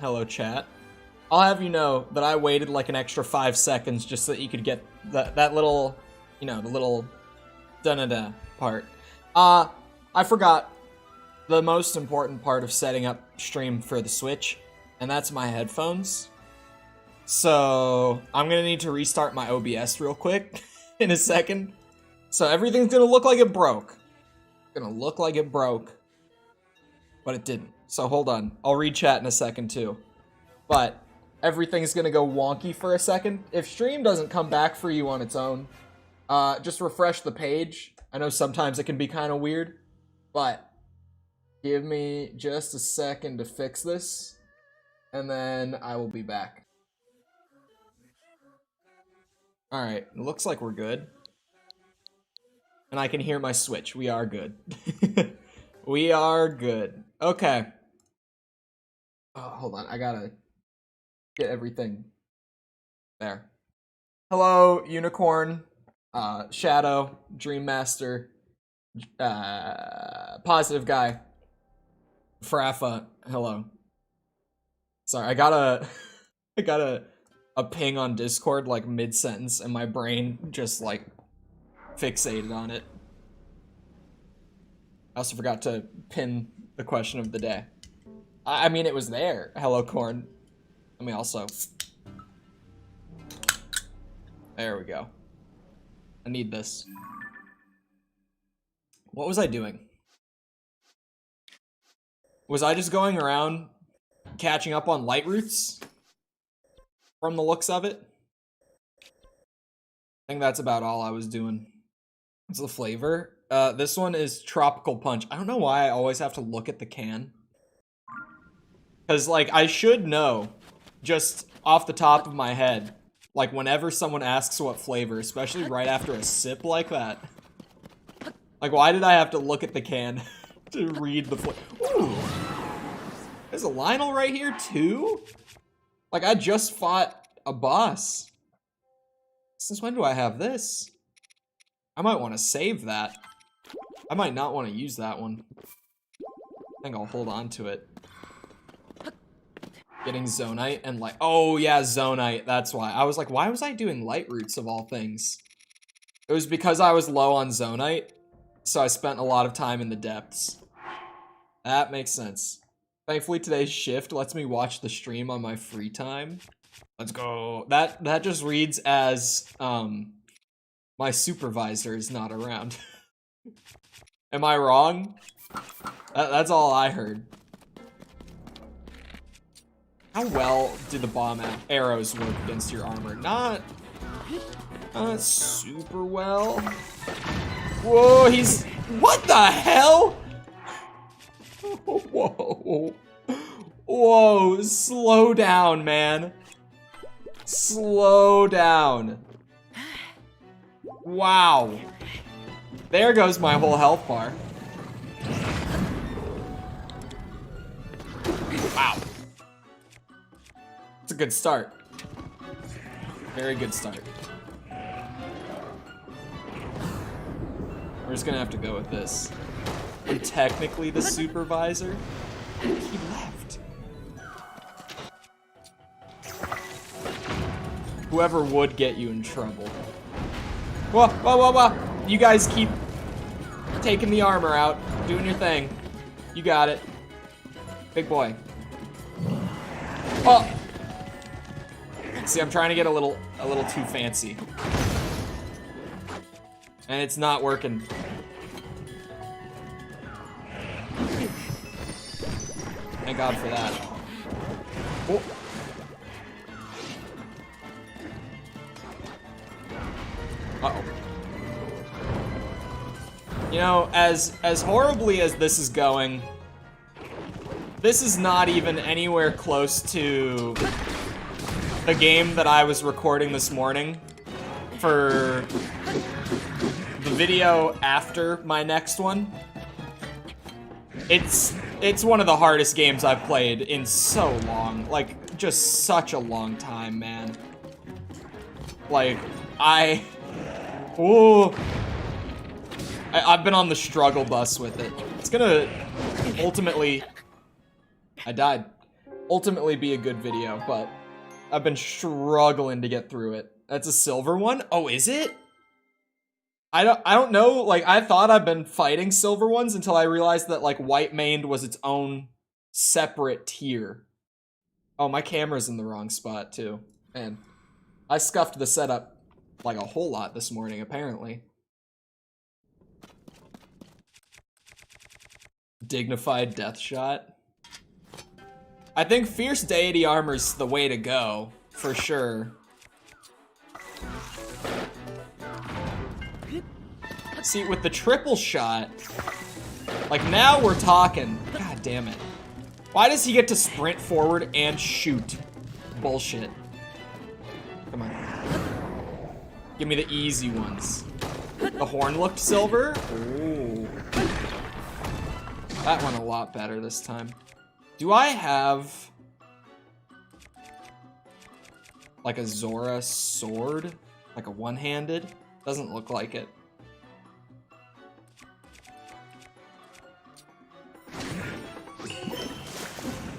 hello chat. I'll have you know that I waited like an extra 5 seconds just so that you could get that little, you know, the little da-da-da part. I forgot the most important part of setting up stream for the Switch, and that's my headphones. So I'm gonna need to restart my OBS real quick in a second. So everything's gonna look like it broke. It's gonna look like it broke, but it didn't. So hold on, I'll read chat in a second too. But everything's gonna go wonky for a second. If stream doesn't come back for you on its own, just refresh the page. I know sometimes it can be kind of weird, but give me just a second to fix this, and then I will be back. Alright, it looks like we're good. And I can hear my Switch. We are good. We are good. Okay. Oh, hold on. I gotta get everything there. Hello, Unicorn, Shadow, Dream Master, Positive Guy, Fraffa. Hello. Sorry, I got a ping on Discord like mid-sentence, and my brain just like fixated on it. I also forgot to pin the question of the day. I mean, it was there. Hello, Corn. Let me also... There we go. I need this. What was I doing? Was I just going around catching up on light roots? From the looks of it? I think that's about all I was doing. What's the flavor? This one is Tropical Punch. I don't know why I always have to look at the can. Because, like, I should know, just off the top of my head, like, whenever someone asks what flavor, especially right after a sip like that. Like, why did I have to look at the can to read the flavor? Ooh! There's a Lionel right here, too? Like, I just fought a boss. Since when do I have this? I might want to save that. I might not want to use that one. I think I'll hold on to it. Getting Zonite and like, oh yeah, Zonite, that's why. I was like, why was I doing light roots of all things? It was because I was low on Zonite, so I spent a lot of time in the depths. That makes sense. Thankfully today's shift lets me watch the stream on my free time. Let's go. That just reads as, my supervisor is not around. Am I wrong? That's all I heard. How well do the bomb arrows work against your armor? Not super well. Whoa, he's... What the hell? Whoa. Whoa, slow down, man. Slow down. Wow. There goes my whole health bar. Wow. It's a good start. Very good start. We're just gonna have to go with this. I'm technically the supervisor. He left. Whoever would get you in trouble. Whoa, whoa, whoa, whoa. You guys keep taking the armor out, doing your thing. You got it. Big boy. Oh! See, I'm trying to get a little too fancy. And it's not working. Thank God for that. Oh. Uh-oh. You know, as horribly as this is going, this is not even anywhere close to the game that I was recording this morning for the video after my next one. It's one of the hardest games I've played in so long. Like, just such a long time, man. Like, I've been on the struggle bus with it. It's gonna ultimately... I died. ultimately be a good video, but I've been struggling to get through it. That's a silver one? Oh, is it? I don't know, like, I thought I've been fighting silver ones until I realized that, like, white maned was its own separate tier. Oh, my camera's in the wrong spot, too. Man, I scuffed the setup, like, a whole lot this morning, apparently. Dignified death shot. I think Fierce Deity Armor's the way to go, for sure. See, with the triple shot, like, now we're talking. God damn it. Why does he get to sprint forward and shoot? Bullshit. Come on. Give me the easy ones. The horn looked silver? Ooh. That went a lot better this time. Do I have like a Zora sword? Like a one-handed? Doesn't look like it.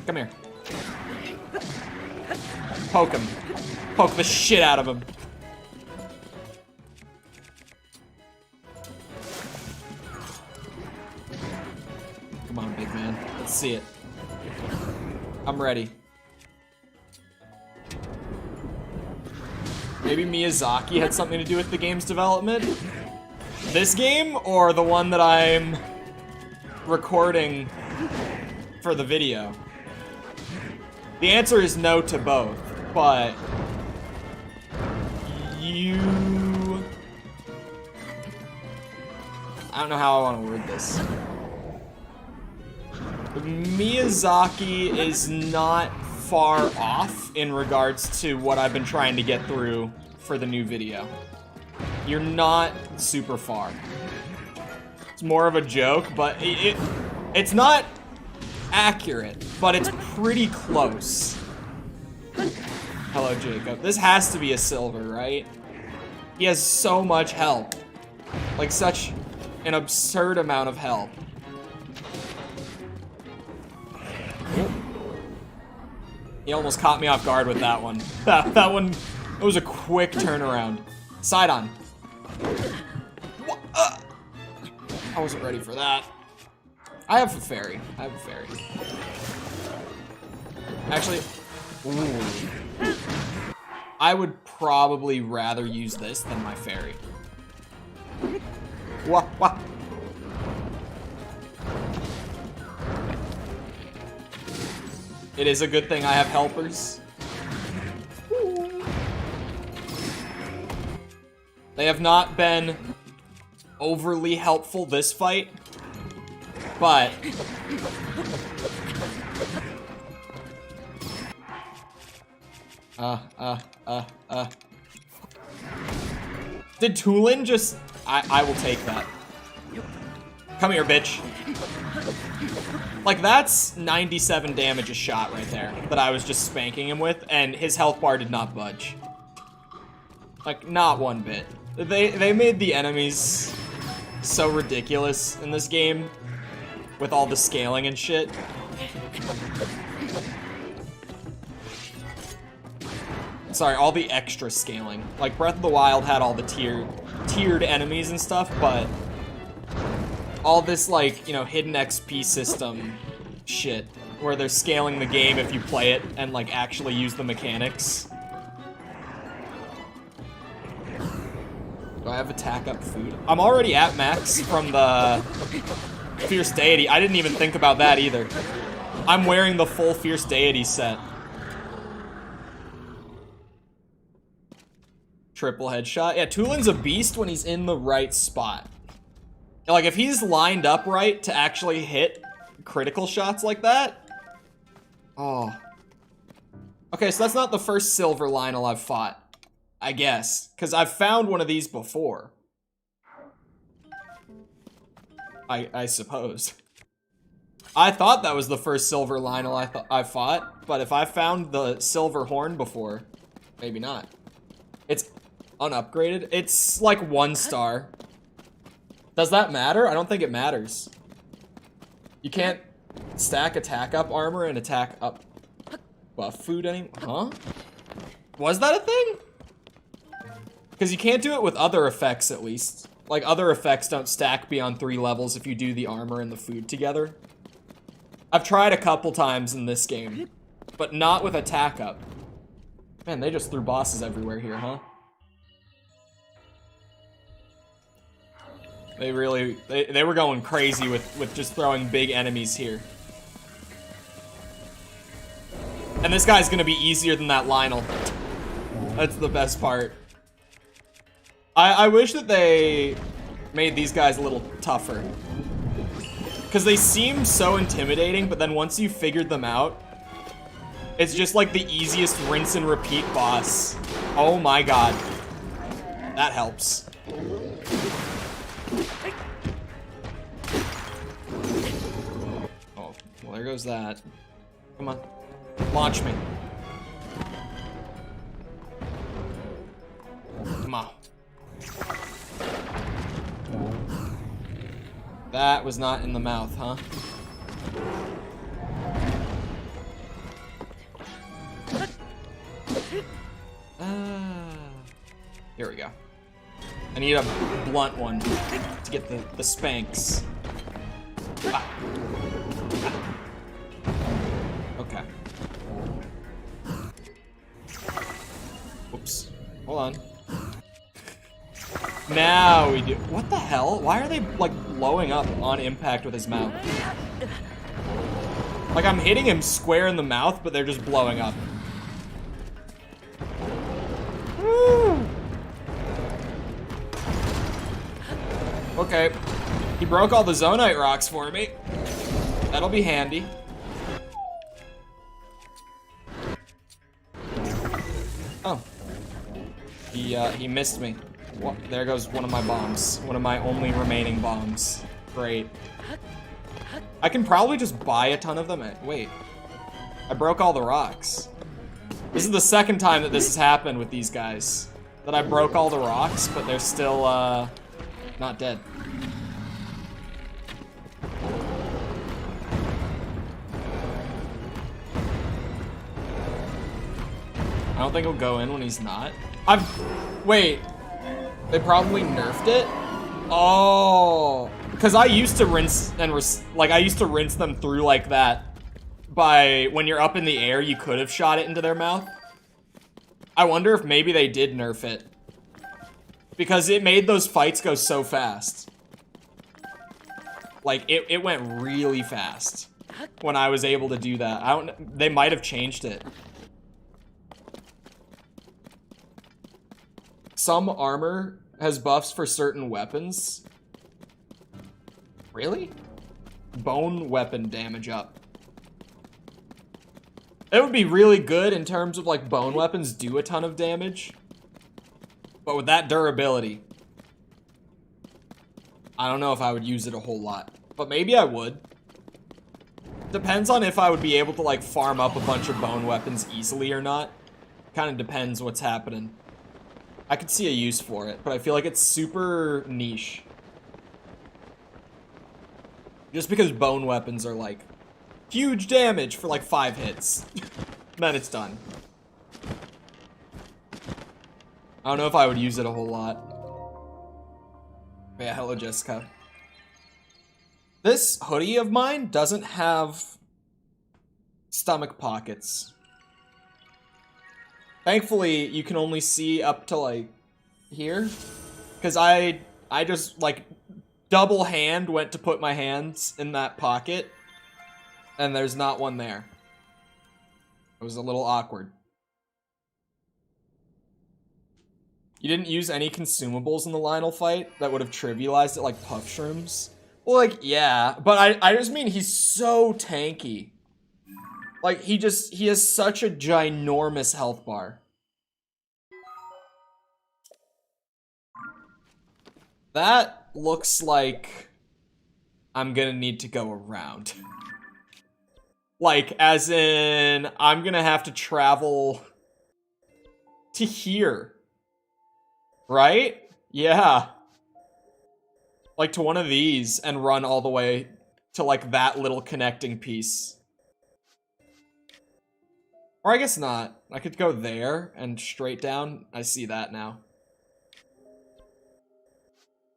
Come here. Poke him. Poke the shit out of him. Come on, big man. Let's see it. I'm ready. Maybe Miyazaki had something to do with the game's development? This game, or the one that I'm recording for the video? The answer is no to both, but I don't know how I want to word this. Miyazaki is not far off in regards to what I've been trying to get through for the new video. You're not super far. It's more of a joke, but it's not accurate, but it's pretty close. Hello, Jacob. This has to be a silver, right? He has so much help. Like, such an absurd amount of help. He almost caught me off guard with that one. That one, it was a quick turnaround. Side on. I wasn't ready for that. I have a fairy. I have a fairy. Actually, ooh. I would probably rather use this than my fairy. Wah, wah. It is a good thing I have helpers. They have not been overly helpful this fight, but Did Tulin just... I will take that. Come here, bitch. Like, that's 97 damage a shot right there that I was just spanking him with, and his health bar did not budge. Like, not one bit. They made the enemies so ridiculous in this game with all the scaling and shit. Sorry, all the extra scaling. Like, Breath of the Wild had all the tiered enemies and stuff, but all this, like, you know, hidden XP system shit, where they're scaling the game if you play it and, like, actually use the mechanics. Do I have attack up food? I'm already at max from the Fierce Deity. I didn't even think about that either. I'm wearing the full Fierce Deity set. Triple headshot. Yeah, Tulin's a beast when he's in the right spot. Like, if he's lined up right to actually hit critical shots like that. Oh. Okay, so that's not the first silver Lionel I've fought, I guess. Because I've found one of these before. I suppose. I thought that was the first silver Lionel I fought, but if I found the silver horn before, maybe not. It's unupgraded. It's like 1 star. Does that matter? I don't think it matters. You can't stack attack up armor and attack up buff food anymore. Huh? Was that a thing? Because you can't do it with other effects, at least. Like, other effects don't stack beyond 3 levels if you do the armor and the food together. I've tried a couple times in this game, but not with attack up. Man, they just threw bosses everywhere here, huh? They really, they were going crazy with just throwing big enemies here. And this guy's gonna be easier than that Lionel. That's the best part. I wish that they made these guys a little tougher. Because they seem so intimidating, but then once you figured them out, it's just like the easiest rinse and repeat boss. Oh my god. That helps. Oh, well, there goes that. Come on. Launch me. Come on. That was not in the mouth, huh? Here we go. I need a blunt one to get the spanks. Ah. Okay. Oops. Hold on. Now we do. What the hell? Why are they like blowing up on impact with his mouth? Like I'm hitting him square in the mouth, but they're just blowing up. Woo. Okay. He broke all the Zonite rocks for me. That'll be handy. Oh. He missed me. Well, there goes one of my bombs. One of my only remaining bombs. Great. I can probably just buy a ton of them. Wait. I broke all the rocks. This is the second time that this has happened with these guys. That I broke all the rocks, but they're still, not dead. I don't think he'll go in when he's not. Wait. They probably nerfed it? Oh. Because I used to rinse and, I used to rinse them through like that. By, when you're up in the air, you could have shot it into their mouth. I wonder if maybe they did nerf it. Because it made those fights go so fast. Like, it went really fast. When I was able to do that. They might have changed it. Some armor has buffs for certain weapons. Really? Bone weapon damage up. It would be really good in terms of like bone weapons do a ton of damage. But with that durability, I don't know if I would use it a whole lot. But maybe I would. Depends on if I would be able to like farm up a bunch of bone weapons easily or not. Kind of depends what's happening. I could see a use for it, but I feel like it's super niche. Just because bone weapons are like huge damage for like 5 hits. Then it's done. I don't know if I would use it a whole lot. But yeah, hello Jessica. This hoodie of mine doesn't have stomach pockets. Thankfully, you can only see up to, like, here. Because I just, like, double hand went to put my hands in that pocket. And there's not one there. It was a little awkward. You didn't use any consumables in the Lionel fight that would have trivialized it, like puff shrooms? Well, like, yeah. But I just mean he's so tanky. Like, he has such a ginormous health bar. That looks like I'm gonna need to go around. Like, as in, I'm gonna have to travel to here. Right? Yeah. Like, to one of these and run all the way to, like, that little connecting piece. Or I guess not. I could go there and straight down. I see that now.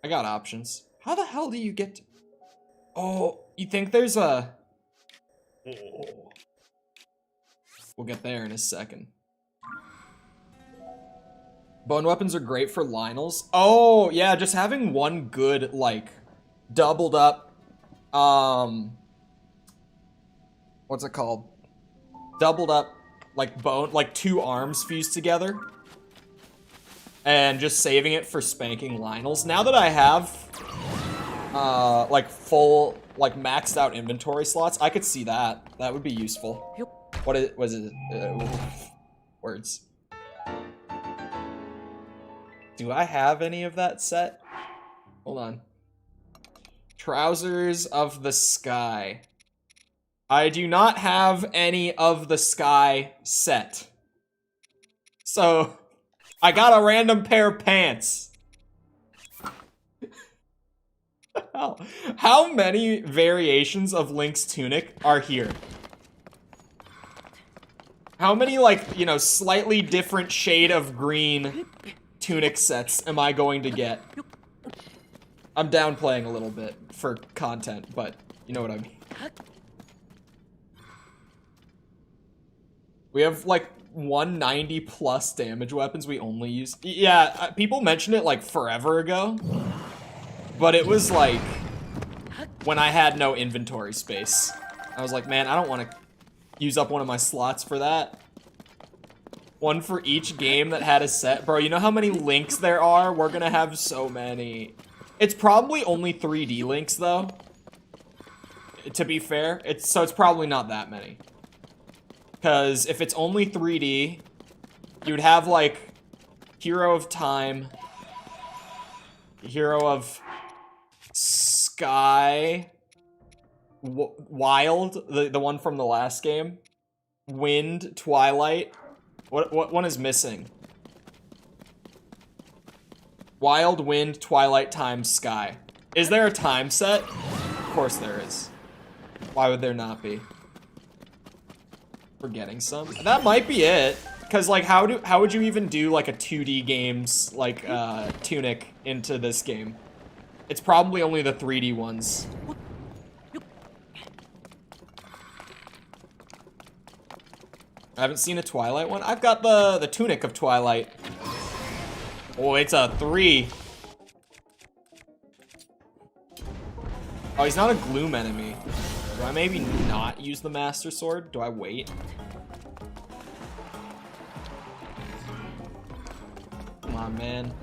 I got options. How the hell do you get to... Oh, you think there's a... Oh. We'll get there in a second. Bone weapons are great for Lionels. Oh, yeah, just having one good, like, doubled up, what's it called? Doubled up, like, bone, like, 2 arms fused together. And just saving it for spanking Lionels. Now that I have, like, full, like, maxed out inventory slots, I could see that. That would be useful. What was it? Words. Do I have any of that set? Hold on. Trousers of the Sky. I do not have any of the Sky set. So, I got a random pair of pants. How many variations of Link's tunic are here? How many, like, you know, slightly different shade of green tunic sets am I going to get? I'm downplaying a little bit for content, but you know what I mean. We have like 190 plus damage weapons we only use. Yeah, people mentioned it like forever ago, but it was like when I had no inventory space. I was like, man, I don't want to use up one of my slots for that. One for each game that had a set. Bro, you know how many links there are? We're gonna have so many. It's probably only 3D links, though. To be fair. So it's probably not that many. Because if it's only 3D, you'd have, like, Hero of Time, Hero of Sky, Wild, the one from the last game, Wind, Twilight. What one is missing? Wild, Wind, Twilight, Time, Sky. Is there a time set? Of course there is. Why would there not be? Forgetting some. That might be it. Cause like how would you even do like a 2D games like tunic into this game? It's probably only the 3D ones. I haven't seen a Twilight one. I've got the tunic of Twilight. Oh, it's a 3. Oh, he's not a gloom enemy. Do I maybe not use the Master Sword? Do I wait? Come on, man.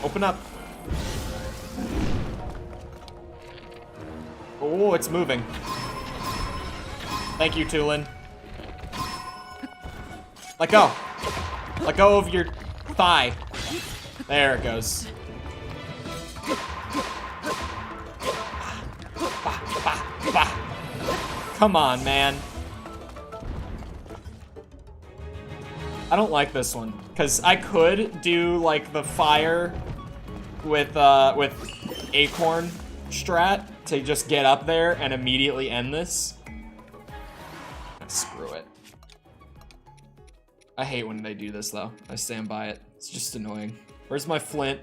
Open up. Oh, it's moving. Thank you, Tulin. Let go. Let go of your thigh. There it goes. Come on, man. I don't like this one, because I could do, like, the fire with Acorn strat to just get up there and immediately end this. Screw it. I hate when they do this, though. I stand by it. It's just annoying. Where's my flint?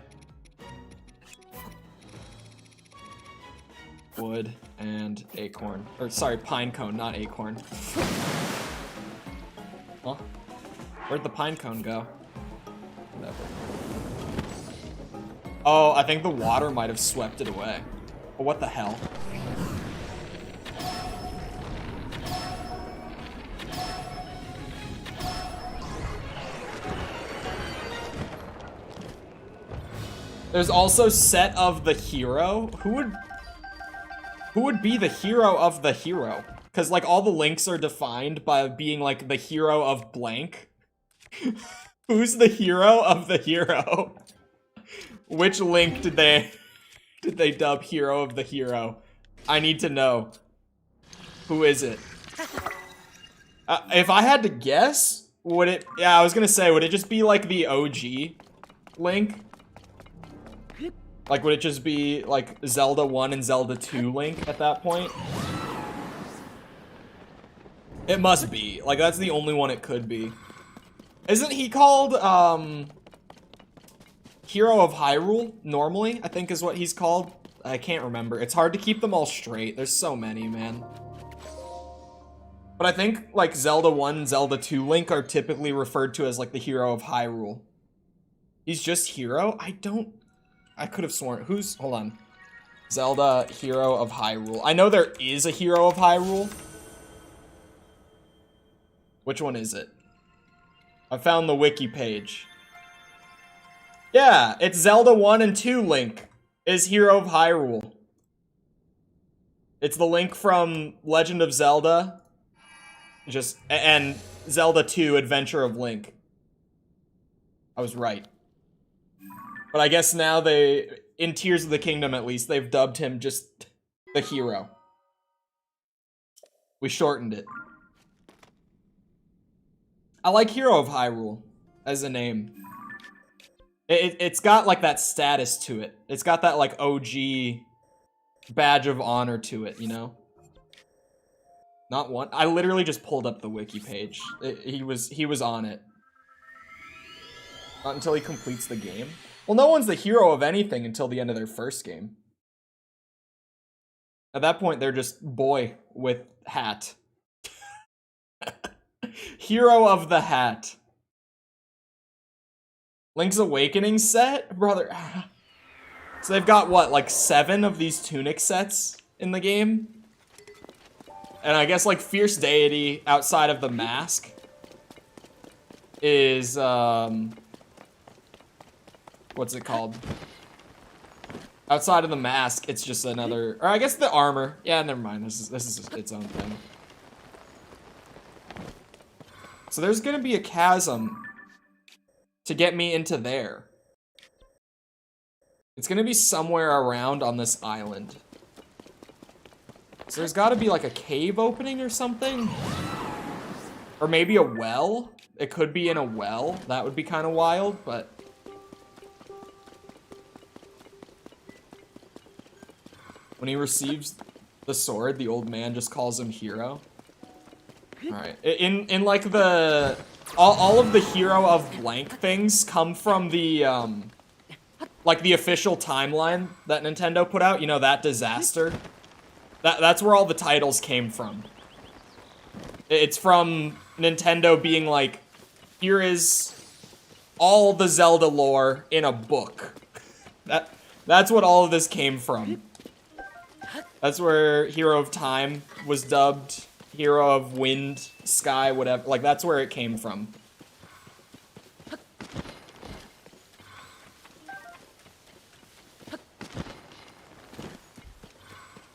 Wood and acorn. Or, sorry, pine cone, not acorn. Huh? Where'd the pine cone go? Whatever. Oh, I think the water might have swept it away. Oh, what the hell? There's also set of the hero. Who would be the hero of the hero? Because, like, all the links are defined by being, like, the hero of blank. Who's the hero of the hero? Which link did they dub hero of the hero? I need to know. Who is it? If I had to guess, would it... Yeah, I was gonna say, would it just be, like, the OG Link? Like, would it just be, like, Zelda 1 and Zelda 2 Link at that point? It must be. Like, that's the only one it could be. Isn't he called, Hero of Hyrule, normally? I think is what he's called. I can't remember. It's hard to keep them all straight. There's so many, man. But I think, like, Zelda 1 and Zelda 2 Link are typically referred to as, like, the Hero of Hyrule. He's just Hero? I could have sworn. Hold on. Zelda Hero of Hyrule. I know there is a Hero of Hyrule. Which one is it? I found the wiki page. Yeah, it's Zelda 1 and 2 Link is Hero of Hyrule. It's the Link from Legend of Zelda. And Zelda 2 Adventure of Link. I was right. But I guess now in Tears of the Kingdom at least, they've dubbed him just the hero. We shortened it. I like Hero of Hyrule as a name. It's got like that status to it. It's got that like OG badge of honor to it, you know? Not one. I literally just pulled up the wiki page. He was on it. Not until he completes the game. Well, no one's the hero of anything until the end of their first game. At that point, they're just boy with hat. Hero of the hat. Link's Awakening set? Brother. So they've got, what, like 7 of these tunic sets in the game? And I guess, like, Fierce Deity, outside of the mask, is, what's it called? Outside of the mask, it's just another... Or I guess the armor. Yeah, never mind. This is its own thing. So there's gonna be a chasm to get me into there. It's gonna be somewhere around on this island. So there's gotta be like a cave opening or something. Or maybe a well. It could be in a well. That would be kind of wild, but... When he receives the sword, the old man just calls him hero. Alright. In like the... All of the hero of blank things come from the, like the official timeline that Nintendo put out. You know, that disaster. That's where all the titles came from. It's from Nintendo being like, here is all the Zelda lore in a book. That's what all of this came from. That's where Hero of Time was dubbed. Hero of Wind, Sky, whatever. Like, that's where it came from.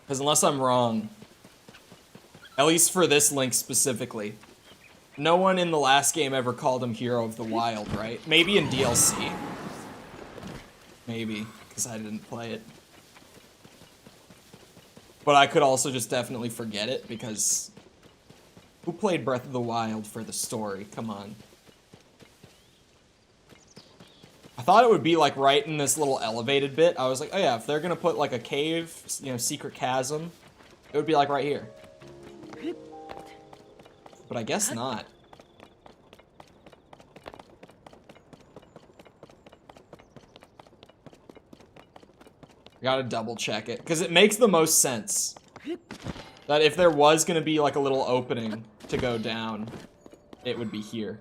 Because unless I'm wrong, at least for this Link specifically, no one in the last game ever called him Hero of the Wild, right? Maybe in DLC. Maybe, because I didn't play it. But I could also just definitely forget it, because... Who played Breath of the Wild for the story? Come on. I thought it would be like right in this little elevated bit. I was like, oh yeah, if they're gonna put like a cave, you know, secret chasm, it would be like right here. But I guess not. Gotta double check it, because it makes the most sense. That if there was gonna be like a little opening to go down, it would be here.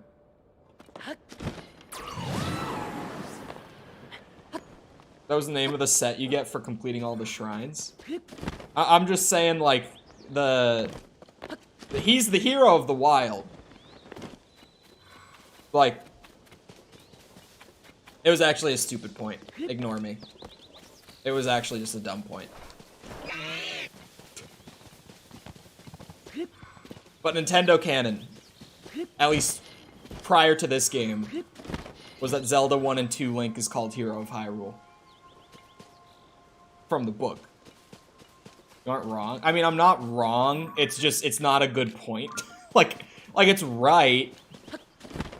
That was the name of the set you get for completing all the shrines. I'm just saying, like, he's the hero of the wild. Like, it was actually a stupid point. Ignore me. It was actually just a dumb point. But Nintendo canon, at least prior to this game, was that Zelda 1 and 2 Link is called Hero of Hyrule. From the book. You aren't wrong. I mean, I'm not wrong. It's just, it's not a good point. like it's right,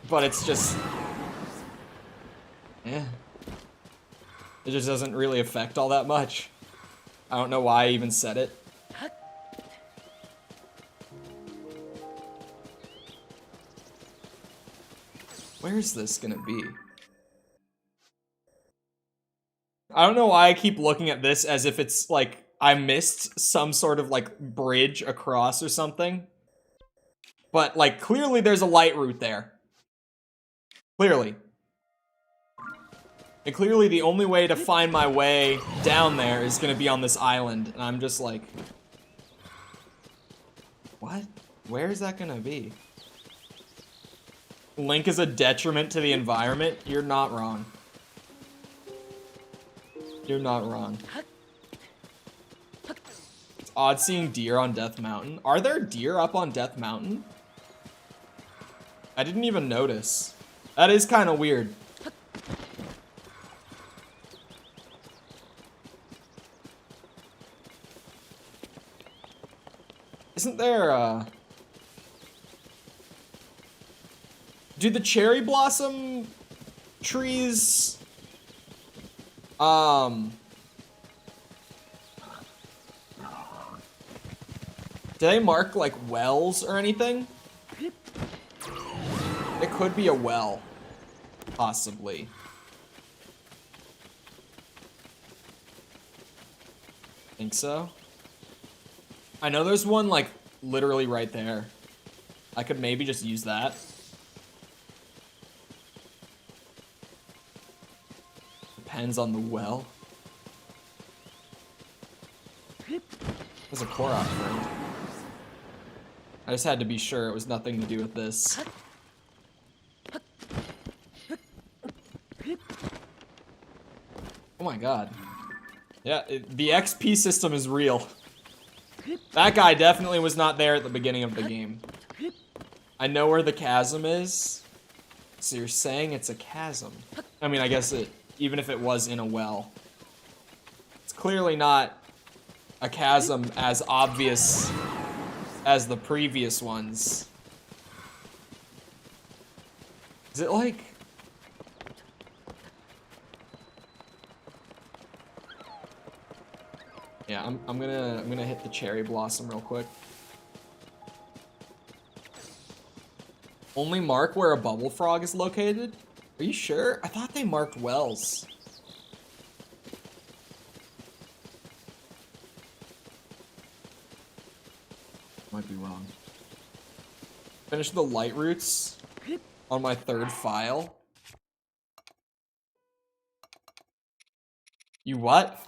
but it's just... Yeah. It just doesn't really affect all that much. I don't know why I even said it. Where's this gonna be? I don't know why I keep looking at this as if it's like I missed some sort of like bridge across or something. But like clearly there's a light route there. Clearly. And clearly the only way to find my way down there is gonna be on this island. And I'm just like, what? Where is that gonna be? Link is a detriment to the environment? You're not wrong. You're not wrong. It's odd seeing deer on Death Mountain. Are there deer up on Death Mountain? I didn't even notice. That is kind of weird. Isn't there, do the cherry blossom trees, do they mark, like, wells or anything? It could be a well. Possibly. Think so? I know there's one, like, literally right there. I could maybe just use that. Depends on the well. There's a Korok friend. I just had to be sure it was nothing to do with this. Oh my god. Yeah, the XP system is real. That guy definitely was not there at the beginning of the game. I know where the chasm is. So you're saying it's a chasm. I mean, I guess it, even if it was in a well. It's clearly not a chasm as obvious as the previous ones. Is it like... Yeah, I'm gonna hit the cherry blossom real quick. Only mark where a bubble frog is located? Are you sure? I thought they marked wells. Might be wrong. Finish the light routes on my third file. You what?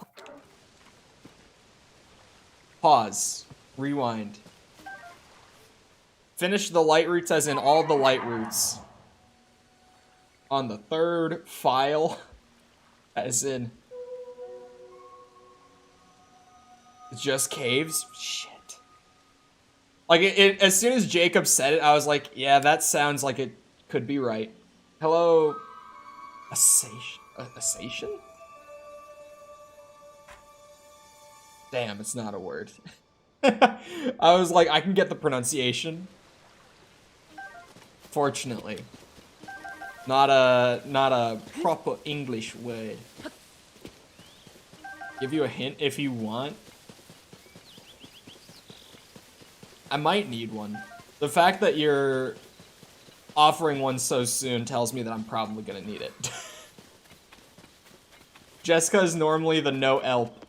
Pause. Rewind. Finish the light routes as in all the light routes. On the third file. As in... just caves? Shit. Like, as soon as Jacob said it, I was like, yeah, that sounds like it could be right. Hello... Assation? Damn, it's not a word. I was like, I can get the pronunciation. Fortunately. Not a proper English word. Give you a hint if you want. I might need one. The fact that you're offering one so soon tells me that I'm probably gonna need it. Jessica is normally the no elp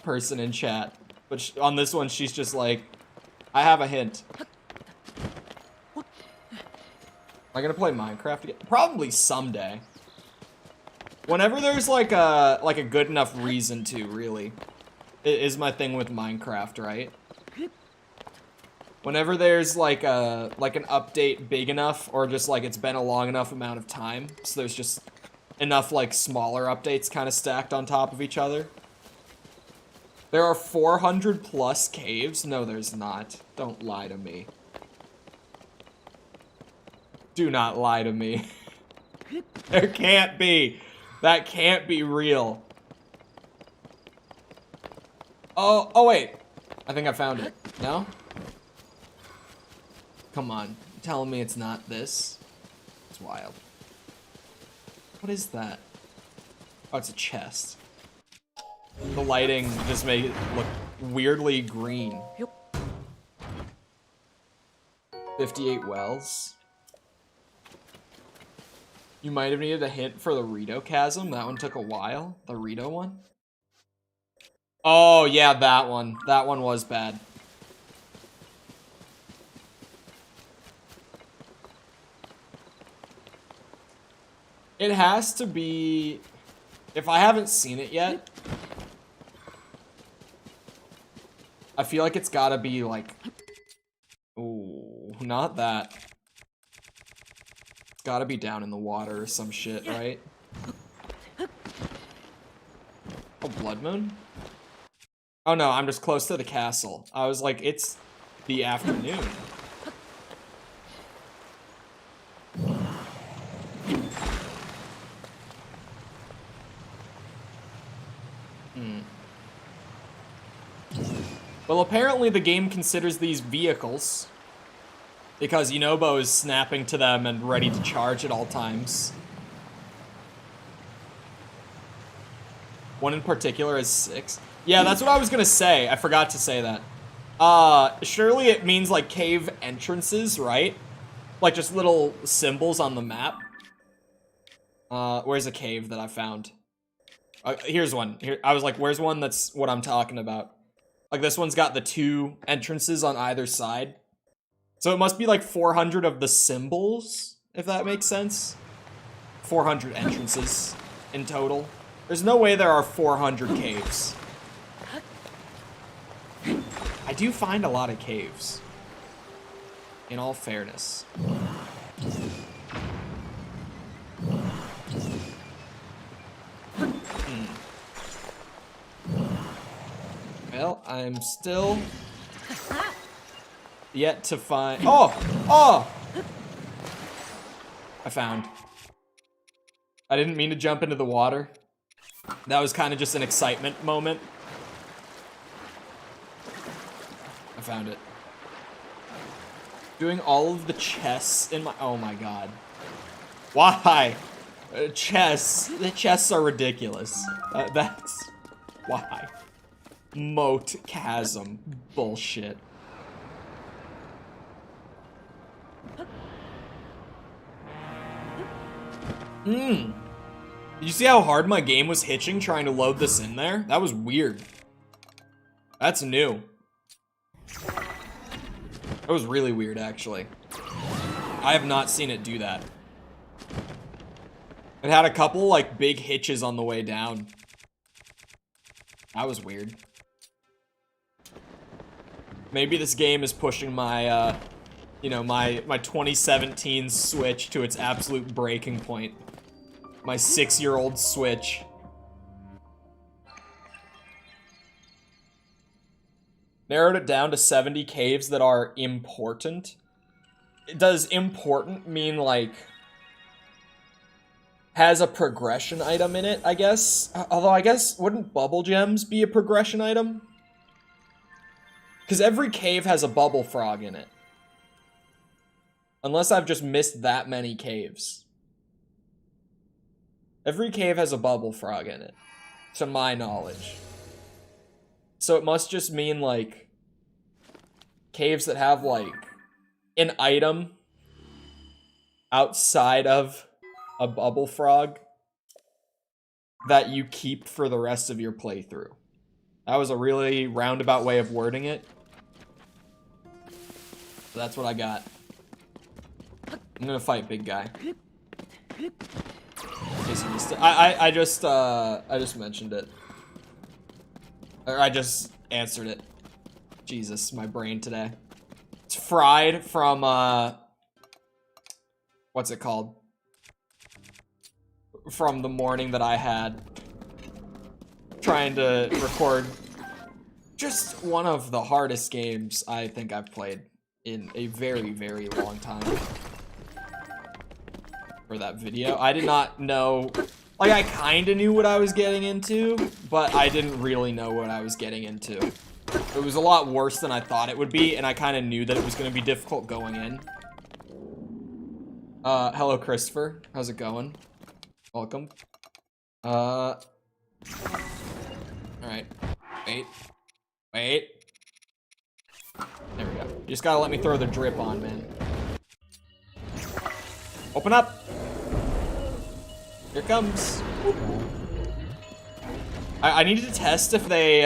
person in chat, but on this one she's just like, I have a hint. Am I gonna play Minecraft again? Probably someday. Whenever there's like a good enough reason to, really. It is my thing with Minecraft, right? Whenever there's like an update big enough, or just like it's been a long enough amount of time, so there's just enough like smaller updates kind of stacked on top of each other. There are 400 plus caves? No, there's not. Don't lie to me. Do not lie to me. There can't be. That can't be real. Oh wait. I think I found it. No? Come on. You're telling me it's not this? It's wild. What is that? Oh, it's a chest. The lighting just made it look weirdly green. 58 wells. You might have needed a hint for the Rito chasm. That one took a while. The Rito one. Oh, yeah, that one. That one was bad. It has to be... If I haven't seen it yet, I feel like it's gotta be, like... Ooh, not that. It's gotta be down in the water or some shit, right? Oh, Blood Moon? Oh no, I'm just close to the castle. I was like, it's the afternoon. Well, apparently the game considers these vehicles because Yunobo is snapping to them and ready to charge at all times. One in particular is 6. Yeah, that's what I was gonna say. I forgot to say that. Surely it means like cave entrances, right? Like just little symbols on the map. Where's a cave that I found? Here's one. Here, I was like, where's one that's what I'm talking about? Like this one's got the 2 entrances on either side. So it must be like 400 of the symbols, if that makes sense. 400 entrances in total. There's no way there are 400 caves. I do find a lot of caves. In all fairness. Well, I'm still yet to find... Oh! Oh! I found. I didn't mean to jump into the water. That was kind of just an excitement moment. I found it. Doing all of the chests in my... Oh my god. Why? Chests. The chests are ridiculous. That's... Why? Moat chasm. Bullshit. Did you see how hard my game was hitching trying to load this in there? That was weird. That's new. That was really weird, actually. I have not seen it do that. It had a couple, like, big hitches on the way down. That was weird. Maybe this game is pushing my, you know, my 2017 Switch to its absolute breaking point. My 6-year-old Switch. Narrowed it down to 70 caves that are important. Does important mean, like, has a progression item in it, I guess? Although, I guess, wouldn't bubble gems be a progression item? Because every cave has a bubble frog in it. Unless I've just missed that many caves. Every cave has a bubble frog in it. To my knowledge. So it must just mean, like, caves that have, like, an item outside of a bubble frog that you keep for the rest of your playthrough. That was a really roundabout way of wording it. So that's what I got. I'm gonna fight big guy. In case you missed it. I just mentioned it. Or I just answered it. Jesus, my brain today. It's fried from, what's it called? From the morning that I had. Trying to record just one of the hardest games I think I've played in a very, very long time. For that video. I did not know... Like, I kinda knew what I was getting into, but I didn't really know what I was getting into. It was a lot worse than I thought it would be, and I kinda knew that it was gonna be difficult going in. Hello, Christopher. How's it going? Welcome. Alright. Wait. Wait. There we go. You just gotta let me throw the drip on, man. Open up! Here comes. I needed to test if they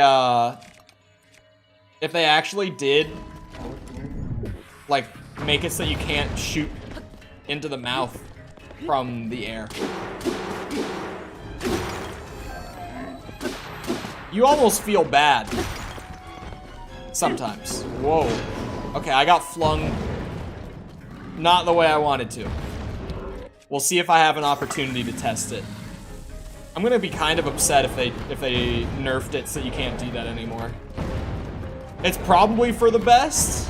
actually did, like, make it so you can't shoot into the mouth from the air. You almost feel bad. Sometimes. Whoa. Okay, I got flung not the way I wanted to. We'll see if I have an opportunity to test it. I'm gonna be kind of upset if they nerfed it so you can't do that anymore. It's probably for the best,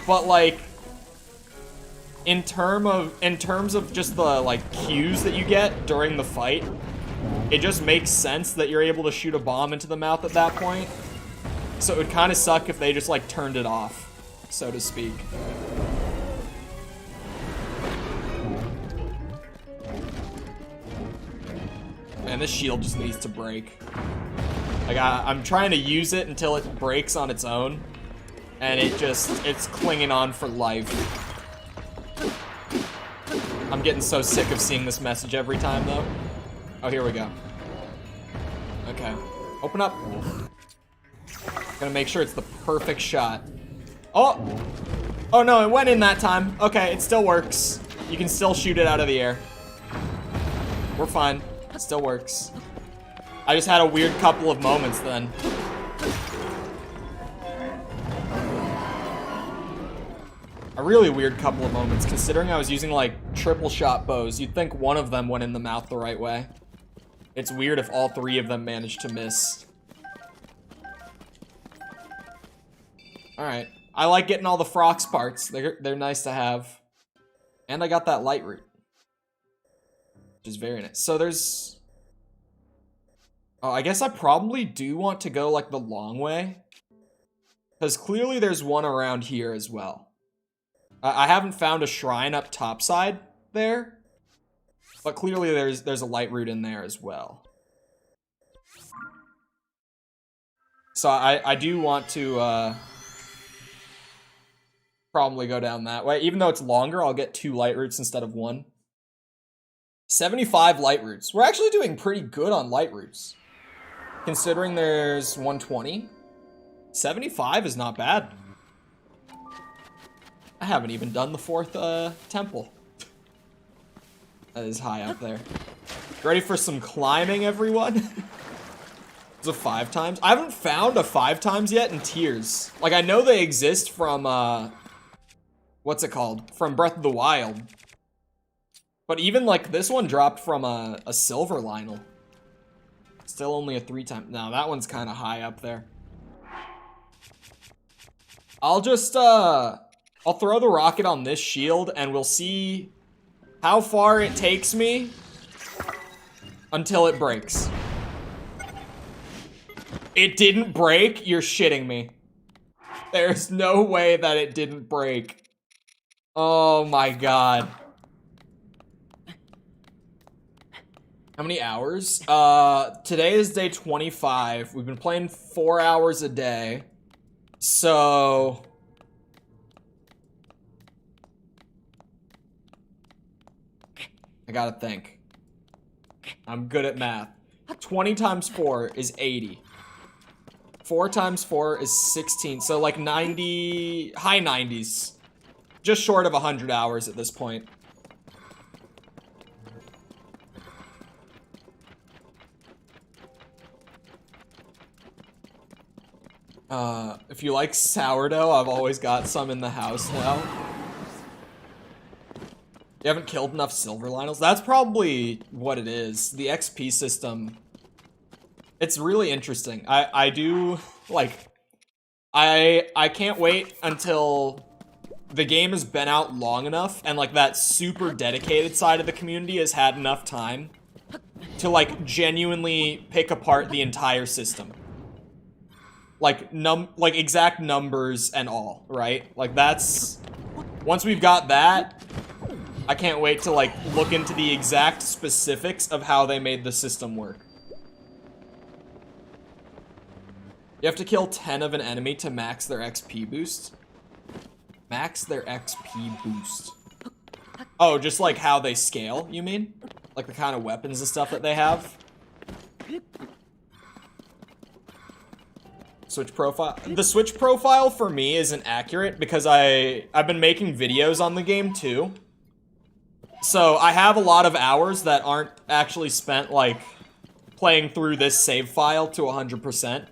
but like in terms of just the like cues that you get during the fight, it just makes sense that you're able to shoot a bomb into the mouth at that point. So it would kind of suck if they just like turned it off, so to speak. Man, this shield just needs to break. Like, I'm trying to use it until it breaks on its own. And it's clinging on for life. I'm getting so sick of seeing this message every time, though. Oh, here we go. Okay. Open up. Gonna make sure it's the perfect shot. Oh! Oh, no, it went in that time. Okay, it still works. You can still shoot it out of the air. We're fine. It still works. I just had a weird couple of moments then. A really weird couple of moments, considering I was using like triple shot bows. You'd think one of them went in the mouth the right way. It's weird if all three of them managed to miss. Alright. I like getting all the Frox parts. They're nice to have. And I got that light root, which is very nice. So there's... Oh, I guess I probably do want to go, like, the long way. Because clearly there's one around here as well. I haven't found a shrine up topside there. But clearly there's a light root in there as well. So I do want to, probably go down that way. Even though it's longer, I'll get 2 light roots instead of 1. 75 light roots. We're actually doing pretty good on light roots. Considering there's 120. 75 is not bad. I haven't even done the 4th temple. That is high up there. Ready for some climbing, everyone? It's a 5 times. I haven't found a 5 times yet in tiers. Like, I know they exist from, what's it called? From Breath of the Wild. But even, like, this one dropped from a silver Lionel. Still only a 3 times. No, that one's kind of high up there. I'll just, I'll throw the rocket on this shield, and we'll see how far it takes me until it breaks. It didn't break? You're shitting me. There's no way that it didn't break. Oh my god. How many hours? Today is day 25. We've been playing 4 hours a day. So... I gotta think. I'm good at math. 20 times 4 is 80. 4 times 4 is 16. So like 90... high 90s. Just short of 100 hours at this point. If you like sourdough, I've always got some in the house now. You haven't killed enough silver Lionels? That's probably what it is. The XP system. It's really interesting. I do, like... I can't wait until the game has been out long enough and, like, that super dedicated side of the community has had enough time to, like, genuinely pick apart the entire system. Like, exact numbers and all, right? Like, that's... Once we've got that, I can't wait to, like, look into the exact specifics of how they made the system work. You have to kill 10 of an enemy to max their XP boost. Max their XP boost. Oh, just like how they scale, you mean? like the kind of weapons and stuff that they have. Switch profile. The Switch profile for me isn't accurate because I've been making videos on the game too. So I have a lot of hours that aren't actually spent like playing through this save file to 100%.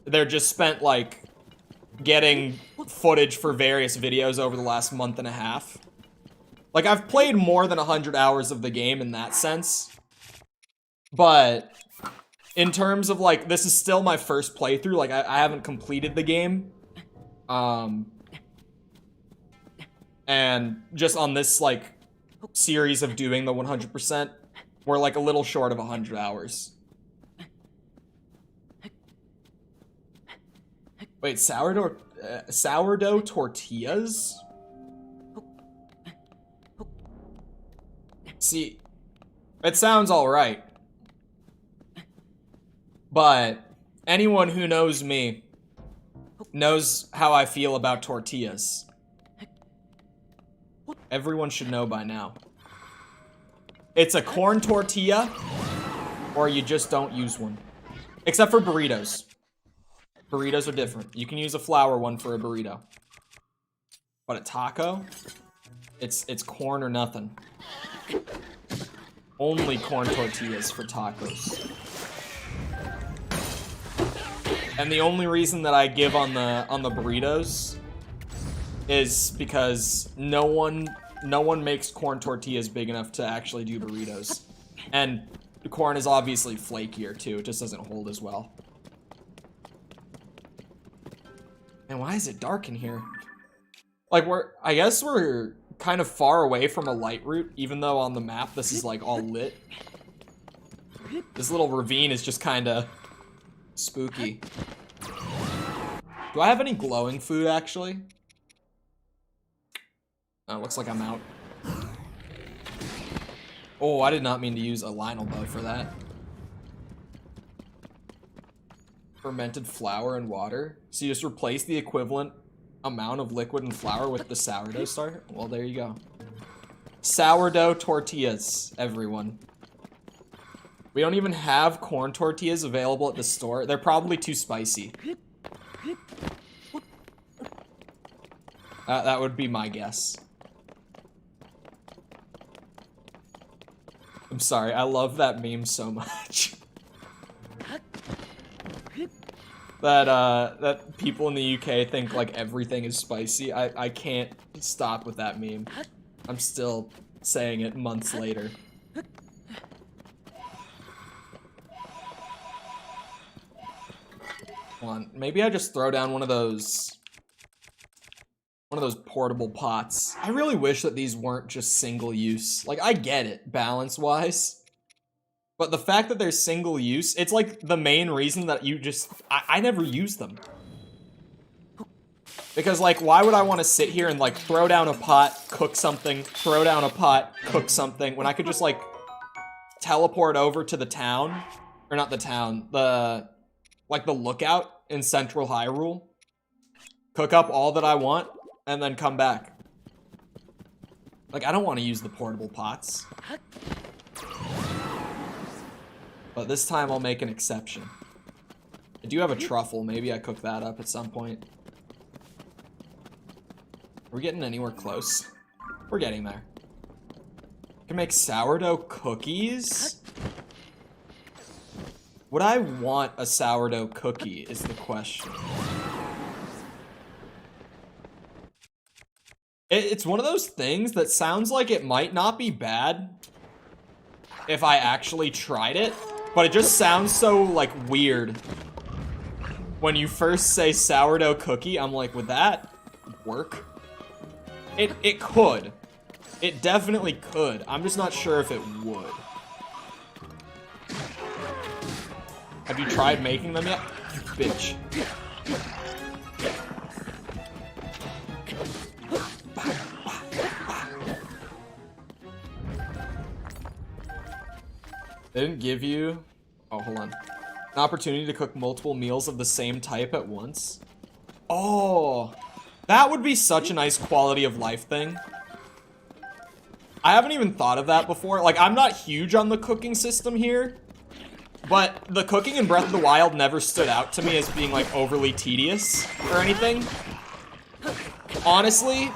They're just spent like getting footage for various videos over the last month and a half. Like I've played more than 100 hours of the game in that sense. But in terms of, like, this is still my first playthrough. Like, I haven't completed the game. And just on this, like, series of doing the 100%, we're, like, a little short of 100 hours. Wait, sourdough tortillas? See, it sounds alright. But anyone who knows me knows how I feel about tortillas. Everyone should know by now. It's a corn tortilla, or you just don't use one. Except for burritos. Burritos are different. You can use a flour one for a burrito. But a taco, it's corn or nothing. Only corn tortillas for tacos. And the only reason that I give on the burritos is because no one makes corn tortillas big enough to actually do burritos. And the corn is obviously flakier too. It just doesn't hold as well. And why is it dark in here? Like I guess we're kind of far away from a light route, even though on the map this is like all lit. This little ravine is just kind of spooky. Do I have any glowing food, actually? Oh, looks like I'm out. Oh, I did not mean to use a Lionel bow for that. Fermented flour and water. So you just replace the equivalent amount of liquid and flour with the sourdough starter? Well, there you go. Sourdough tortillas, everyone. We don't even have corn tortillas available at the store. They're probably too spicy. That would be my guess. I'm sorry, I love that meme so much. That people in the UK think like everything is spicy. I can't stop with that meme. I'm still saying it months later. Hold on, maybe I just throw down one of those portable pots. I really wish that these weren't just single use. Like, I get it, balance-wise. But the fact that they're single use, it's like the main reason that you just... I never use them. Because, like, why would I want to sit here and, like, throw down a pot, cook something, throw down a pot, cook something, when I could just, like, teleport over to the town? Or not the town, the lookout in Central Hyrule. Cook up all that I want, and then come back. Like, I don't want to use the portable pots. But this time I'll make an exception. I do have a truffle. Maybe I cook that up at some point. Are we getting anywhere close? We're getting there. I can make sourdough cookies? Would I want a sourdough cookie is the question. It's one of those things that sounds like it might not be bad if I actually tried it, but it just sounds so, like, weird. When you first say sourdough cookie, I'm like, would that work? It could. It definitely could. I'm just not sure if it would. Have you tried making them yet? You bitch. They didn't give you... Oh, hold on. An opportunity to cook multiple meals of the same type at once? Oh, that would be such a nice quality of life thing. I haven't even thought of that before. Like, I'm not huge on the cooking system here, but the cooking in Breath of the Wild never stood out to me as being, like, overly tedious or anything. Honestly,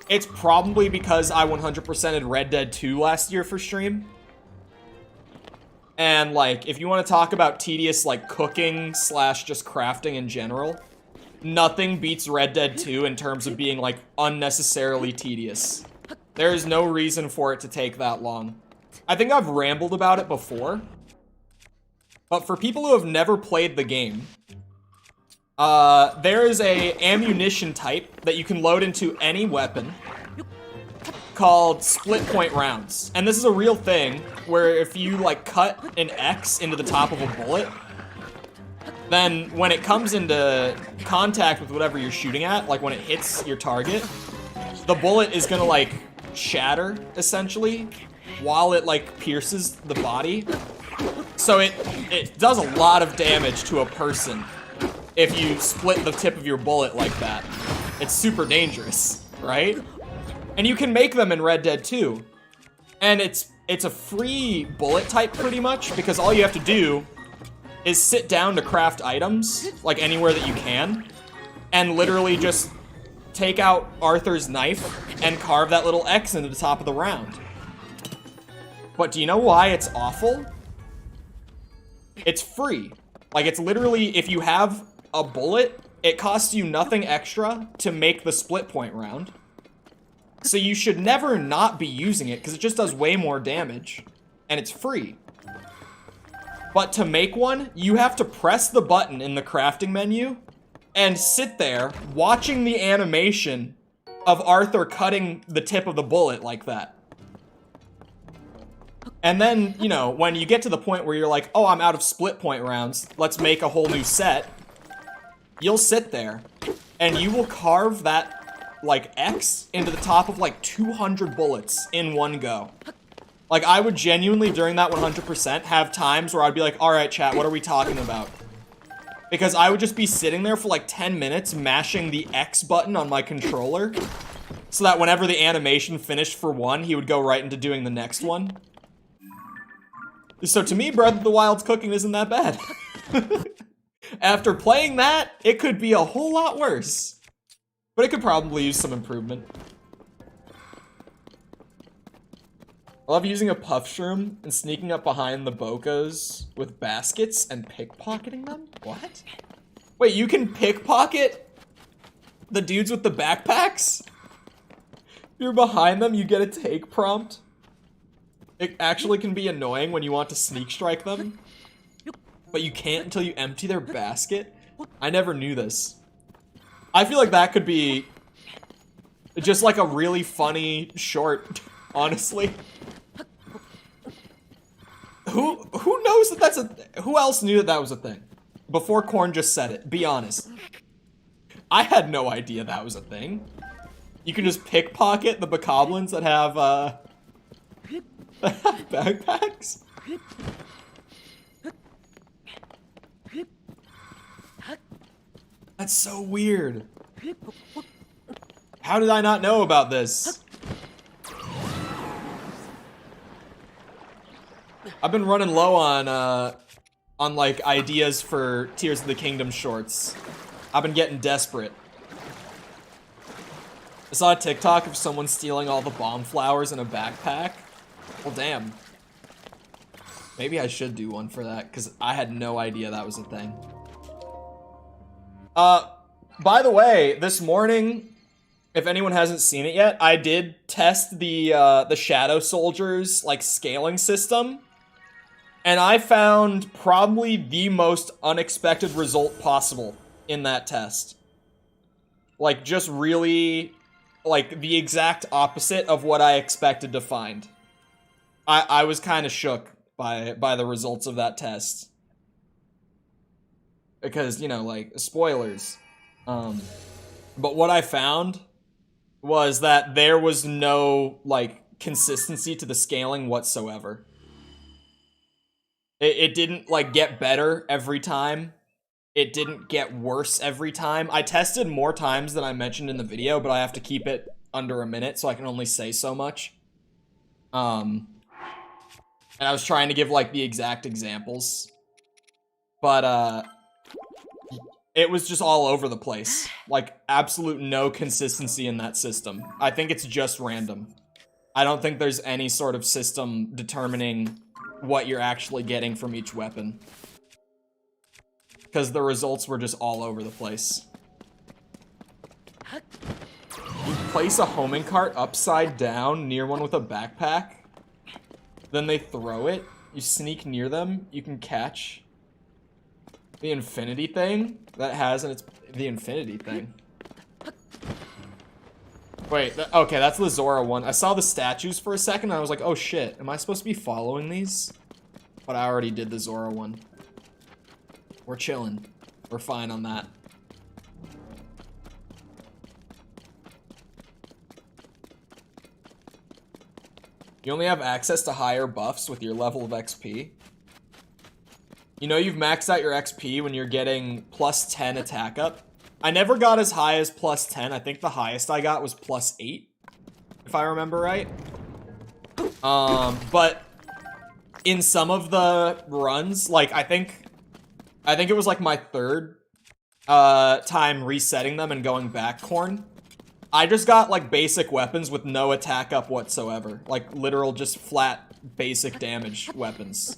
it's probably because I 100%'ed Red Dead 2 last year for stream. And, like, if you want to talk about tedious, like, cooking slash just crafting in general, nothing beats Red Dead 2 in terms of being, like, unnecessarily tedious. There is no reason for it to take that long. I think I've rambled about it before, but for people who have never played the game, there is a ammunition type that you can load into any weapon called split point rounds. And this is a real thing where if you, like, cut an X into the top of a bullet, then when it comes into contact with whatever you're shooting at, like when it hits your target, the bullet is gonna, like, shatter, essentially, while it, like, pierces the body. So it does a lot of damage to a person if you split the tip of your bullet like that. It's super dangerous, right? And you can make them in Red Dead 2. And it's a free bullet type, pretty much, because all you have to do is sit down to craft items, like anywhere that you can, and literally just take out Arthur's knife and carve that little X into the top of the round. But do you know why it's awful? It's free. Like, it's literally, if you have a bullet, it costs you nothing extra to make the split point round. So you should never not be using it, because it just does way more damage, and it's free. But to make one, you have to press the button in the crafting menu and sit there watching the animation of Arthur cutting the tip of the bullet like that. And then, you know, when you get to the point where you're like, oh, I'm out of split point rounds, let's make a whole new set, you'll sit there and you will carve that, like, X into the top of, like, 200 bullets in one go. Like, I would genuinely, during that 100%, have times where I'd be like, all right, chat, what are we talking about? Because I would just be sitting there for like 10 minutes mashing the X button on my controller so that whenever the animation finished for one, he would go right into doing the next one. So to me, Breath of the Wild's cooking isn't that bad. After playing that, it could be a whole lot worse. But it could probably use some improvement. I love using a puff shroom and sneaking up behind the bokos with baskets and pickpocketing them? What? Wait, you can pickpocket the dudes with the backpacks? You're behind them, you get a take prompt. It actually can be annoying when you want to sneak strike them, but you can't until you empty their basket. I never knew this. I feel like that could be just like a really funny short, honestly. Who knows that that's who else knew that that was a thing? Before Korn just said it, be honest. I had no idea that was a thing. You can just pickpocket the bokoblins that have, backpacks? That's so weird. How did I not know about this? I've been running low on like ideas for Tears of the Kingdom shorts. I've been getting desperate. I saw a TikTok of someone stealing all the bomb flowers in a backpack. Well, damn. Maybe I should do one for that, because I had no idea that was a thing. By the way, this morning, if anyone hasn't seen it yet, I did test the Shadow Soldiers, like, scaling system. And I found probably the most unexpected result possible in that test. Like, just really, like, the exact opposite of what I expected to find. I was kind of shook by the results of that test. Because, you know, like, spoilers. But what I found was that there was no, like, consistency to the scaling whatsoever. It didn't, like, get better every time. It didn't get worse every time. I tested more times than I mentioned in the video, but I have to keep it under a minute, so I can only say so much. And I was trying to give like the exact examples, but it was just all over the place. Like absolute no consistency in that system. I think it's just random. I don't think there's any sort of system determining what you're actually getting from each weapon. Because the results were just all over the place. You place a homing cart upside down near one with a backpack. Then they throw it. You sneak near them. You can catch the infinity thing that has, and it's the infinity thing. Wait, okay, that's the Zora one. I saw the statues for a second, and I was like, oh shit, am I supposed to be following these? But I already did the Zora one. We're chilling. We're fine on that. You only have access to higher buffs with your level of XP. You know you've maxed out your XP when you're getting plus 10 attack up. I never got as high as plus 10. I think the highest I got was plus 8, if I remember right. But in some of the runs, like I think it was like my third time resetting them and going back corn. I just got like basic weapons with no attack up whatsoever. Like literal just flat basic damage weapons.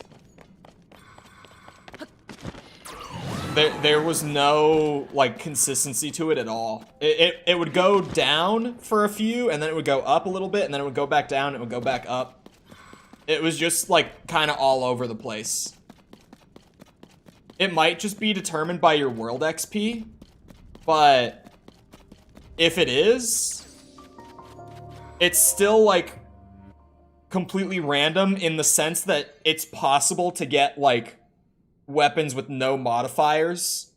There was no like consistency to it at all. It would go down for a few and then it would go up a little bit and then it would go back down and it would go back up. It was just like kind of all over the place. It might just be determined by your world XP, but if it is, it's still like completely random in the sense that it's possible to get like weapons with no modifiers,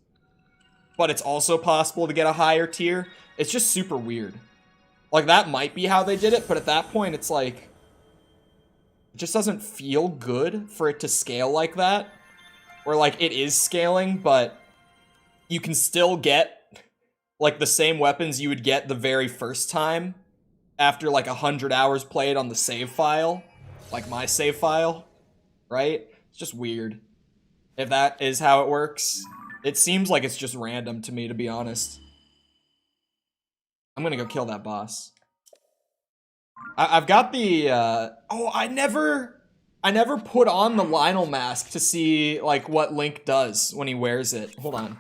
but it's also possible to get a higher tier. It's just super weird. Like that might be how they did it, but at that point it's like it just doesn't feel good for it to scale like that. Or like it is scaling, but you can still get like the same weapons you would get the very first time after like 100 hours played on the save file, like my save file, right? It's just weird. If that is how it works, it seems like it's just random to me, to be honest. I'm gonna go kill that boss. I've got the, oh, I never put on the Lionel mask to see, like, what Link does when he wears it. Hold on.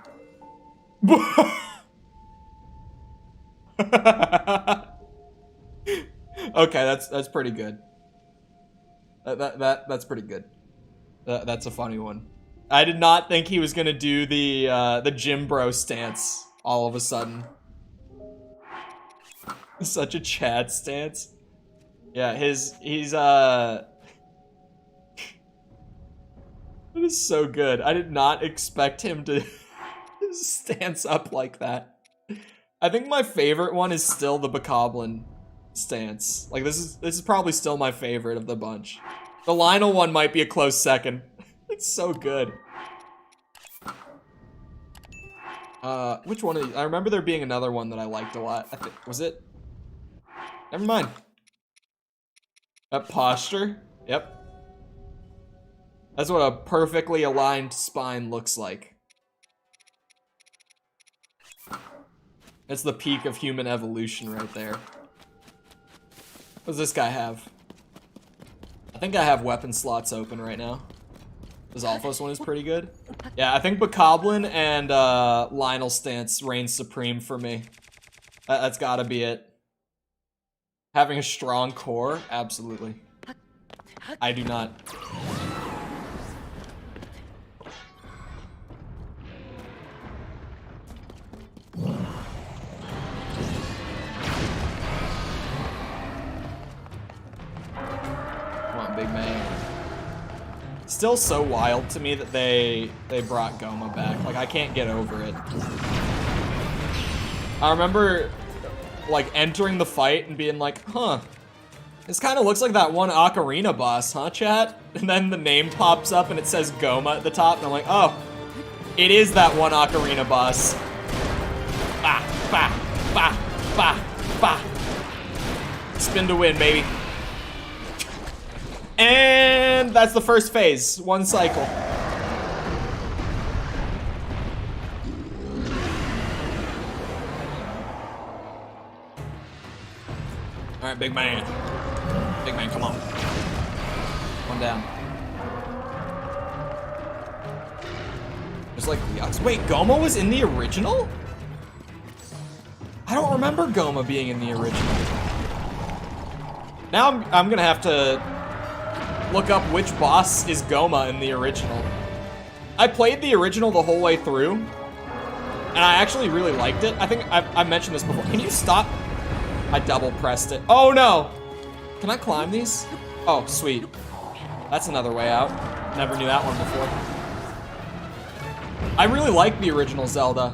Okay, that's pretty good. That's pretty good. That's a funny one. I did not think he was gonna do the gym bro stance all of a sudden. Such a Chad stance. Yeah, he's It is so good. I did not expect him to stance up like that. I think my favorite one is still the Bokoblin stance. Like this is probably still my favorite of the bunch. The Lionel one might be a close second. It's so good. Which one of these? I remember there being another one that I liked a lot. I think, was it? Never mind. That posture? Yep. That's what a perfectly aligned spine looks like. That's the peak of human evolution right there. What does this guy have? I think I have weapon slots open right now. This Alphos one is pretty good. Yeah, I think Bokoblin and Lionel stance reigns supreme for me. That's gotta be it. Having a strong core? Absolutely. I do not. Come on, big man. Still so wild to me that they brought Goma back. Like, I can't get over it. I remember, like, entering the fight and being like, huh, this kind of looks like that one Ocarina boss, huh, chat? And then the name pops up and it says Goma at the top, and I'm like, oh, it is that one Ocarina boss. Bah, bah, bah, bah, bah. Spin to win, baby. And that's the first phase. One cycle. All right, big man. Big man, come on. One down. There's like Leox. Wait, Goma was in the original? I don't remember Goma being in the original. Now I'm gonna have to look up which boss is Goma in the original. I played the original the whole way through, and I actually really liked it. I think I've mentioned this before. Can you stop? I double pressed it. Oh no! Can I climb these? Oh, sweet. That's another way out. Never knew that one before. I really like the original Zelda,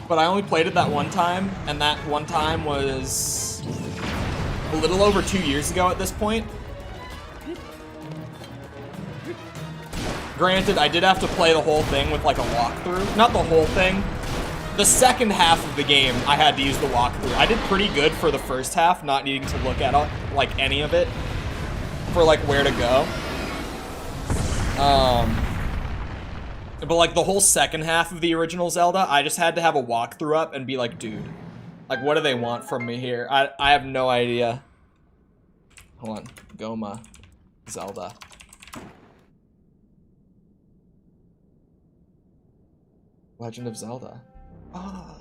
but I only played it that one time, and that one time was a little over 2 years ago at this point. Granted, I did have to play the whole thing with like a walkthrough. Not the whole thing. The second half of the game, I had to use the walkthrough. I did pretty good for the first half, not needing to look at like any of it for like where to go. But like the whole second half of the original Zelda, I just had to have a walkthrough up and be like, dude, like what do they want from me here? I have no idea. Hold on, Goma, Zelda. Legend of Zelda. Ah,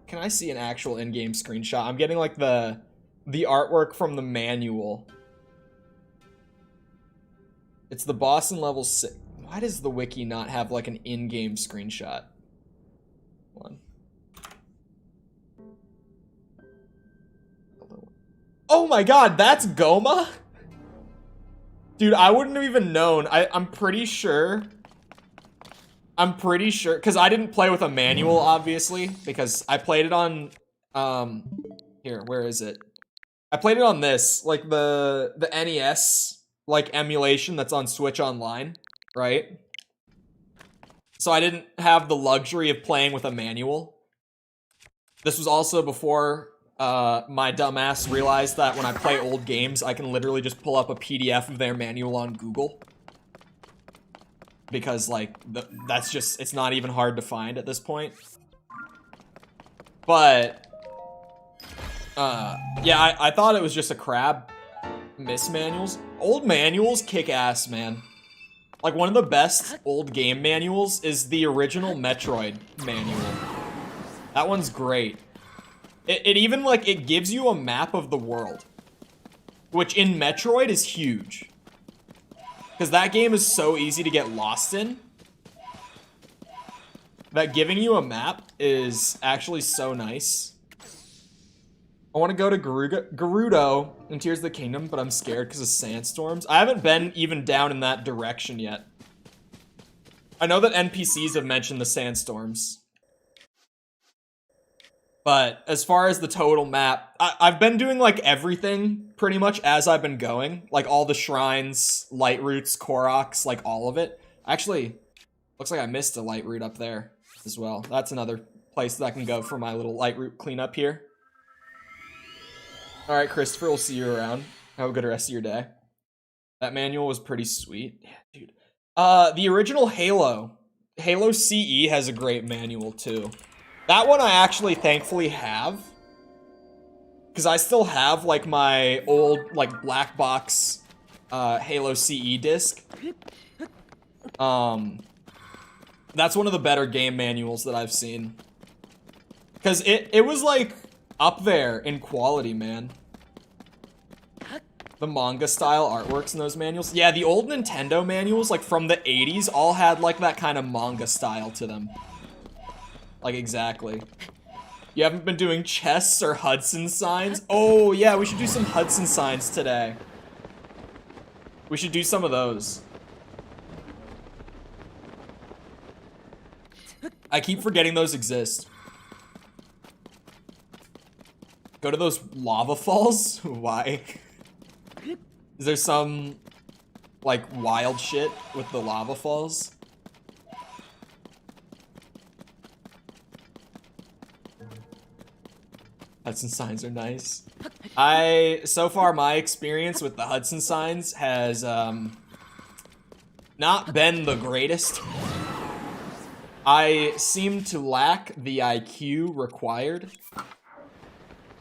can I see an actual in-game screenshot? I'm getting like the artwork from the manual. It's the boss in level 6. Why does the wiki not have like an in-game screenshot? Hold on. Oh my god, that's Goma? Dude, I wouldn't have even known. I'm pretty sure, because I didn't play with a manual, obviously, because I played it on, here, where is it? I played it on this, like the NES, like emulation that's on Switch Online, right? So I didn't have the luxury of playing with a manual. This was also before my dumbass realized that when I play old games, I can literally just pull up a PDF of their manual on Google. Because, like, that's just, it's not even hard to find at this point. But, yeah, I thought it was just a crab miss manuals. Old manuals kick ass, man. Like, one of the best old game manuals is the original Metroid manual. That one's great. It even, like, it gives you a map of the world. Which, in Metroid, is huge. Because that game is so easy to get lost in. That giving you a map is actually so nice. I want to go to Gerudo in Tears of the Kingdom, but I'm scared because of sandstorms. I haven't been even down in that direction yet. I know that NPCs have mentioned the sandstorms. But as far as the total map, I've been doing like everything pretty much as I've been going. Like all the shrines, light roots, Koroks, like all of it. Actually, looks like I missed a light root up there as well. That's another place that I can go for my little light root cleanup here. All right, Christopher, we'll see you around. Have a good rest of your day. That manual was pretty sweet. Yeah, dude. The original Halo CE has a great manual too. That one I actually thankfully have. Because I still have, like, my old, like, black box Halo CE disc. That's one of the better game manuals that I've seen. Because it was, like, up there in quality, man. The manga-style artworks in those manuals. Yeah, the old Nintendo manuals, like, from the 80s, all had, like, that kind of manga style to them. Like, exactly. You haven't been doing chests or Hudson signs? Oh, yeah, we should do some Hudson signs today. We should do some of those. I keep forgetting those exist. Go to those lava falls? Why? Is there some, like, wild shit with the lava falls? Hudson signs are nice. So far my experience with the Hudson signs has not been the greatest. I seem to lack the IQ required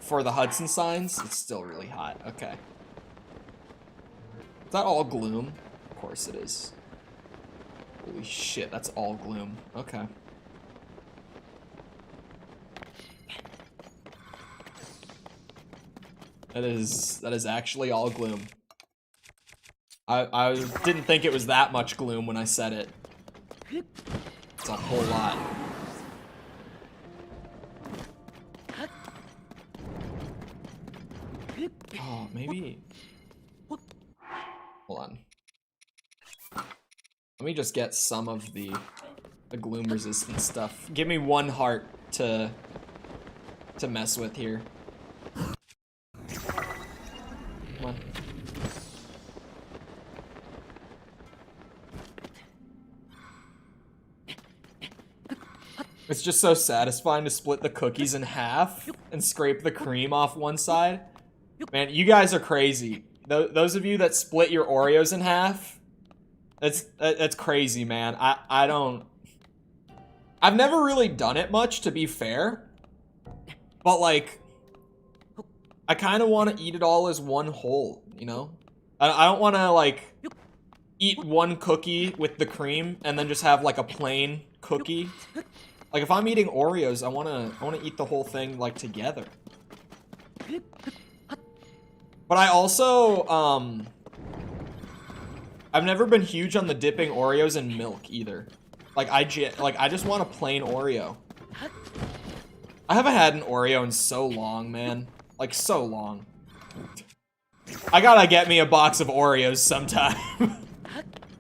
for the Hudson signs. It's still really hot. Okay. Is that all gloom? Of course it is. Holy shit, that's all gloom. Okay. That is actually all gloom. I didn't think it was that much gloom when I said it. It's a whole lot. Oh, maybe. Hold on. Let me just get some of the gloom resistant stuff. Give me 1 heart to mess with here. Come on. It's just so satisfying to split the cookies in half and scrape the cream off one side. Man, you guys are crazy. Those of you that split your Oreos in half, that's crazy, man. I've never really done it much, to be fair. But like, I kind of want to eat it all as one whole, you know? I don't want to like eat one cookie with the cream and then just have like a plain cookie. Like if I'm eating Oreos, I wanna eat the whole thing like together. But I also I've never been huge on the dipping Oreos in milk either. Like I just want a plain Oreo. I haven't had an Oreo in so long, man. Like so long. I gotta get me a box of Oreos sometime.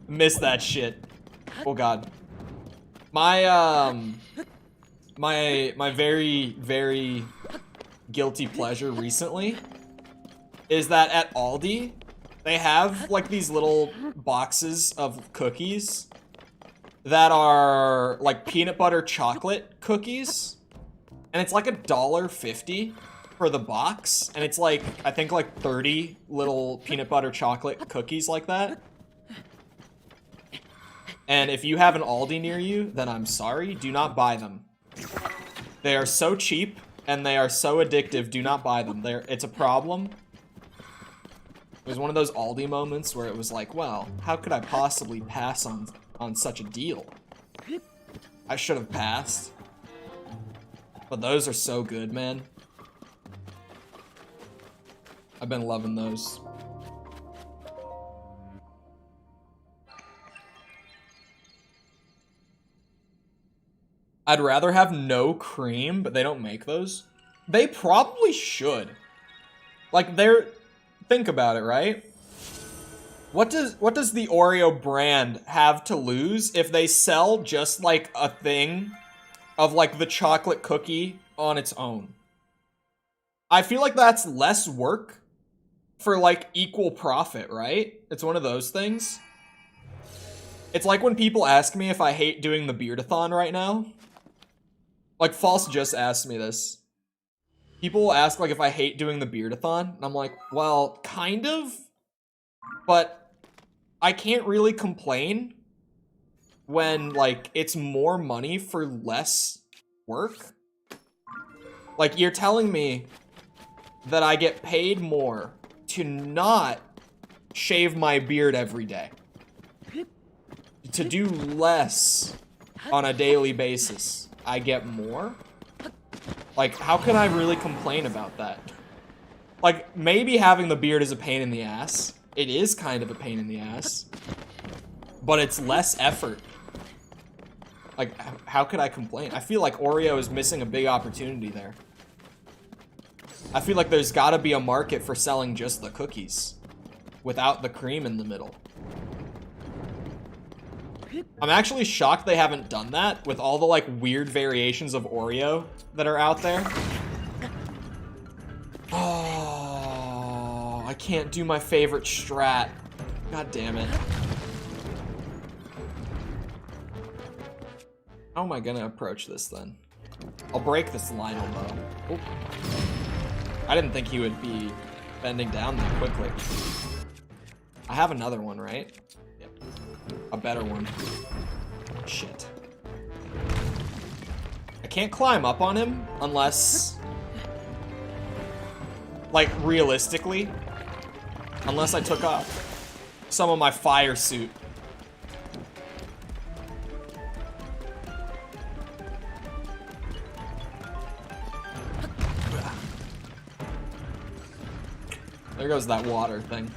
Miss that shit. Oh god. My very, very guilty pleasure recently is that at Aldi, they have like these little boxes of cookies that are like peanut butter chocolate cookies. And it's like $1.50 for the box. And it's like, I think like 30 little peanut butter chocolate cookies like that. And if you have an Aldi near you, then I'm sorry, do not buy them. They are so cheap and they are so addictive, do not buy them. It's a problem. It was one of those Aldi moments where it was like, well, how could I possibly pass on such a deal? I should have passed. But those are so good, man. I've been loving those. I'd rather have no cream, but they don't make those. They probably should. Like think about it, right? What does the Oreo brand have to lose if they sell just like a thing of like the chocolate cookie on its own? I feel like that's less work for like equal profit, right? It's one of those things. It's like when people ask me if I hate doing the beardathon right now. Like, False just asked me this. People will ask, like, if I hate doing the beardathon. And I'm like, well, kind of. But I can't really complain when, like, it's more money for less work. Like, you're telling me that I get paid more to not shave my beard every day. To do less on a daily basis. I get more? Like, how can I really complain about that? Like, maybe having the beard is a pain in the ass. It is kind of a pain in the ass. But it's less effort. Like, how could I complain? I feel like Oreo is missing a big opportunity there. I feel like there's gotta be a market for selling just the cookies. Without the cream in the middle. I'm actually shocked they haven't done that with all the like weird variations of Oreo that are out there. Oh, I can't do my favorite strat. God damn it. How am I gonna approach this then? I'll break this Lionel bow. Oh. I didn't think he would be bending down that quickly. I have another one, right? Yep. A better one. Shit. I can't climb up on him unless... like, realistically. Unless I took off some of my fire suit. There goes that water thing.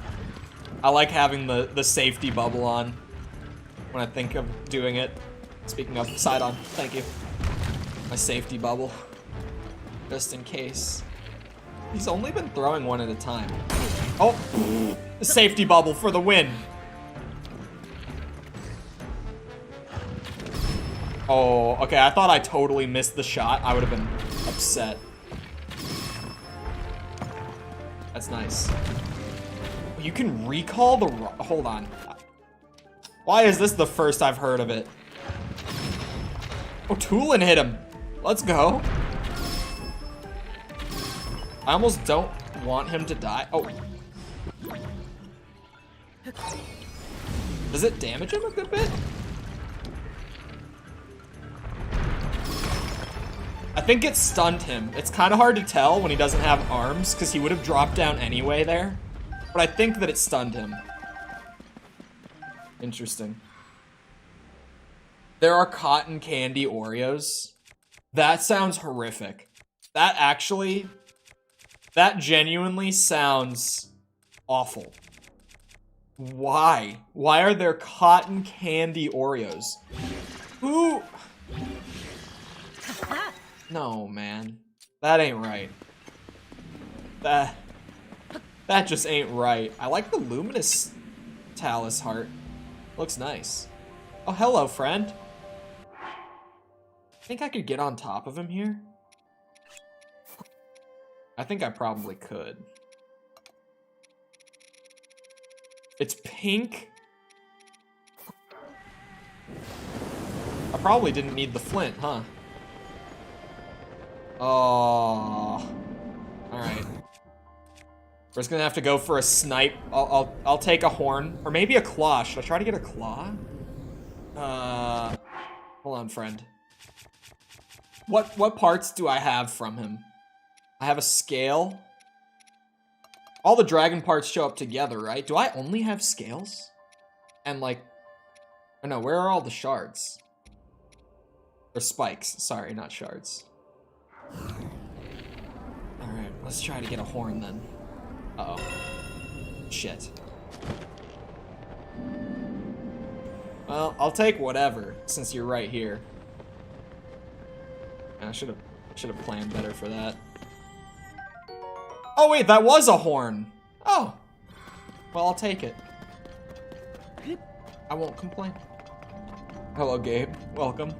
I like having the safety bubble on when I think of doing it. Speaking of, side on, thank you. My safety bubble, just in case. He's only been throwing one at a time. Oh, the safety bubble for the win. Oh, okay, I thought I totally missed the shot. I would have been upset. That's nice. You can recall the... Hold on. Why is this the first I've heard of it? Oh, Tulin hit him. Let's go. I almost don't want him to die. Oh. Does it damage him a good bit? I think it stunned him. It's kind of hard to tell when he doesn't have arms because he would have dropped down anyway there. But I think that it stunned him. Interesting. There are cotton candy Oreos. That sounds horrific. That genuinely sounds awful. Why? Why are there cotton candy Oreos? Who? No, man. That ain't right. That just ain't right. I like the luminous Talus heart. Looks nice. Oh, hello, friend. I think I could get on top of him here. I think I probably could. It's pink. I probably didn't need the flint, huh? Oh. Alright. We're just gonna have to go for a snipe. I'll take a horn. Or maybe a claw. Should I try to get a claw? Hold on, friend. What parts do I have from him? I have a scale. All the dragon parts show up together, right? Do I only have scales? And like... Oh no, where are all the shards? Or spikes. Sorry, not shards. Alright, let's try to get a horn then. Uh-oh. Shit. Well, I'll take whatever, since you're right here. I should have planned better for that. Oh wait, that was a horn! Oh! Well, I'll take it. I won't complain. Hello, Gabe. Welcome.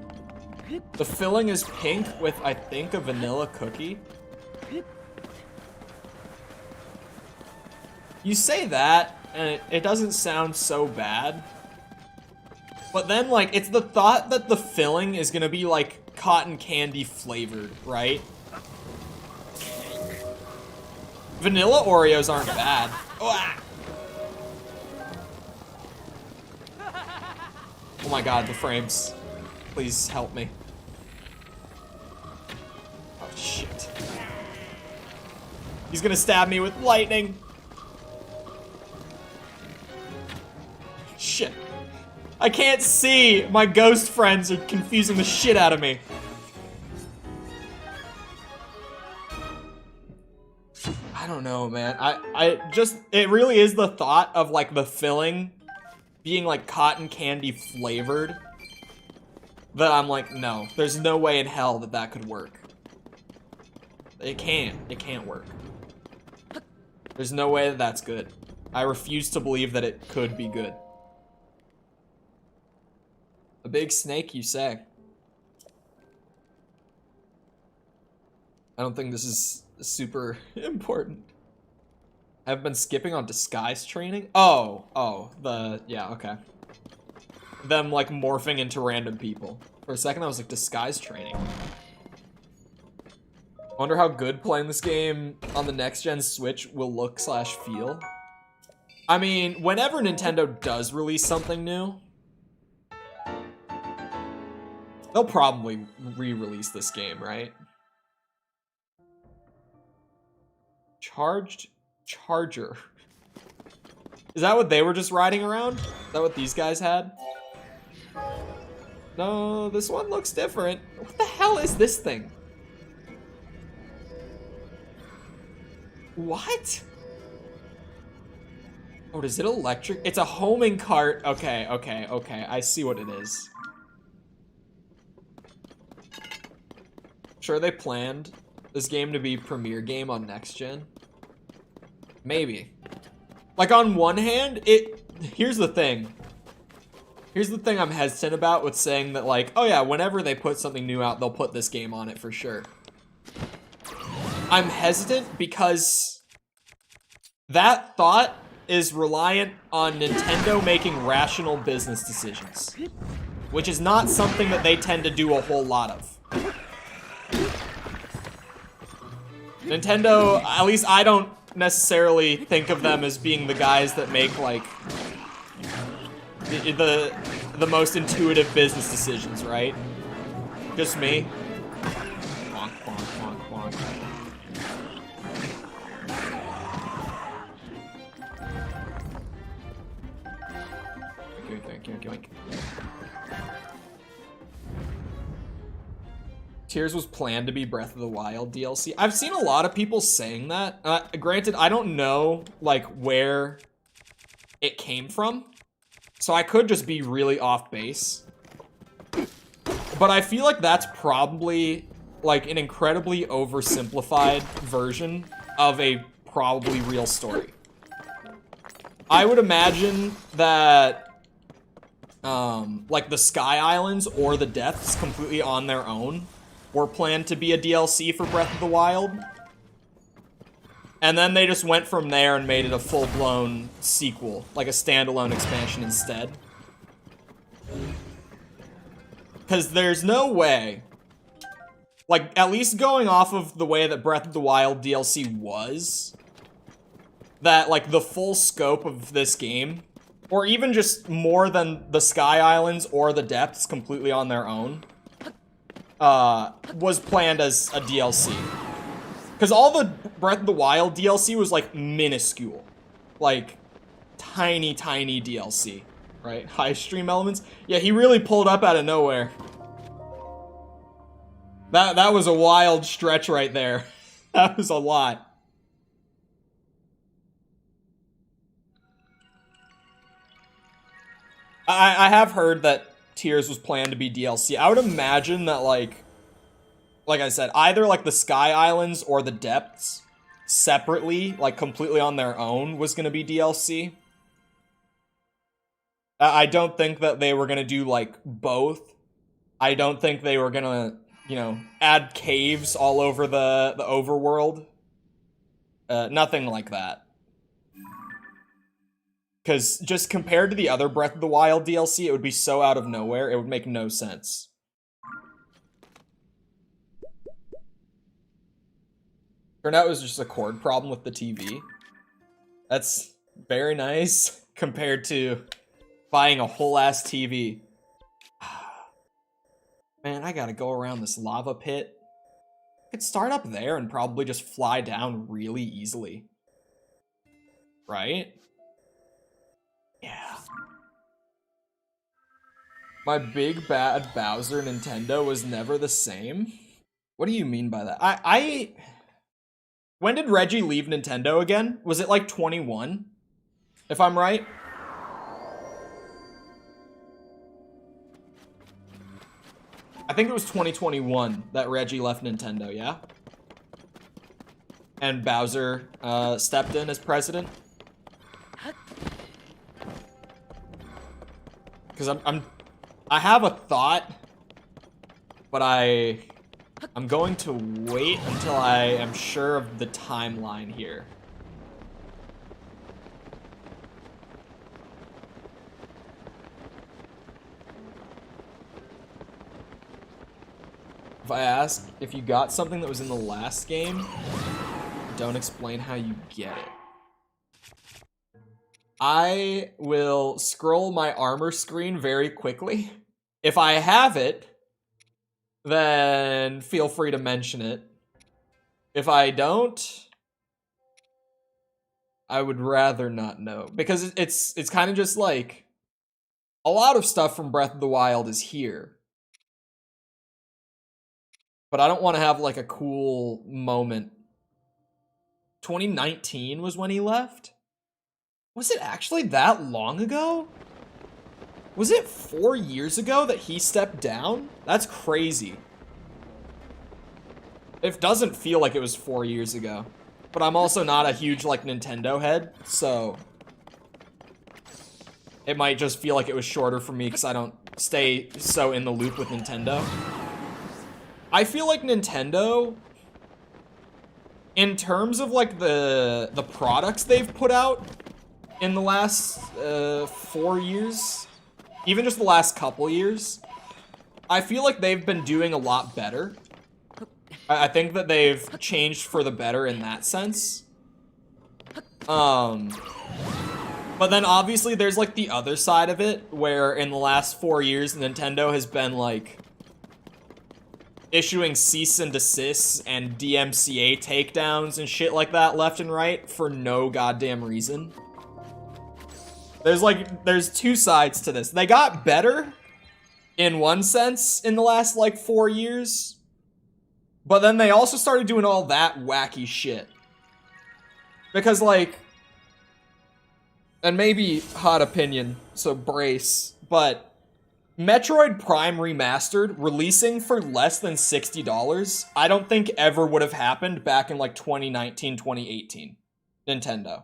The filling is pink with, I think, a vanilla cookie. You say that, and it doesn't sound so bad. But then, like, it's the thought that the filling is gonna be, like, cotton candy flavored, right? Vanilla Oreos aren't bad. Oh my god, the frames. Please help me. Oh, shit. He's gonna stab me with lightning. Shit. I can't see! My ghost friends are confusing the shit out of me. I don't know, man. It really is the thought of, like, the filling being, like, cotton candy flavored that I'm like, no. There's no way in hell that that could work. It can't. It can't work. There's no way that that's good. I refuse to believe that it could be good. A big snake, you say? I don't think this is super important. I've been skipping on disguise training? Oh, yeah, okay. Them, like, morphing into random people. For a second, I was like, disguise training. Wonder how good playing this game on the next-gen Switch will look/feel. I mean, whenever Nintendo does release something new, they'll probably re-release this game, right? Charged charger. Is that what they were just riding around? Is that what these guys had? No, this one looks different. What the hell is this thing? What? Oh, is it electric? It's a homing cart. Okay, okay, okay. I see what it is. Sure, they planned this game to be premiere game on next gen. Maybe. Like, on one hand, here's the thing. Here's the thing I'm hesitant about with saying that, like, oh yeah, whenever they put something new out, they'll put this game on it for sure. I'm hesitant because that thought is reliant on Nintendo making rational business decisions, which is not something that they tend to do a whole lot of. Nintendo, at least I don't necessarily think of them as being the guys that make, like, the most intuitive business decisions, right? Just me. Bonk, bonk, bonk, bonk. Tears was planned to be Breath of the Wild DLC. I've seen a lot of people saying that. Granted, I don't know, like, where it came from, so I could just be really off base. But I feel like that's probably, like, an incredibly oversimplified version of a probably real story. I would imagine that, like, the Sky Islands or the Depths completely on their own were planned to be a DLC for Breath of the Wild. And then they just went from there and made it a full-blown sequel, like a standalone expansion instead. Because there's no way, like, at least going off of the way that Breath of the Wild DLC was, that, like, the full scope of this game, or even just more than the Sky Islands or the Depths completely on their own, was planned as a DLC. Because all the Breath of the Wild DLC was, like, minuscule. Like, tiny, tiny DLC, right? High stream elements. Yeah, he really pulled up out of nowhere. That was a wild stretch right there. That was a lot. I have heard that Tears was planned to be DLC. I would imagine that, like I said, either, like, the Sky Islands or the Depths separately, like, completely on their own, was gonna be DLC. I don't think that they were gonna do, like, both. I don't think they were gonna, you know, add caves all over the overworld. Nothing like that. Because just compared to the other Breath of the Wild DLC, it would be so out of nowhere, it would make no sense. Turned out it was just a cord problem with the TV. That's very nice compared to buying a whole-ass TV. Man, I gotta go around this lava pit. I could start up there and probably just fly down really easily. Right? Yeah. My big bad Bowser Nintendo was never the same? What do you mean by that? When did Reggie leave Nintendo again? Was it like 21? If I'm right? I think it was 2021 that Reggie left Nintendo, yeah? And Bowser stepped in as president. Because I have a thought, but I'm going to wait until I am sure of the timeline here. If I ask if you got something that was in the last game, don't explain how you get it. I will scroll my armor screen very quickly. If I have it, then feel free to mention it. If I don't, I would rather not know. Because it's kind of just like, a lot of stuff from Breath of the Wild is here. But I don't want to have like a cool moment. 2019 was when he left? Was it actually that long ago? Was it 4 years ago that he stepped down? That's crazy. It doesn't feel like it was 4 years ago. But I'm also not a huge like Nintendo head, so it might just feel like it was shorter for me because I don't stay so in the loop with Nintendo. I feel like Nintendo, in terms of like the products they've put out in the last 4 years, even just the last couple years, I feel like they've been doing a lot better. I think that they've changed for the better in that sense. But then obviously there's like the other side of it, where in the last 4 years, Nintendo has been like issuing cease and desists and DMCA takedowns and shit like that left and right for no goddamn reason. There's two sides to this. They got better in one sense in the last like 4 years, but then they also started doing all that wacky shit. Because like, and maybe hot opinion, so brace, but Metroid Prime Remastered releasing for less than $60, I don't think ever would have happened back in like 2019, 2018. Nintendo.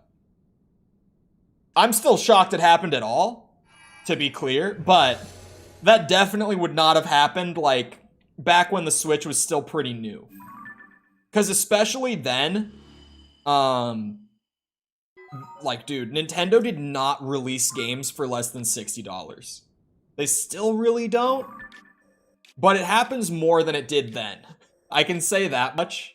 I'm still shocked it happened at all, to be clear, but that definitely would not have happened like back when the Switch was still pretty new. Because especially then, like, dude, Nintendo did not release games for less than $60. They still really don't, but it happens more than it did then. I can say that much.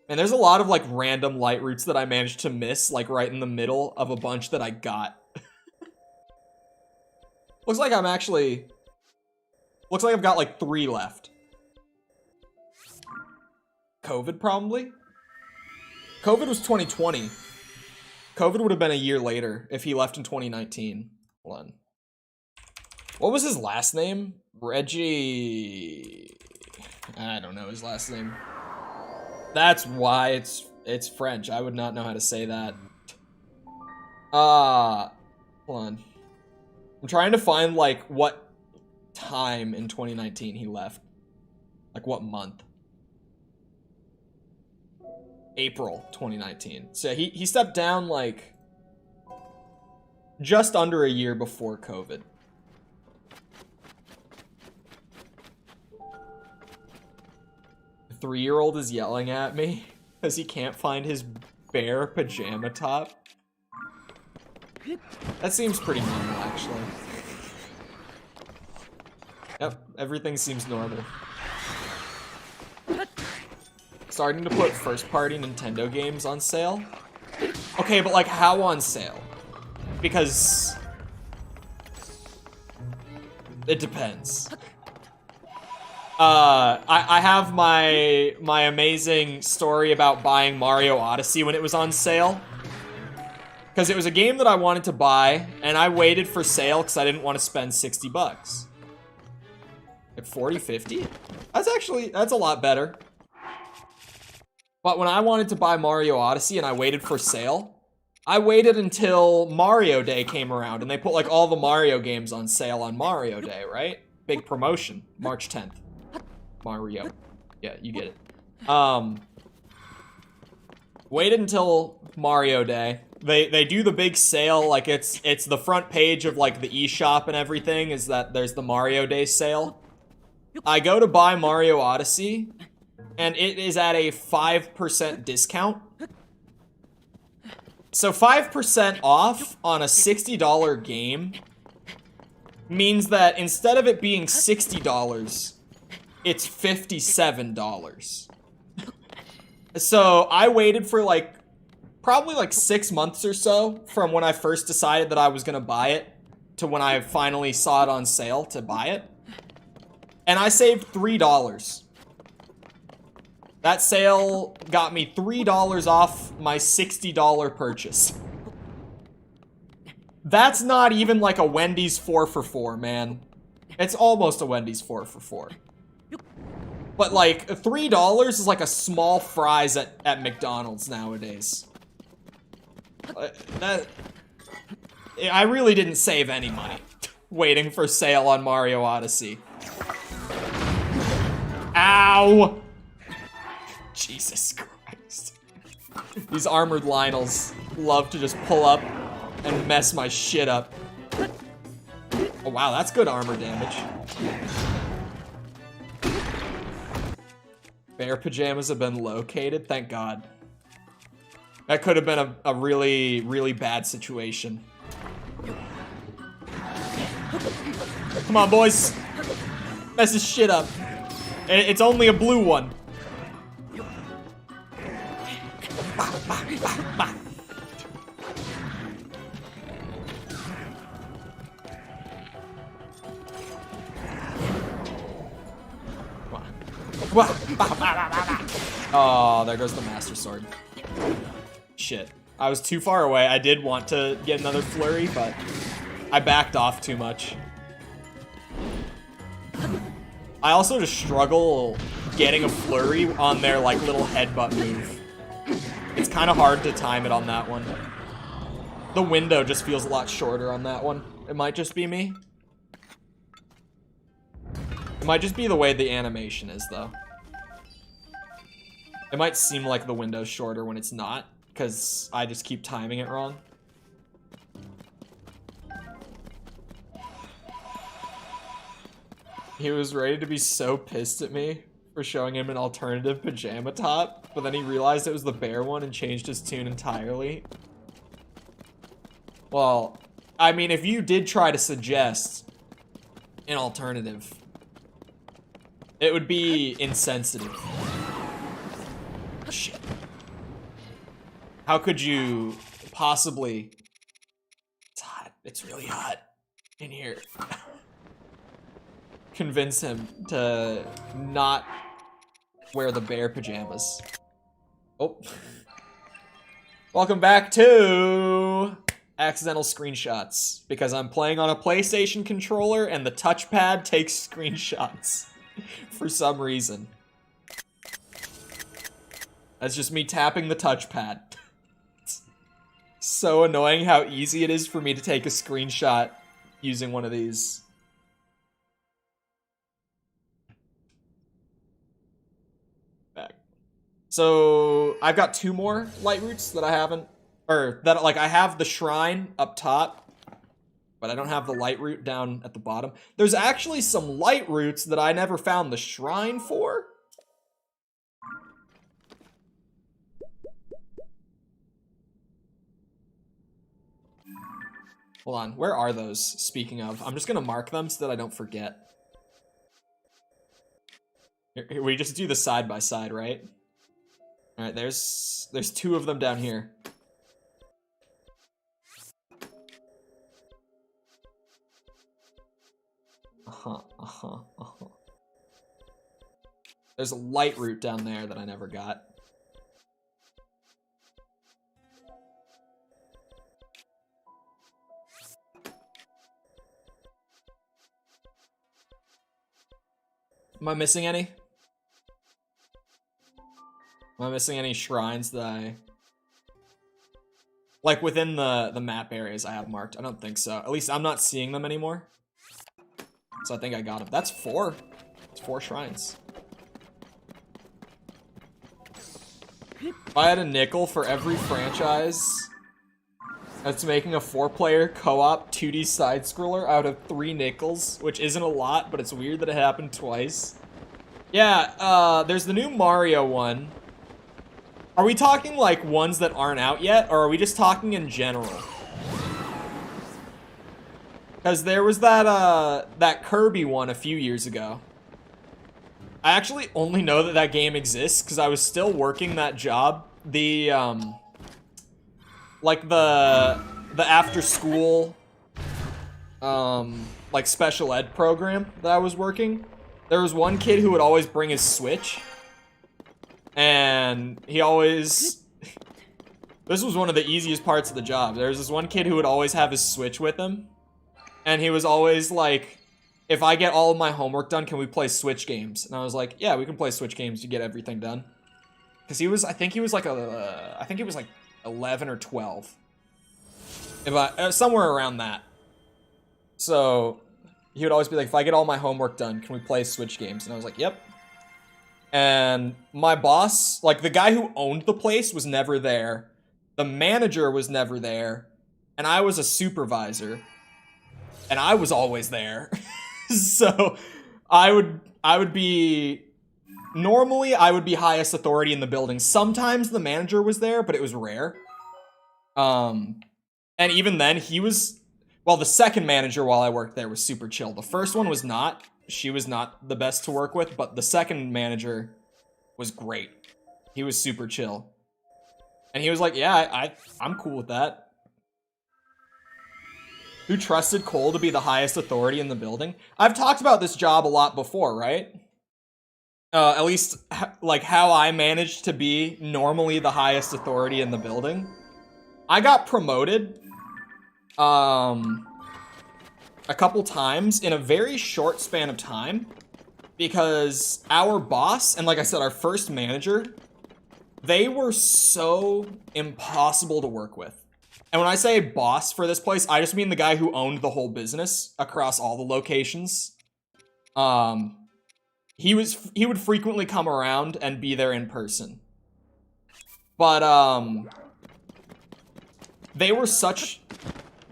And there's a lot of like random light routes that I managed to miss, like right in the middle of a bunch that I got. Looks like I've got like 3 left. COVID probably? COVID was 2020. COVID would have been a year later if he left in 2019. Hold on. What was his last name? Reggie... I don't know his last name. That's why it's French. I would not know how to say that. Hold on. I'm trying to find, like, what time in 2019 he left. Like, what month. April 2019. So he stepped down, like, just under a year before COVID. The 3-year-old is yelling at me because he can't find his bare pajama top. That seems pretty normal, actually. Yep, everything seems normal. Starting to put first-party Nintendo games on sale. Okay, but like, how on sale? Because it depends. I have my amazing story about buying Mario Odyssey when it was on sale. Because it was a game that I wanted to buy, and I waited for sale because I didn't want to spend $60. Like 40, 50? That's a lot better. But when I wanted to buy Mario Odyssey and I waited for sale, I waited until Mario Day came around, and they put like all the Mario games on sale on Mario Day, right? Big promotion, March 10th. Mario. Yeah, you get it. Waited until Mario Day. They do the big sale, like it's the front page of like the eShop and everything, is that there's the Mario Day sale. I go to buy Mario Odyssey, and it is at a 5% discount. So 5% off on a $60 game means that instead of it being $60, it's $57. So I waited for like probably like 6 months or so from when I first decided that I was gonna buy it to when I finally saw it on sale to buy it. And I saved $3. That sale got me $3 off my $60 purchase. That's not even like a Wendy's 4 for $4, man. It's almost a Wendy's 4 for $4. But like, $3 is like a small fries at McDonald's nowadays. I really didn't save any money waiting for sale on Mario Odyssey. Ow! Jesus Christ. These armored Lionels love to just pull up and mess my shit up. Oh wow, that's good armor damage. Bear pajamas have been located, thank God. That could have been a really, really bad situation. Come on, boys. Mess this shit up. It's only a blue one. Oh, there goes the Master Sword. Shit. I was too far away. I did want to get another flurry, but I backed off too much. I also just struggle getting a flurry on their like little headbutt move. It's kind of hard to time it on that one. The window just feels a lot shorter on that one. It might just be me. It might just be the way the animation is, though. It might seem like the window's shorter when it's not, because I just keep timing it wrong. He was ready to be so pissed at me for showing him an alternative pajama top, but then he realized it was the bear one and changed his tune entirely. Well, I mean, if you did try to suggest an alternative, it would be insensitive. Shit. How could you possibly... It's hot. It's really hot in here. Convince him to not wear the bear pajamas. Oh. Welcome back to accidental screenshots, because I'm playing on a PlayStation controller and the touchpad takes screenshots for some reason. That's just me tapping the touchpad. It's so annoying how easy it is for me to take a screenshot using one of these. Back. So I've got 2 more light roots that I haven't, or that like I have the shrine up top, but I don't have the light root down at the bottom. There's actually some light roots that I never found the shrine for. Hold on, where are those, speaking of? I'm just gonna mark them so that I don't forget. Here, we just do the side by side, right? Alright, there's 2 of them down here. There's a light root down there that I never got. Am I missing any? Am I missing any shrines that I... Like within the map areas I have marked? I don't think so. At least I'm not seeing them anymore. So I think I got them. That's 4. It's 4 shrines. If I had a nickel for every franchise that's making a 4-player co-op 2D side-scroller out of 3 nickels, which isn't a lot, but it's weird that it happened twice. Yeah, there's the new Mario one. Are we talking, like, ones that aren't out yet, or are we just talking in general? Because there was that Kirby one a few years ago. I actually only know that that game exists because I was still working that job. The, like the after school, like special ed program that I was working. There was one kid who would always bring his Switch. And he always... This was one of the easiest parts of the job. There was this one kid who would always have his Switch with him. And he was always like, if I get all of my homework done, can we play Switch games? And I was like, yeah, we can play Switch games to get everything done. Because he was, I think he was like 11 or 12. Somewhere around that. So, he would always be like, if I get all my homework done, can we play Switch games? And I was like, yep. And my boss, like the guy who owned the place was never there. The manager was never there. And I was a supervisor. And I was always there. So I would be, normally I would be highest authority in the building. Sometimes the manager was there, but it was rare. And even then he was, well, the second manager while I worked there was super chill. The first one was not. She was not the best to work with, but the second manager was great. He was super chill. And he was like, yeah, I'm cool with that. Who trusted Cole to be the highest authority in the building? I've talked about this job a lot before, right? At least, like, how I managed to be normally the highest authority in the building. I got promoted, a couple times in a very short span of time because our boss, and like I said, our first manager, they were so impossible to work with. And when I say boss for this place, I just mean the guy who owned the whole business across all the locations. He would frequently come around and be there in person. But, they were such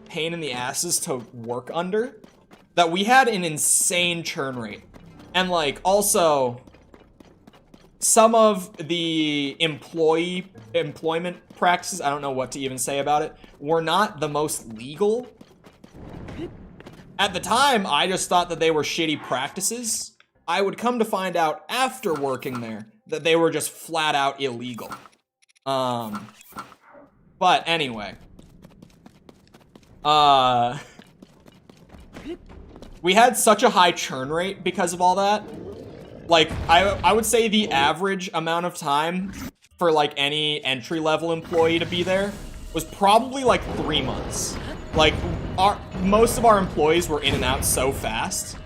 pain in the asses to work under that we had an insane churn rate. And, like, also, some of the employment practices, I don't know what to even say about it, were not the most legal. At the time, I just thought that they were shitty practices. I would come to find out after working there that they were just flat out illegal. But anyway. We had such a high churn rate because of all that. Like, I would say the average amount of time for, like, any entry-level employee to be there was probably, like, 3 months. Like, most of our employees were in and out so fast.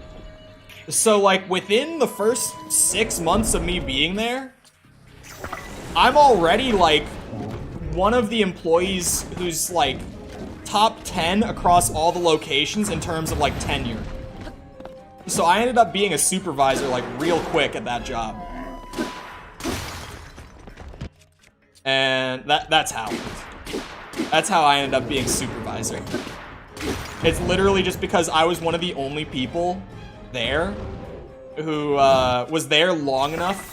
So, like, within the first 6 months of me being there, I'm already, like, one of the employees who's, like, top 10 across all the locations in terms of, like, tenure. So I ended up being a supervisor, like, real quick at that job. And that's how. That's how I ended up being supervisor. It's literally just because I was one of the only people there who was there long enough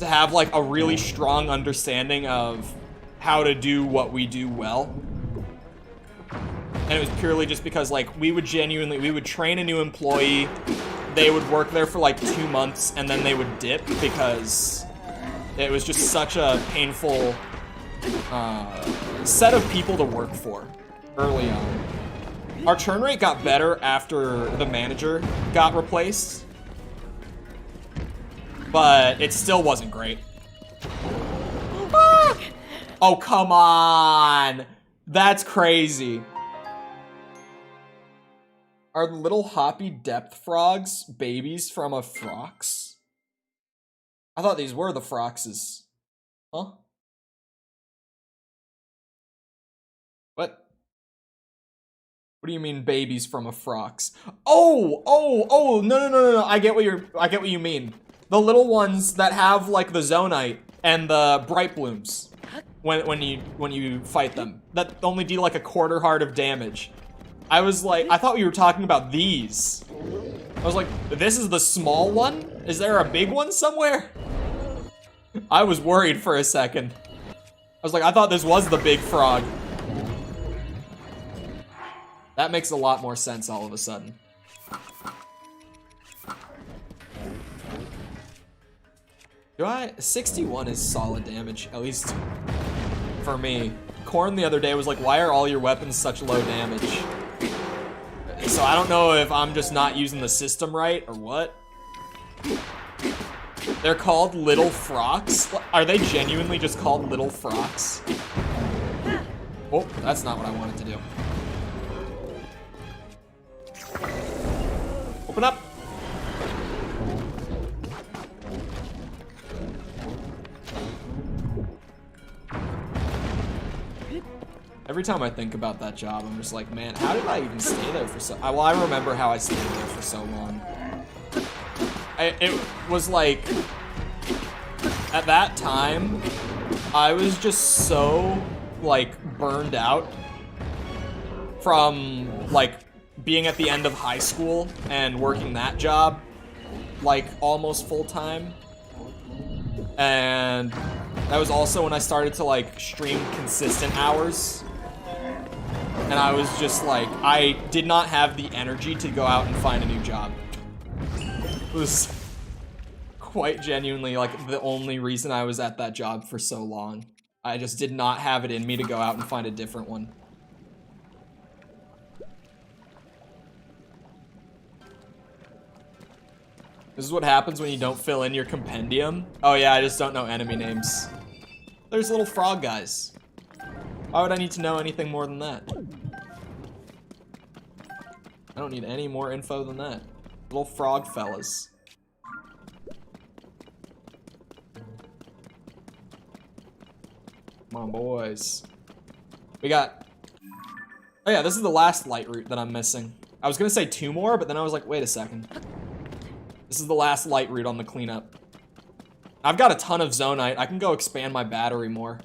to have, like, a really strong understanding of how to do what we do well. And it was purely just because, like, we would train a new employee, they would work there for, like, 2 months, and then they would dip because it was just such a painful set of people to work for early on. Our churn rate got better after the manager got replaced, but it still wasn't great. Oh, come on! That's crazy. Are the little hoppy depth frogs babies from a frox? I thought these were the froxes. Huh? What? What do you mean babies from a frox? Oh, no. I get what you mean. The little ones that have, like, the zonite and the bright blooms when you fight them. That only do, like, a quarter heart of damage. I was like, I thought we were talking about these. I was like, this is the small one? Is there a big one somewhere? I was worried for a second. I was like, I thought this was the big frog. That makes a lot more sense all of a sudden. 61 is solid damage, at least for me. Korn the other day was like, why are all your weapons such low damage? So I don't know if I'm just not using the system right or what. They're called little frocks? Are they genuinely just called little frocks? Oh, that's not what I wanted to do. Open up. Every time I think about that job, I'm just like, man, how did I even stay there for so... Well, I remember how I stayed there for so long. It was like... At that time, I was just so, like, burned out from, like, being at the end of high school and working that job, like, almost full-time. And that was also when I started to, like, stream consistent hours. And I was just like, I did not have the energy to go out and find a new job. It was quite genuinely like the only reason I was at that job for so long. I just did not have it in me to go out and find a different one. This is what happens when you don't fill in your compendium. Oh yeah, I just don't know enemy names. There's little frog guys. Why would I need to know anything more than that? I don't need any more info than that. Little frog fellas. Come on, boys. We got... Oh yeah, this is the last light route that I'm missing. I was gonna say 2 more, but then I was like, wait a second. This is the last light route on the cleanup. I've got a ton of zonite. I can go expand my battery more.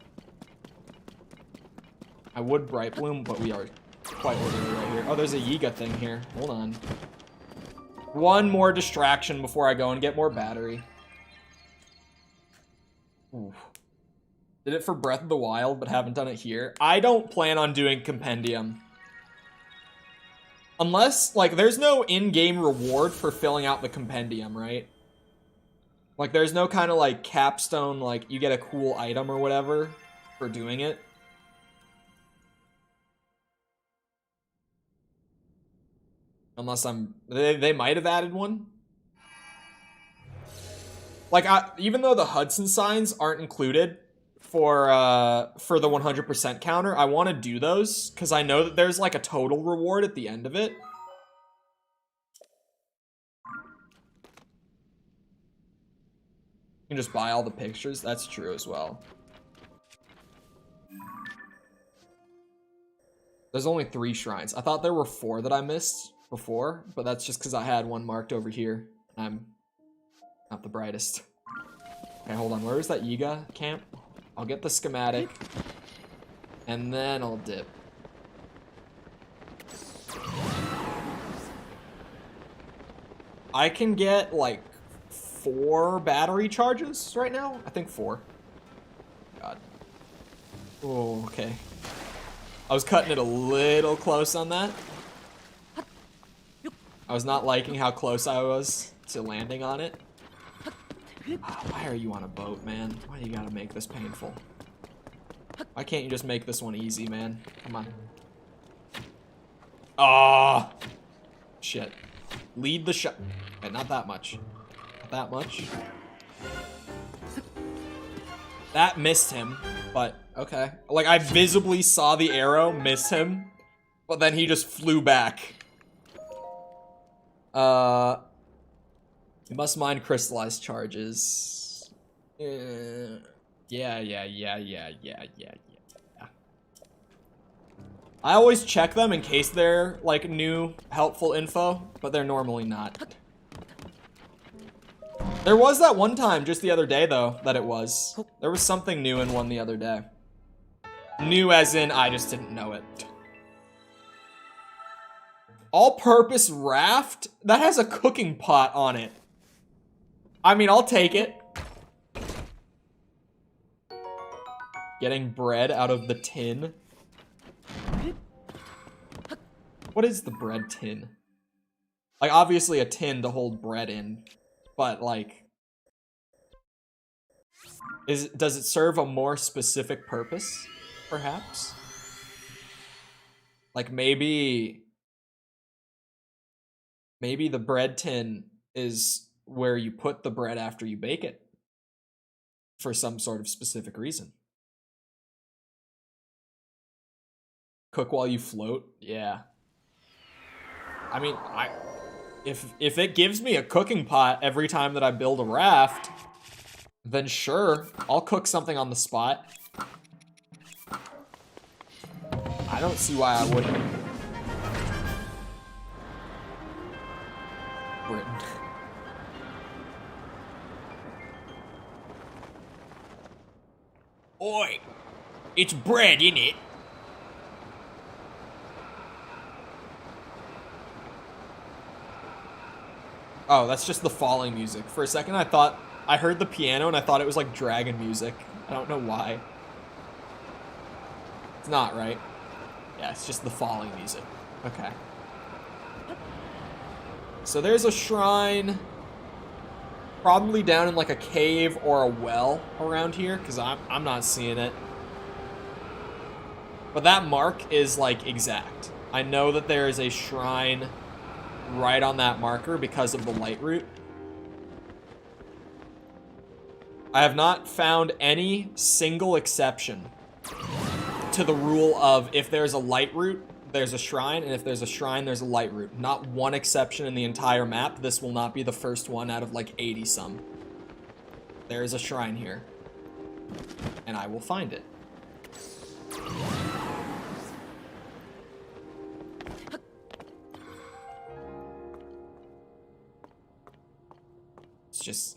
I would bright bloom, but we are quite orderly right here. Oh, there's a Yiga thing here. Hold on. One more distraction before I go and get more battery. Ooh. Did it for Breath of the Wild, but haven't done it here. I don't plan on doing Compendium. Unless, like, there's no in-game reward for filling out the Compendium, right? Like, there's no kind of, like, capstone, like, you get a cool item or whatever for doing it. Unless they might have added one. Like, even though the Hudson signs aren't included for the 100% counter, I want to do those because I know that there's like a total reward at the end of it. You can just buy all the pictures. That's true as well. There's only 3 shrines. I thought there were 4 that I missed before, but that's just because I had one marked over here. I'm not the brightest. Okay, hold on. Where is that Yiga camp? I'll get the schematic, and then I'll dip. I can get, like, 4 battery charges right now? I think 4. God. Oh, okay. I was cutting it a little close on that. I was not liking how close I was to landing on it. Oh, why are you on a boat, man? Why do you gotta make this painful? Why can't you just make this one easy, man? Come on. Ah, oh, shit. Lead the shot. Okay, not that much. Not that much. That missed him, but okay. Like, I visibly saw the arrow miss him, but then he just flew back. You must mine crystallized charges. Yeah. I always check them in case they're, like, new, helpful info, but they're normally not. There was that one time just the other day, though, that it was. There was something new in one the other day. New as in, I just didn't know it. All-purpose raft? That has a cooking pot on it. I mean, I'll take it. Getting bread out of the tin. What is the bread tin? Like, obviously a tin to hold bread in. But, like... Does it serve a more specific purpose, perhaps? Like maybe the bread tin is where you put the bread after you bake it for some sort of specific reason. Cook while you float? Yeah. I mean, if it gives me a cooking pot every time that I build a raft, then sure, I'll cook something on the spot. I don't see why I wouldn't. Britain. Oi! It's bread, innit? Oh, that's just the falling music. For a second, I heard the piano and I thought it was like dragon music. I don't know why. It's not, right? Yeah, it's just the falling music. Okay. So there's a shrine, probably down in like a cave or a well around here, because I'm not seeing it. But that mark is like exact. I know that there is a shrine right on that marker because of the light route. I have not found any single exception to the rule of if there's a light route, there's a shrine, and if there's a shrine, there's a light route. Not one exception in the entire map. This will not be the first one out of like 80 some. There is a shrine here, and I will find it.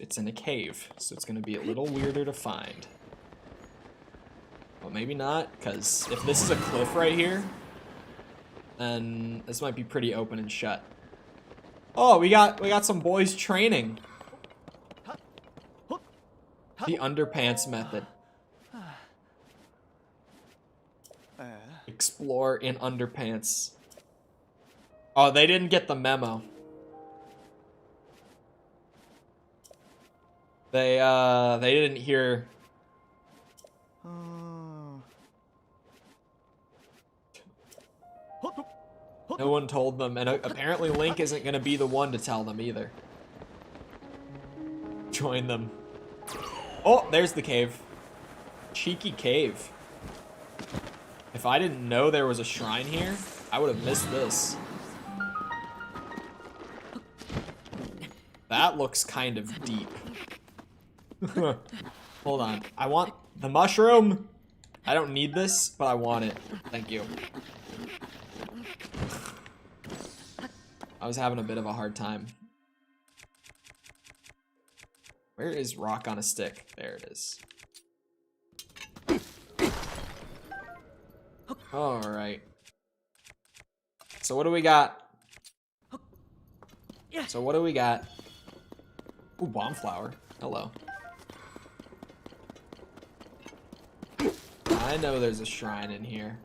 It's in a cave, so it's gonna be a little weirder to find. Well, maybe not, because if this is a cliff right here, then this might be pretty open and shut. Oh, we got some boys training. The underpants method. Explore in underpants. Oh, they didn't get the memo. They didn't hear. No one told them, and apparently Link isn't gonna be the one to tell them either. Join them. Oh, there's the cave. Cheeky cave. If I didn't know there was a shrine here, I would have missed this. That looks kind of deep. Hold on. I want the mushroom. I don't need this, but I want it. Thank you. I was having a bit of a hard time. Where is rock on a stick? There it is. Alright. So what do we got? Ooh, bomb flower. Hello. I know there's a shrine in here.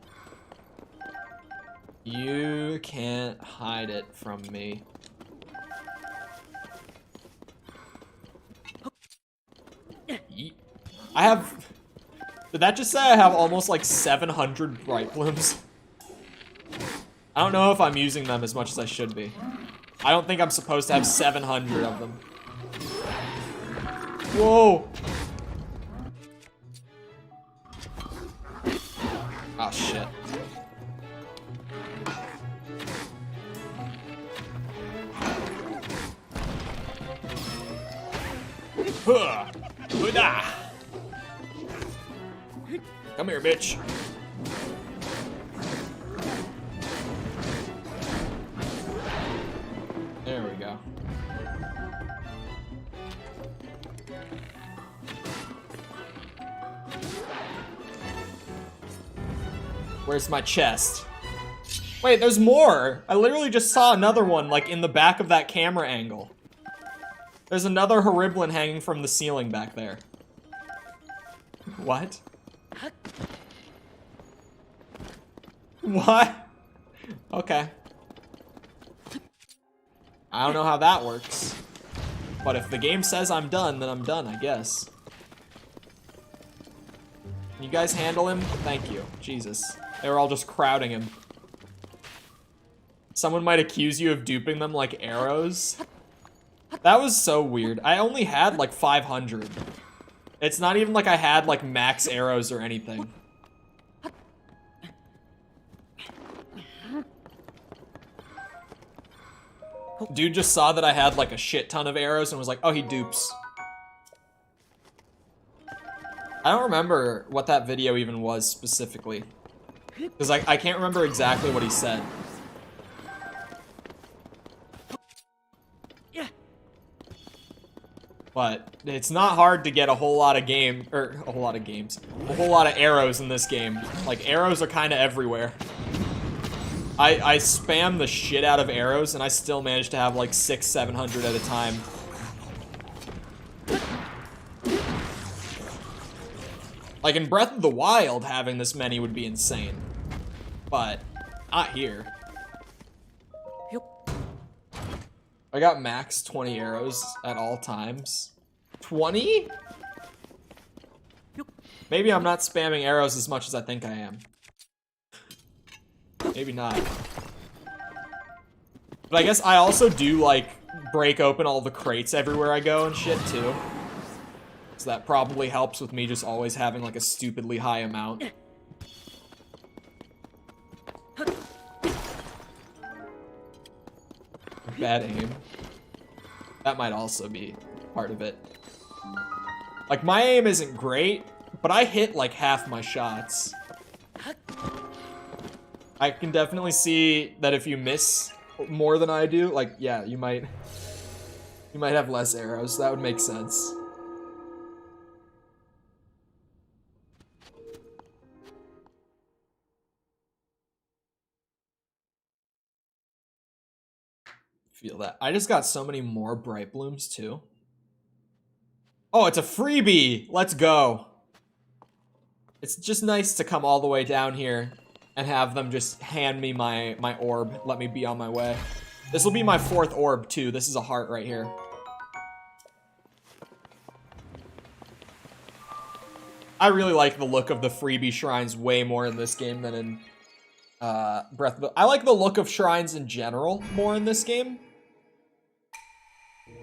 You can't hide it from me. Yeet. I have... Did that just say I have almost like 700 bright blooms? I don't know if I'm using them as much as I should be. I don't think I'm supposed to have 700 of them. Whoa! Oh shit. Come here, bitch. There we go. Where's my chest? Wait, there's more! I literally just saw another one, like, in the back of that camera angle. There's another Horiblin hanging from the ceiling back there. What? What? Okay. I don't know how that works. But if the game says I'm done, then I'm done, I guess. you guys handle him? Thank you. Jesus. They were all just crowding him. Someone might accuse you of duping them like arrows. That was so weird. I only had like 500. It's not even like I had like max arrows or anything. Dude just saw that I had like a shit ton of arrows and was like, oh, he dupes. I don't remember what that video even was specifically. Because I can't remember exactly what he said. But it's not hard to get a whole lot of a whole lot of arrows in this game. Like, arrows are kind of everywhere. I spam the shit out of arrows, and I still manage to have like 600-700 at a time. Like, in Breath of the Wild, having this many would be insane. But, not here. I got max 20 arrows at all times. 20? Maybe I'm not spamming arrows as much as I think I am. Maybe not. But I guess I also do, like, break open all the crates everywhere I go and shit, too. So that probably helps with me just always having, like, a stupidly high amount. Bad aim. That might also be part of it. Like, my aim isn't great, but I hit, like, half my shots. I can definitely see that if you miss more than I do, like, yeah, you might have less arrows. That would make sense. Feel that. I just got so many more bright blooms too. Oh, it's a freebie. Let's go. It's just nice to come all the way down here and have them just hand me my orb. Let me be on my way. This will be my 4th orb too. This is a heart right here. I really like the look of the freebie shrines way more in this game than in Breath of the... I like the look of shrines in general more in this game.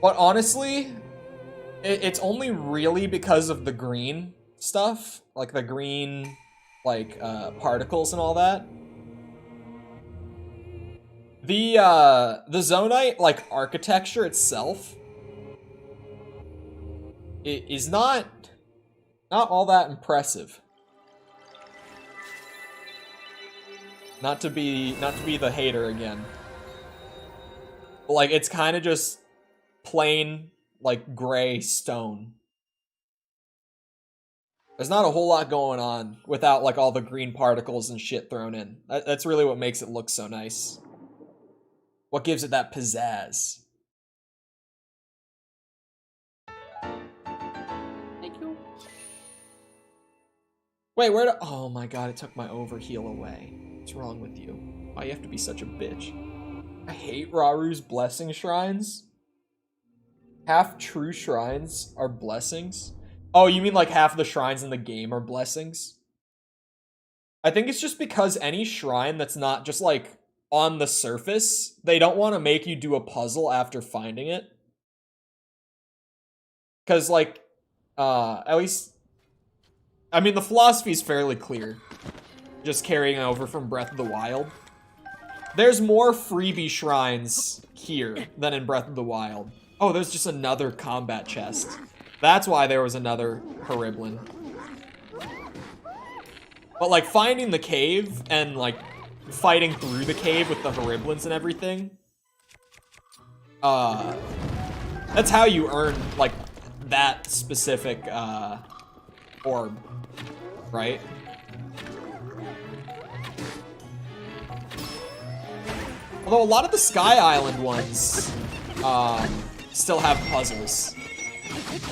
But honestly, it's only really because of the green stuff. Like the green, like, particles and all that. The Zonite, like, architecture itself is not all that impressive. Not to be the hater again. But, like, it's kind of just plain, like, gray stone. There's not a whole lot going on without, like, all the green particles and shit thrown in. That's really what makes it look so nice. What gives it that pizzazz. Thank you. Wait, where did... Oh my god, it took my overheal away. What's wrong with you? Why you have to be such a bitch? I hate Raru's blessing shrines. Half true shrines are blessings? Oh, you mean like half the shrines in the game are blessings? I think it's just because any shrine that's not just like on the surface, they don't want to make you do a puzzle after finding it. Because like, at least, I mean, the philosophy is fairly clear. Just carrying over from Breath of the Wild. There's more freebie shrines here than in Breath of the Wild. Oh, there's just another combat chest. That's why there was another Horiblin. But like finding the cave and like fighting through the cave with the Horiblins and everything. That's how you earn like that specific orb, right? Although a lot of the Sky Island ones still have puzzles.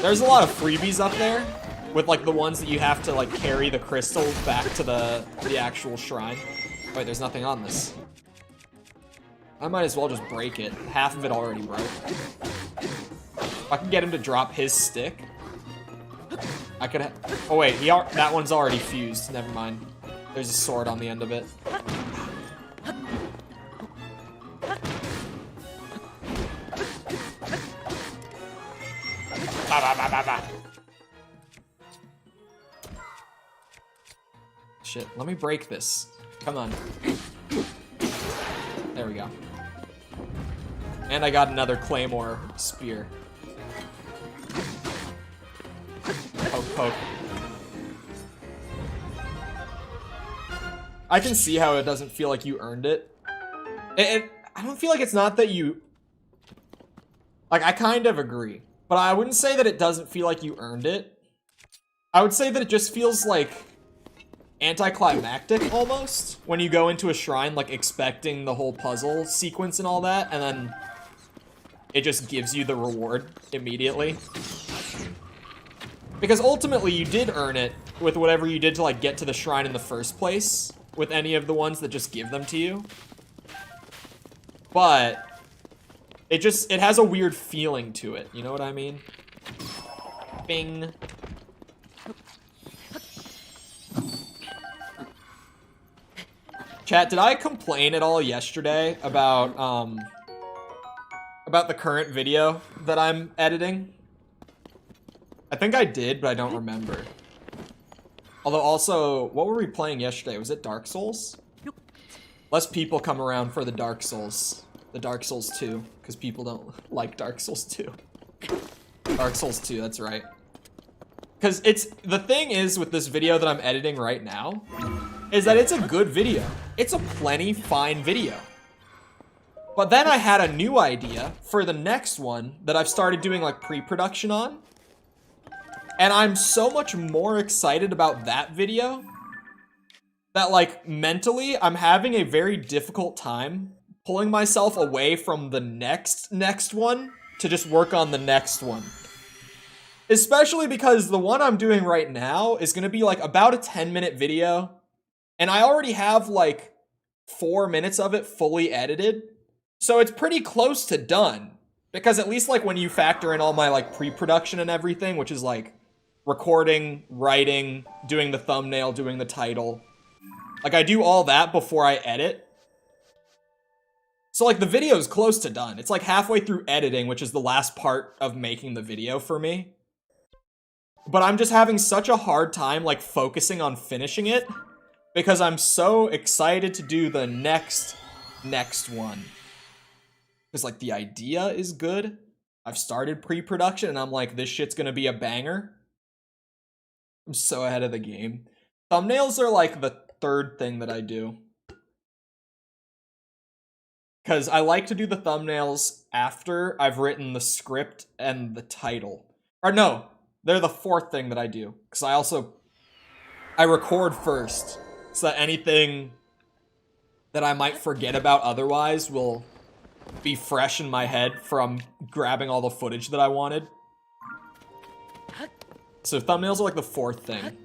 There's a lot of freebies up there with like the ones that you have to like carry the crystal back to the actual shrine. Wait, there's nothing on this. I might as well just break it. Half of it already broke. If I can get him to drop his stick. I could oh wait, that one's already fused. Never mind. There's a sword on the end of it. Bah, bah, bah, bah, bah. Shit, let me break this. Come on. There we go. And I got another claymore spear. Poke, poke. I can see how it doesn't feel like you earned it. I don't feel like it's not that you... Like, I kind of agree. But I wouldn't say that it doesn't feel like you earned it. I would say that it just feels like anticlimactic almost when you go into a shrine like expecting the whole puzzle sequence and all that, and then it just gives you the reward immediately. Because ultimately you did earn it with whatever you did to like get to the shrine in the first place, with any of the ones that just give them to you. But it has a weird feeling to it, you know what I mean? Bing. Chat, did I complain at all yesterday about the current video that I'm editing? I think I did, but I don't remember. Although also, what were we playing yesterday? Was it Dark Souls? Less people come around for the Dark Souls. The Dark Souls 2, because people don't like Dark Souls 2. Dark Souls 2, that's right. Because the thing is with this video that I'm editing right now, is that it's a good video. It's a plenty fine video. But then I had a new idea for the next one that I've started doing like pre-production on. And I'm so much more excited about that video that like mentally I'm having a very difficult time pulling myself away from the next one to just work on the next one. Especially because the one I'm doing right now is gonna be like about a 10-minute video. And I already have like 4 minutes of it fully edited. So it's pretty close to done. Because at least like when you factor in all my like pre-production and everything, which is like recording, writing, doing the thumbnail, doing the title. Like I do all that before I edit. So like the video is close to done. It's like halfway through editing, which is the last part of making the video for me. But I'm just having such a hard time like focusing on finishing it because I'm so excited to do the next one. Because like the idea is good. I've started pre-production and I'm like, this shit's gonna be a banger. I'm so ahead of the game. Thumbnails are like the third thing that I do. Because I like to do the thumbnails after I've written the script and the title. Or no, they're the fourth thing that I do. Because I record first. So that anything that I might forget about otherwise will be fresh in my head from grabbing all the footage that I wanted. So thumbnails are like the fourth thing.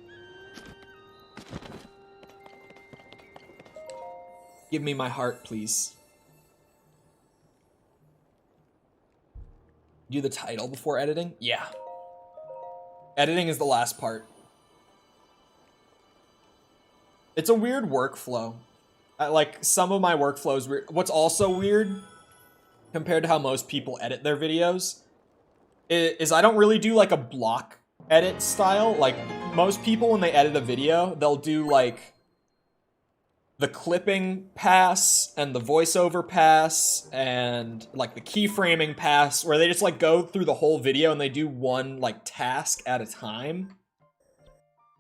Give me my heart, please. Do the title before editing? Yeah. Editing is the last part. It's a weird workflow. Like, some of my workflows weird. What's also weird, compared to how most people edit their videos, is I don't really do like a block edit style. Like, most people when they edit a video, they'll do like the clipping pass and the voiceover pass and like the keyframing pass, where they just like go through the whole video and they do one like task at a time.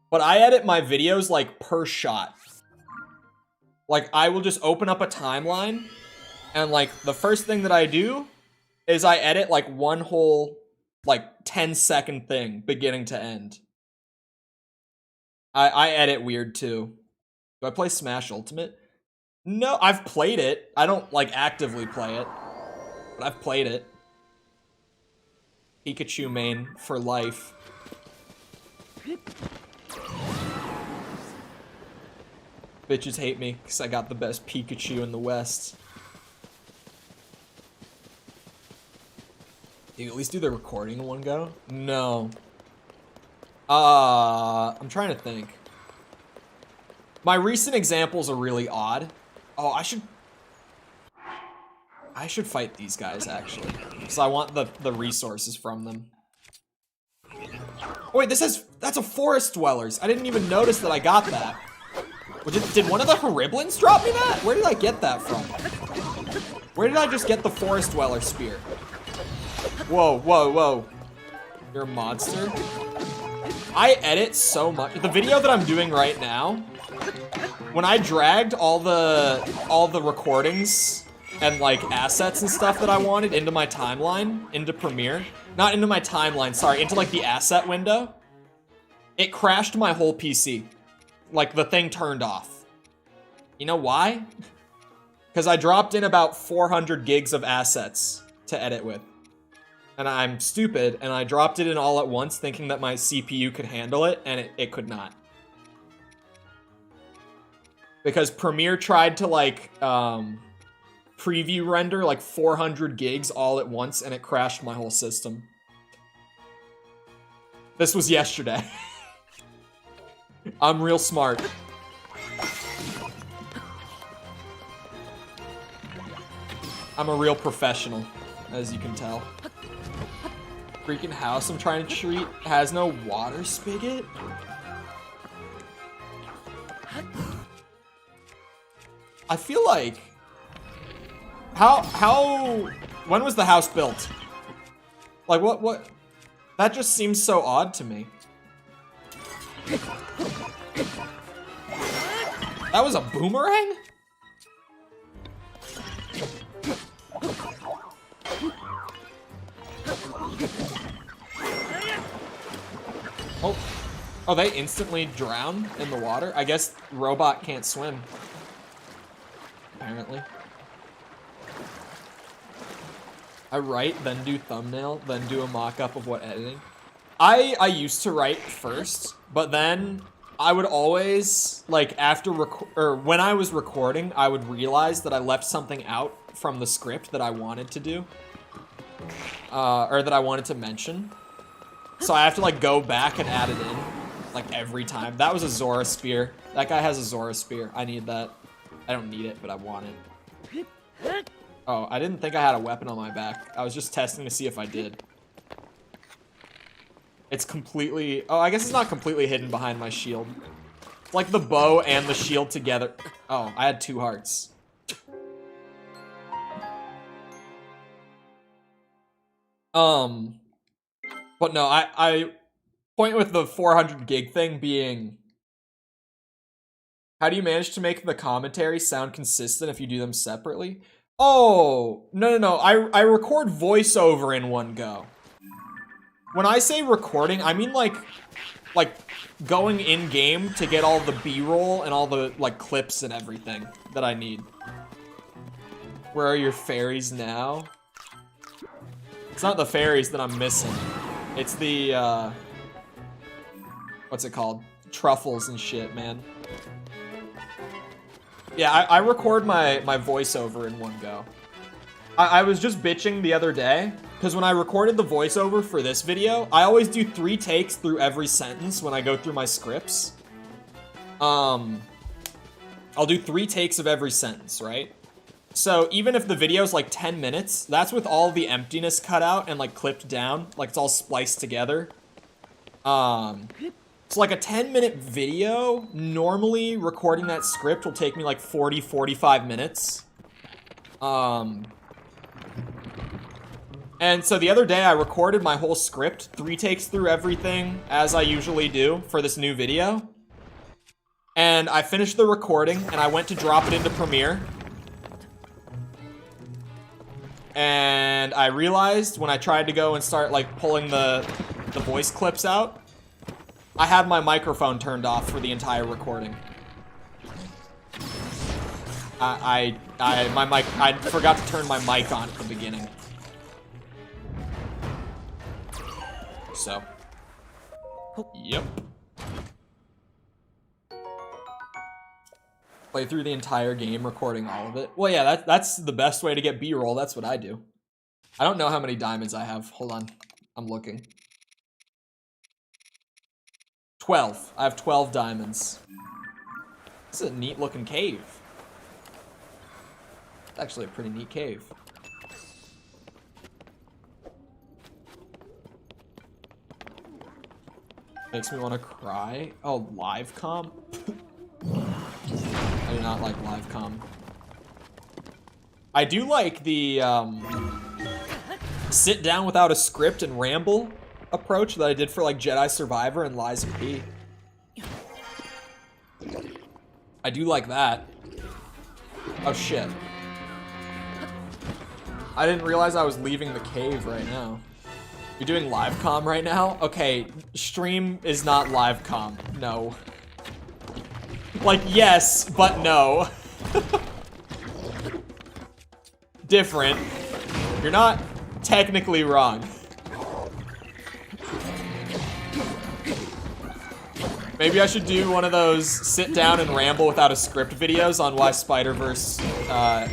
But I edit my videos like per shot. Like I will just open up a timeline and like the first thing that I do is I edit like one whole like 10-second thing beginning to end. I edit weird too. Do I play Smash Ultimate? No, I've played it. I don't, like, actively play it. But I've played it. Pikachu main for life. Bitches hate me, because I got the best Pikachu in the West. Do you at least do the recording in one go? No. I'm trying to think. My recent examples are really odd. Oh, I should fight these guys, actually. Because I want the resources from them. Oh, wait, that's a forest dwellers. I didn't even notice that I got that. Did one of the Horiblins drop me that? Where did I get that from? Where did I just get the forest dweller spear? Whoa, whoa, whoa. You're a monster. I edit so much. The video that I'm doing right now, when I dragged all the recordings and like assets and stuff that I wanted into my timeline, into Premiere, not into my timeline, sorry, into like the asset window, it crashed my whole PC. Like the thing turned off. You know why? Because I dropped in about 400 gigs of assets to edit with. And I'm stupid, and I dropped it in all at once thinking that my CPU could handle it, and it could not. Because Premiere tried to like preview render like 400 gigs all at once, and it crashed my whole system. This was yesterday. I'm real smart. I'm a real professional, as you can tell. Freaking house I'm trying to treat has no water spigot? I feel like... When was the house built? Like, what? That just seems so odd to me. That was a boomerang? Oh, they instantly drown in the water? I guess robot can't swim. Apparently. I write, then do thumbnail, then do a mock-up of what editing. I used to write first, but then I would always, like, when I was recording, I would realize that I left something out from the script that I wanted to do. Or that I wanted to mention. So I have to, like, go back and add it in, like, every time. That was a Zora spear. That guy has a Zora spear. I need that. I don't need it, but I want it. Oh, I didn't think I had a weapon on my back. I was just testing to see if I did. It's completely... Oh, I guess it's not completely hidden behind my shield. It's like the bow and the shield together. Oh, I had 2 hearts. But no, I point with the 400 gig thing being... How do you manage to make the commentary sound consistent if you do them separately? Oh, no. I record voiceover in one go. When I say recording, I mean like going in-game to get all the B-roll and all the, like, clips and everything that I need. Where are your fairies now? It's not the fairies that I'm missing. It's the, what's it called? Truffles and shit, man. Yeah, I record my voiceover in one go. I was just bitching the other day, because when I recorded the voiceover for this video, I always do 3 takes through every sentence when I go through my scripts. I'll do 3 takes of every sentence, right? So even if the video's like 10 minutes, that's with all the emptiness cut out and like clipped down, like it's all spliced together. So like a 10-minute video, normally recording that script will take me like 40-45 minutes. And so the other day I recorded my whole script, 3 takes through everything, as I usually do for this new video. And I finished the recording, and I went to drop it into Premiere. And I realized when I tried to go and start like pulling the voice clips out, I had my microphone turned off for the entire recording. I forgot to turn my mic on at the beginning. So, yep. Play through the entire game, recording all of it. Well, yeah, that's the best way to get B-roll. That's what I do. I don't know how many diamonds I have. Hold on. I'm looking. 12. I have 12 diamonds. This is a neat looking cave. It's actually a pretty neat cave. Makes me want to cry. Oh, live comm? I do not like live comm. I do like the sit down without a script and ramble approach that I did for like Jedi Survivor and Lies of P. I do like that. Oh shit. I didn't realize I was leaving the cave right now. You're doing live comm right now? Okay, stream is not live comm. No. Like, yes, but no. Different. You're not technically wrong. Maybe I should do one of those sit down and ramble without a script videos on why Spider-Verse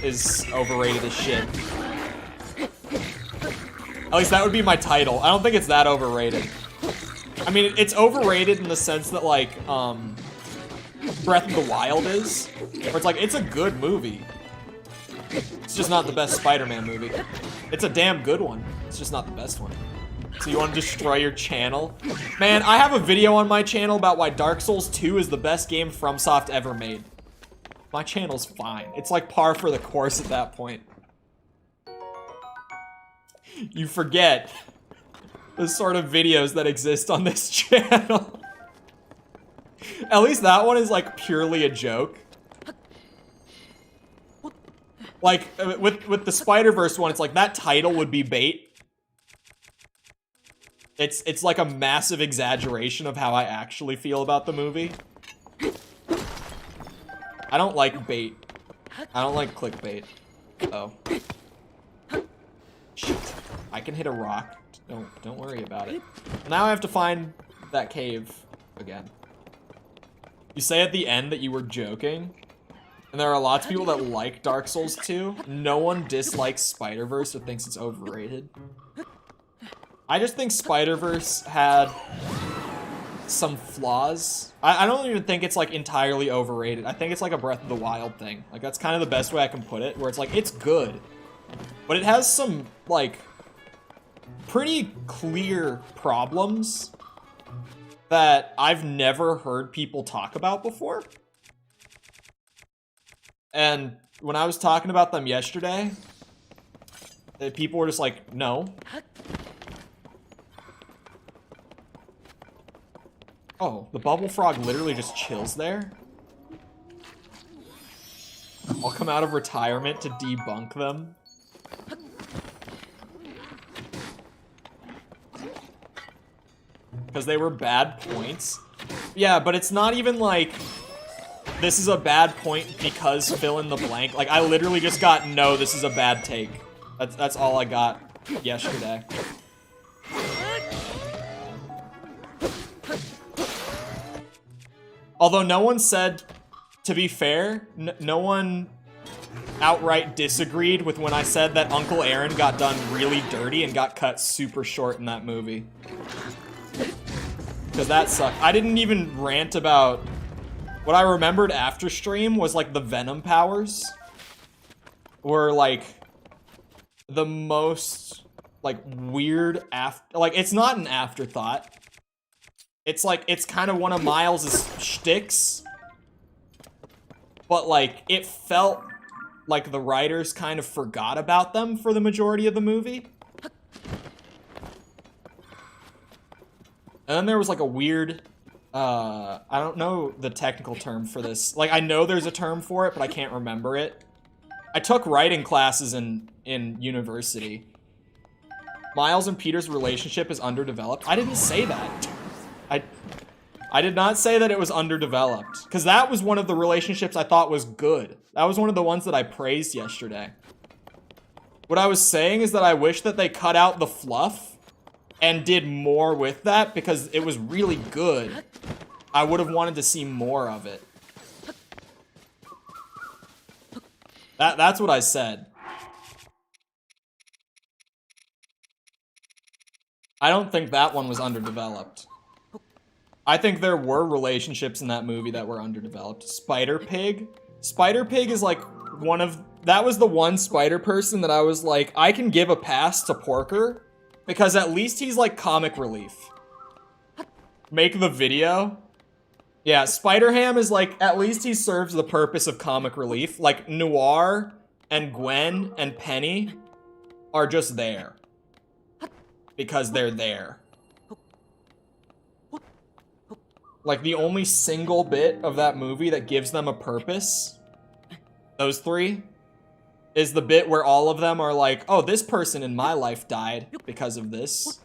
is overrated as shit. At least that would be my title. I don't think it's that overrated. I mean, it's overrated in the sense that, like, Breath of the Wild is. Where it's like, it's a good movie. It's just not the best Spider-Man movie. It's a damn good one. It's just not the best one. So you want to destroy your channel? Man, I have a video on my channel about why Dark Souls 2 is the best game FromSoft ever made. My channel's fine. It's like par for the course at that point. You forget the sort of videos that exist on this channel. At least that one is like purely a joke. Like with the Spider-Verse one, it's like that title would be bait. It's like a massive exaggeration of how I actually feel about the movie. I don't like bait. I don't like clickbait. Oh. Shit. I can hit a rock. Don't worry about it. Now I have to find that cave again. You say at the end that you were joking, and there are lots of people that like Dark Souls 2. No one dislikes Spider-Verse or thinks it's overrated. I just think Spider-Verse had some flaws. I don't even think it's like entirely overrated. I think it's like a Breath of the Wild thing. Like that's kind of the best way I can put it, where it's like, it's good. But it has some, like, pretty clear problems that I've never heard people talk about before. And when I was talking about them yesterday, people were just like, no. Oh, the bubble frog literally just chills there? I'll come out of retirement to debunk them. Because they were bad points. Yeah, but it's not even like, this is a bad point because fill in the blank. Like, I literally just got, no, this is a bad take. That's all I got yesterday. Although no one said, to be fair, no one outright disagreed with when I said that Uncle Aaron got done really dirty and got cut super short in that movie. Because that sucked. I didn't even rant about... What I remembered after stream was, like, the Venom powers were, like, the most, like, weird after... Like, it's not an afterthought. It's, like, it's kind of one of Miles' shticks. But, like, it felt like the writers kind of forgot about them for the majority of the movie. And then there was like a weird, I don't know the technical term for this. Like, I know there's a term for it, but I can't remember it. I took writing classes in university. Miles and Peter's relationship is underdeveloped. I didn't say that. I did not say that it was underdeveloped. Because that was one of the relationships I thought was good. That was one of the ones that I praised yesterday. What I was saying is that I wish that they cut out the fluff and did more with that, because it was really good. I would have wanted to see more of it. That's what I said. I don't think that one was underdeveloped. I think there were relationships in that movie that were underdeveloped. Spider-Pig. Spider-Pig is like that was the one spider person that I was like, I can give a pass to Porker because at least he's like comic relief. Make the video. Yeah, Spider-Ham is like, at least he serves the purpose of comic relief. Like, Noir and Gwen and Penny are just there. Because they're there. Like, the only single bit of that movie that gives them a purpose, those three, is the bit where all of them are like, oh, this person in my life died because of this.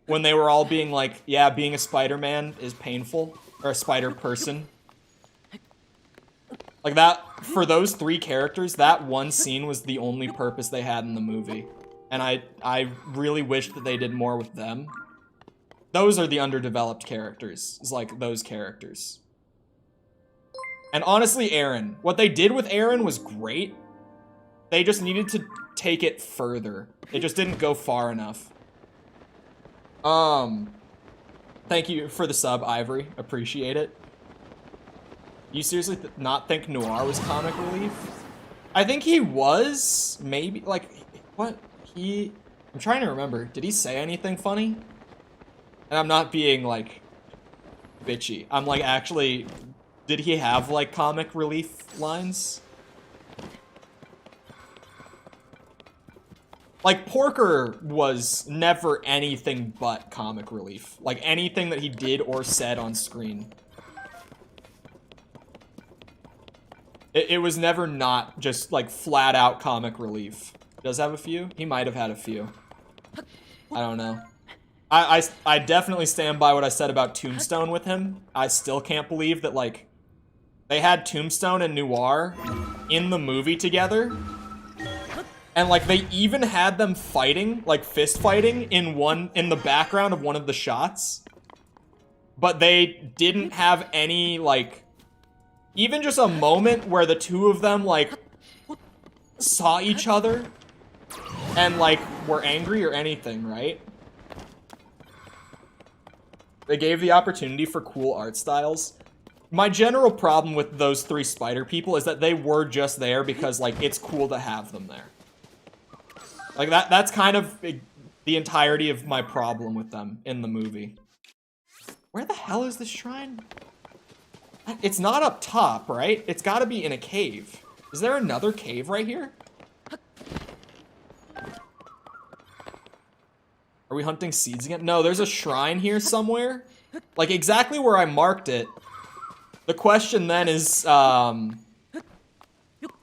When they were all being like, yeah, being a Spider-Man is painful. Or a spider person. Like that, for those three characters, that one scene was the only purpose they had in the movie. And I really wish that they did more with them. Those are the underdeveloped characters. It's like those characters. And honestly, Aaron. What they did with Aaron was great. They just needed to take it further. It just didn't go far enough. Thank you for the sub, Ivory. Appreciate it. You seriously not think Noir was comic relief? I think he was, maybe, like, what? I'm trying to remember. Did he say anything funny? And I'm not being, like, bitchy. I'm, like, actually, did he have, like, comic relief lines? Like, Porker was never anything but comic relief. Like, anything that he did or said on screen. It was never not just, like, flat-out comic relief. Does have a few? He might have had a few. I don't know. I definitely stand by what I said about Tombstone with him. I still can't believe that, like, they had Tombstone and Noir in the movie together. And, like, they even had them fighting, like, fist fighting in the background of one of the shots. But they didn't have any, like, even just a moment where the two of them, like, saw each other and, like, were angry or anything, right? They gave the opportunity for cool art styles. My general problem with those three spider people is that they were just there because, like, it's cool to have them there. Like, that's kind of the entirety of my problem with them in the movie. Where the hell is this shrine? It's not up top, right? It's gotta be in a cave. Is there another cave right here? Are we hunting seeds again? No, there's a shrine here somewhere. Like, exactly where I marked it. The question then is,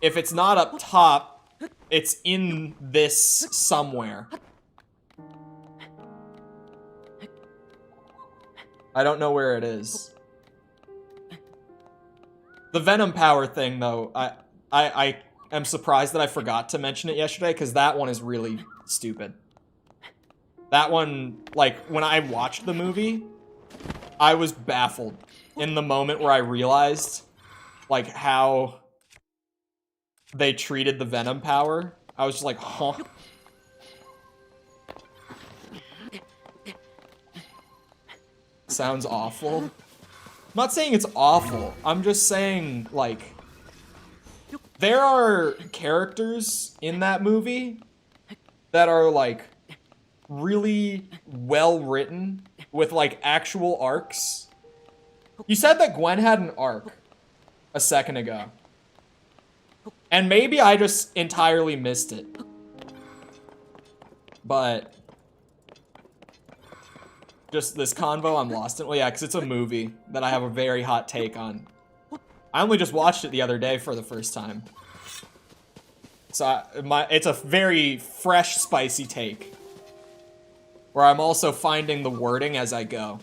if it's not up top, it's in this somewhere. I don't know where it is. The Venom power thing, though, I am surprised that I forgot to mention it yesterday, because that one is really stupid. That one, like, when I watched the movie, I was baffled in the moment where I realized, like, how they treated the Venom power. I was just like, huh? Sounds awful. I'm not saying it's awful. I'm just saying, like, there are characters in that movie that are, like, really well written with, like, actual arcs. You said that Gwen had an arc a second ago. And maybe I just entirely missed it. But just this convo, I'm lost in. Well, yeah, because it's a movie that I have a very hot take on. I only just watched it the other day for the first time. So it's a very fresh, spicy take. Where I'm also finding the wording as I go.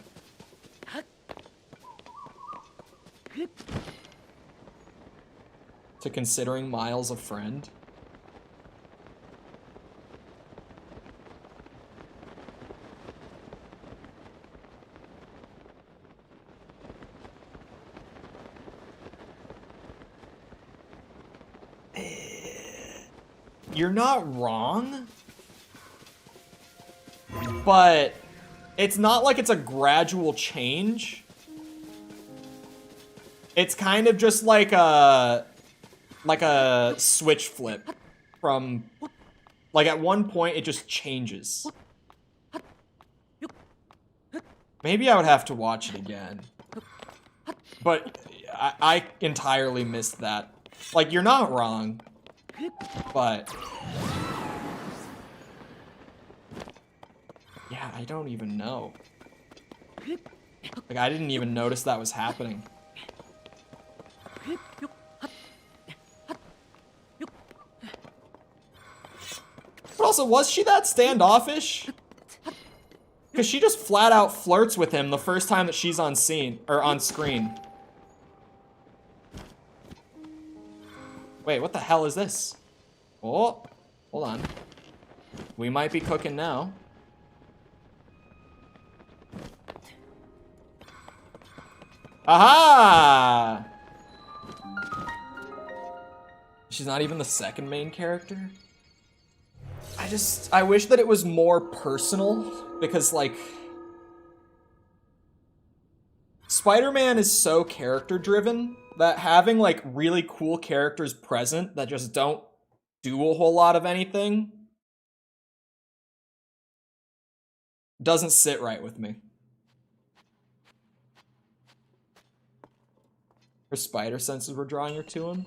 To considering Miles a friend. You're not wrong, but it's not like it's a gradual change. It's kind of just like a switch flip from, like, at one point it just changes. Maybe I would have to watch it again. But I entirely missed that. Like, you're not wrong, but yeah, I don't even know. Like, I didn't even notice that was happening. But also, was she that standoffish? Because she just flat out flirts with him the first time that she's on scene, or on screen. Wait, what the hell is this? Oh, hold on. We might be cooking now. Aha! She's not even the second main character? I wish that it was more personal, because, like, Spider-Man is so character-driven that having, like, really cool characters present that just don't do a whole lot of anything doesn't sit right with me. Her spider senses were drawing her to him?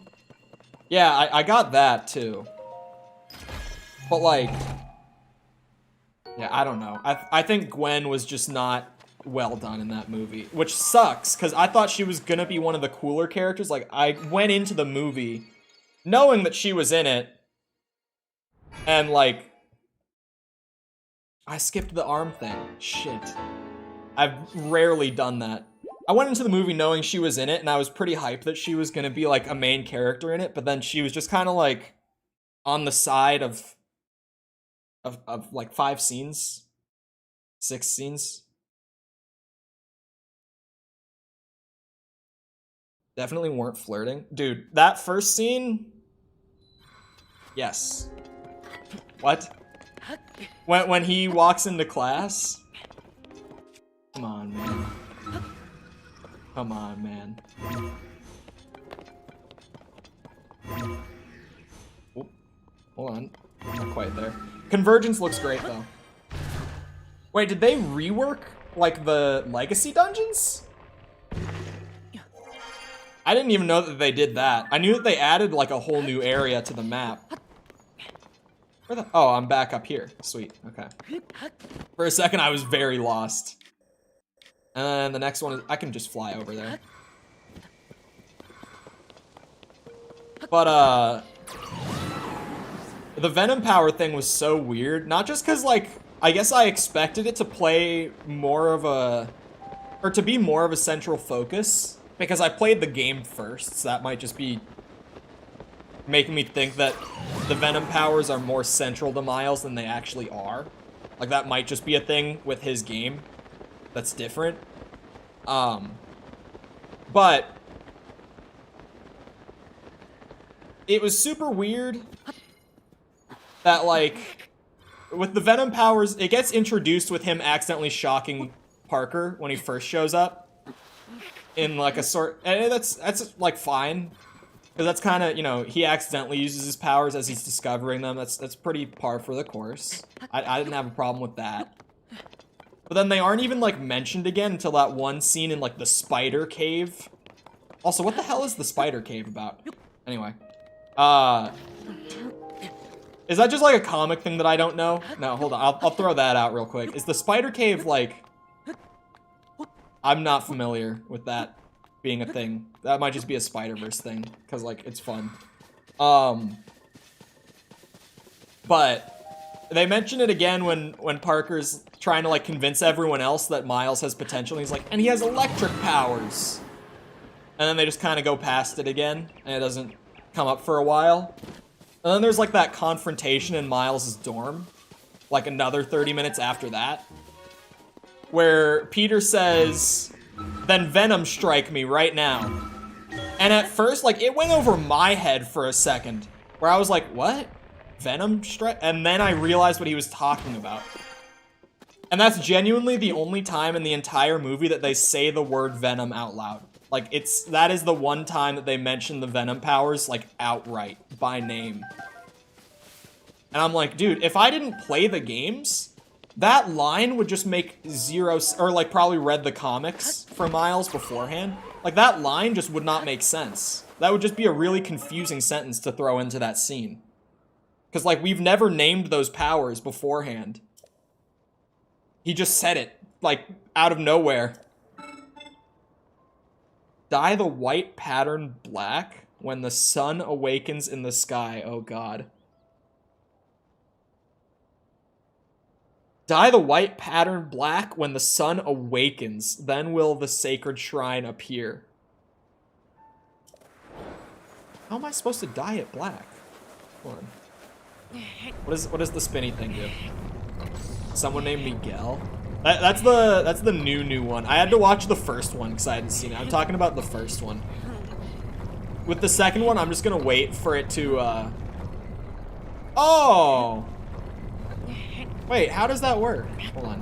Yeah, I got that, too. But, like, yeah, I don't know. I think Gwen was just not well done in that movie, which sucks, because I thought she was gonna be one of the cooler characters. Like, I went into the movie knowing that she was in it, and, like, I skipped the arm thing. Shit. I've rarely done that. I went into the movie knowing she was in it, and I was pretty hyped that she was gonna be, like, a main character in it, but then she was just kind of, like, on the side of like 5 scenes, 6 scenes. Definitely weren't flirting. Dude, that first scene, yes. What? When he walks into class? Come on, man. Come on, man. Oh, hold on. Not quite there. Convergence looks great, though. Wait, did they rework, like, the Legacy dungeons? I didn't even know that they did that. I knew that they added, like, a whole new area to the map. Where the— oh, I'm back up here. Sweet, okay. For a second, I was very lost. And then the next one is— I can just fly over there. But, the Venom power thing was so weird. Not just because, like, I guess I expected it to play more of a— or to be more of a central focus, because I played the game first, so that might just be making me think that the Venom powers are more central to Miles than they actually are. Like, that might just be a thing with his game that's different. But it was super weird that, like, with the Venom powers, it gets introduced with him accidentally shocking Parker when he first shows up. In, like, a sort— and that's like, fine. Because that's kind of, you know, he accidentally uses his powers as he's discovering them. That's pretty par for the course. I didn't have a problem with that. But then they aren't even, like, mentioned again until that one scene in, like, the spider cave. Also, what the hell is the spider cave about? Anyway. Is that just, like, a comic thing that I don't know? No, hold on. I'll throw that out real quick. Is the spider cave, like— I'm not familiar with that being a thing. That might just be a Spider-Verse thing, because, like, it's fun. But they mention it again when Parker's trying to, like, convince everyone else that Miles has potential. And he's like, and he has electric powers. And then they just kind of go past it again, and it doesn't come up for a while. And then there's, like, that confrontation in Miles' dorm, like, another 30 minutes after that, where Peter says, then Venom strike me right now. And at first, like, it went over my head for a second, where I was like, what? Venom strike? And then I realized what he was talking about. And that's genuinely the only time in the entire movie that they say the word Venom out loud. Like, that is the one time that they mention the Venom powers, like, outright, by name. And I'm like, dude, if I didn't play the games, that line would just make zero, or like probably read the comics for Miles beforehand. Like, that line just would not make sense. That would just be a really confusing sentence to throw into that scene. Because, like, we've never named those powers beforehand. He just said it, like, out of nowhere. Dye the white pattern black when the sun awakens in the sky. Oh, God. Dye the white pattern black when the sun awakens. Then will the sacred shrine appear. How am I supposed to dye it black? Hold on. What does the spinny thing do? Someone named Miguel? That's the new one. I had to watch the first one because I hadn't seen it. I'm talking about the first one. With the second one, I'm just gonna wait for it to, Oh! Wait, how does that work? Hold on.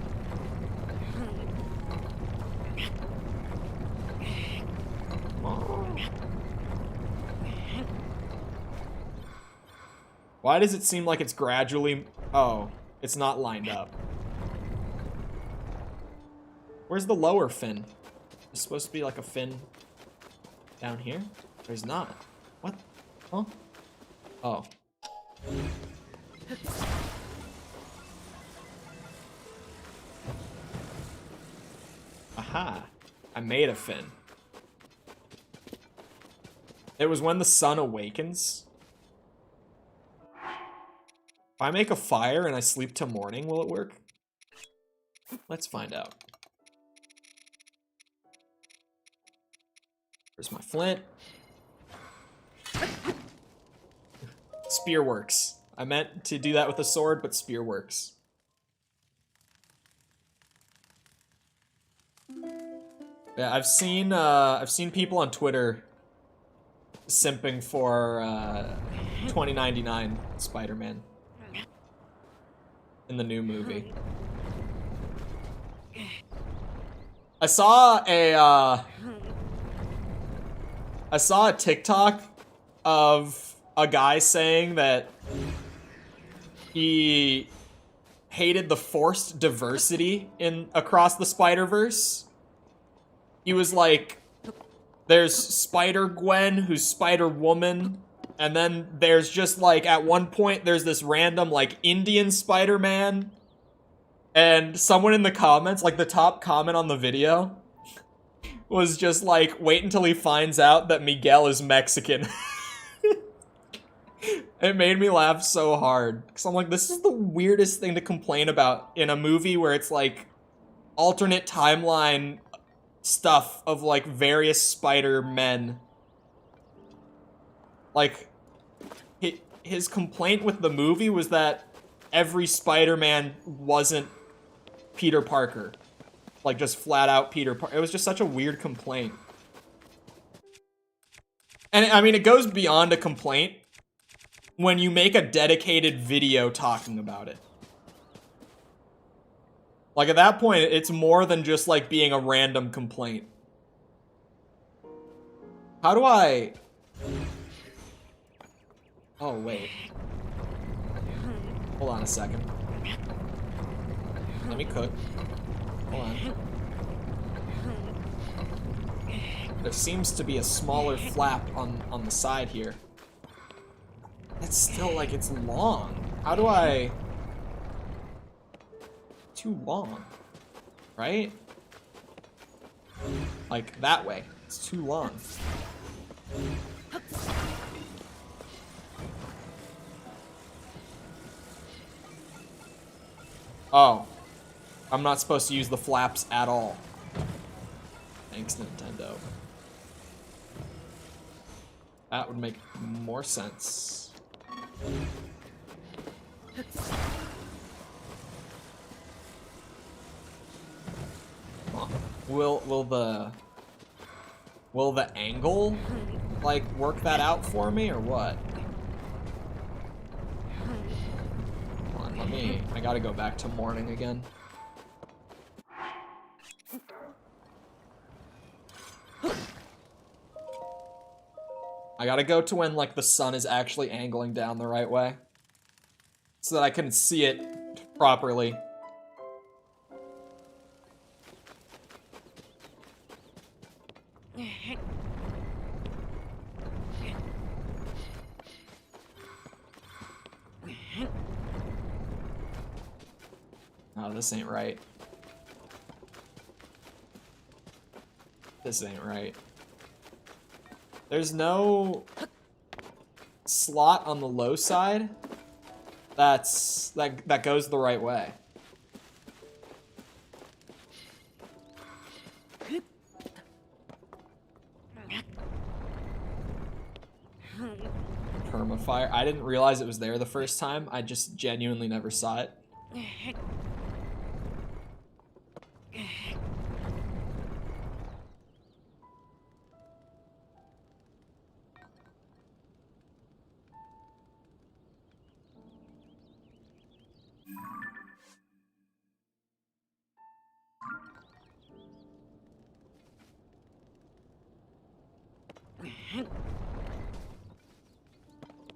Why does it seem like it's gradually... Oh, it's not lined up. Where's the lower fin? There's supposed to be like a fin down here? There's not. What? Huh? Oh. Aha. I made a fin. It was when the sun awakens. If I make a fire and I sleep till morning, will it work? Let's find out. Here's my flint. Spear works. I meant to do that with a sword, but spear works. Yeah, I've seen people on Twitter simping for 2099 Spider-Man in the new movie. I saw a TikTok of a guy saying that he hated the forced diversity across the Spider-Verse. He was like, there's Spider-Gwen, who's Spider-Woman, and then there's just like, at one point, there's this random like Indian Spider-Man, and someone in the comments, like the top comment on the video, was just like, wait until he finds out that Miguel is Mexican. It made me laugh so hard. Because I'm like, this is the weirdest thing to complain about in a movie where it's like alternate timeline stuff of like various Spider-Men. Like, his complaint with the movie was that every Spider-Man wasn't Peter Parker. Like, just flat out Peter Parker. It was just such a weird complaint. And I mean, it goes beyond a complaint when you make a dedicated video talking about it. Like, at that point, it's more than just, like, being a random complaint. How do I... Oh, wait. Hold on a second. Let me cook. Hold on. There seems to be a smaller flap on the side here. It's still, like, it's long. How do I... Too long. Right? Like, that way. It's too long. Oh. I'm not supposed to use the flaps at all. Thanks, Nintendo. That would make more sense. Will the angle like work that out for me or what? Hold on, I gotta go back to morning again. I gotta go to when, like, the sun is actually angling down the right way. So that I can see it properly. Oh, this ain't right. This ain't right. There's no slot on the low side that goes the right way. Permafire. I didn't realize it was there the first time. I just genuinely never saw it.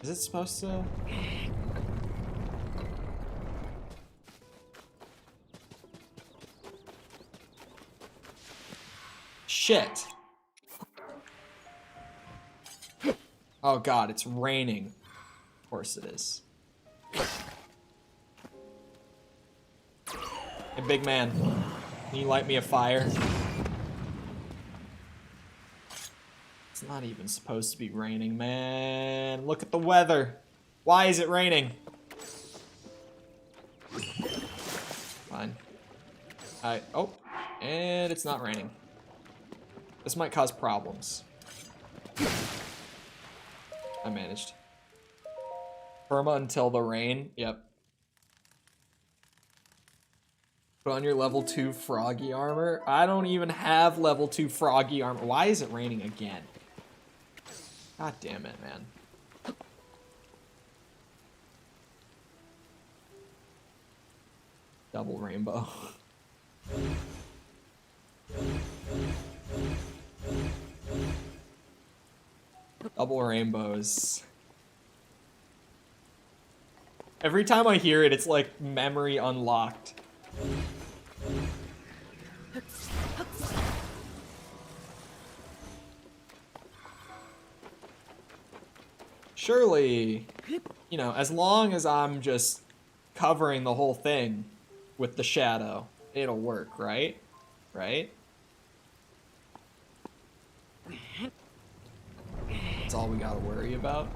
Is it supposed to? Shit. Oh god, it's raining. Of course it is. Hey, big man. Can you light me a fire? It's not even supposed to be raining, man. Look at the weather. Why is it raining? Fine. Oh, and it's not raining. This might cause problems. I managed. Perma until the rain. Yep. Put on your level 2 froggy armor. I don't even have level 2 froggy armor. Why is it raining again? God damn it, man. Double rainbow. Double rainbows. Every time I hear it, it's like memory unlocked. Surely, you know, as long as I'm just covering the whole thing with the shadow, it'll work, right? Right? That's all we gotta worry about.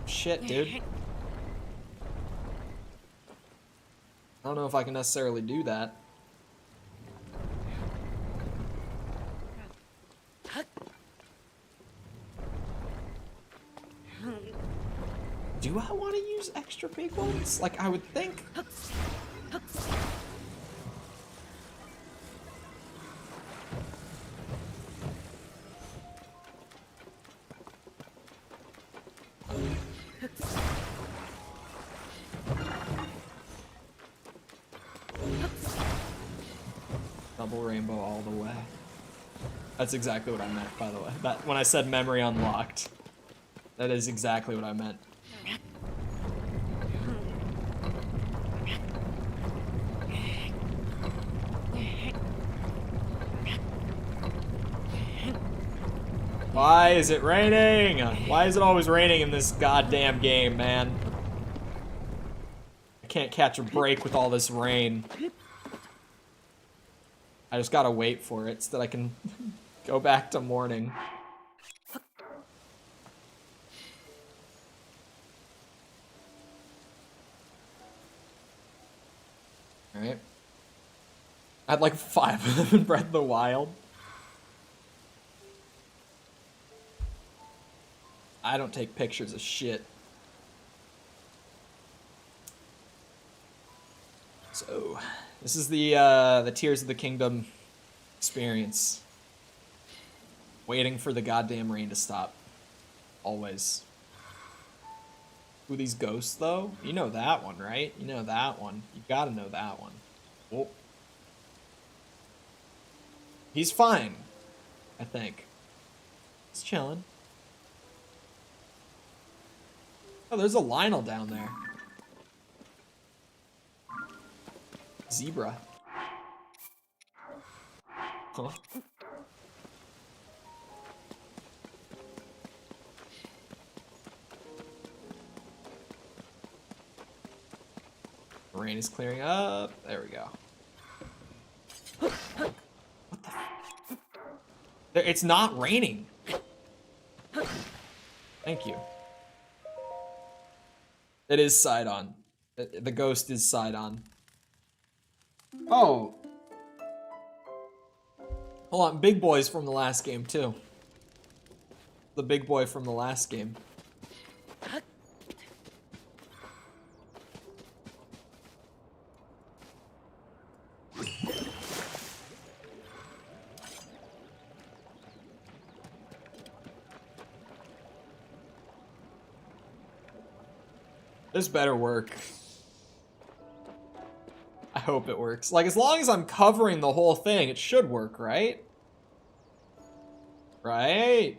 Shit, dude. I don't know if I can necessarily do that. Do I want to use extra big ones? Like, I would think. Double rainbow all the way. That's exactly what I meant, by the way. That when I said memory unlocked, that is exactly what I meant. Why is it raining? Why is it always raining in this goddamn game, man? I can't catch a break with all this rain. I just gotta wait for it so that I can go back to morning. Alright. I had like 5 of them in Breath of the Wild. I don't take pictures of shit. So, this is the Tears of the Kingdom experience. Waiting for the goddamn rain to stop. Always. Ooh, these ghosts, though? You know that one, right? You know that one. You gotta know that one. Oh. He's fine. I think. It's chilling. Oh, there's a Lionel down there. Zebra. Huh? Rain is clearing up. There we go. What the? It's not raining. Thank you. It is side on. The ghost is side on. Oh. Hold on, big boy's from the last game too. The big boy from the last game. This better work. I hope it works. Like, as long as I'm covering the whole thing, it should work, right? Right?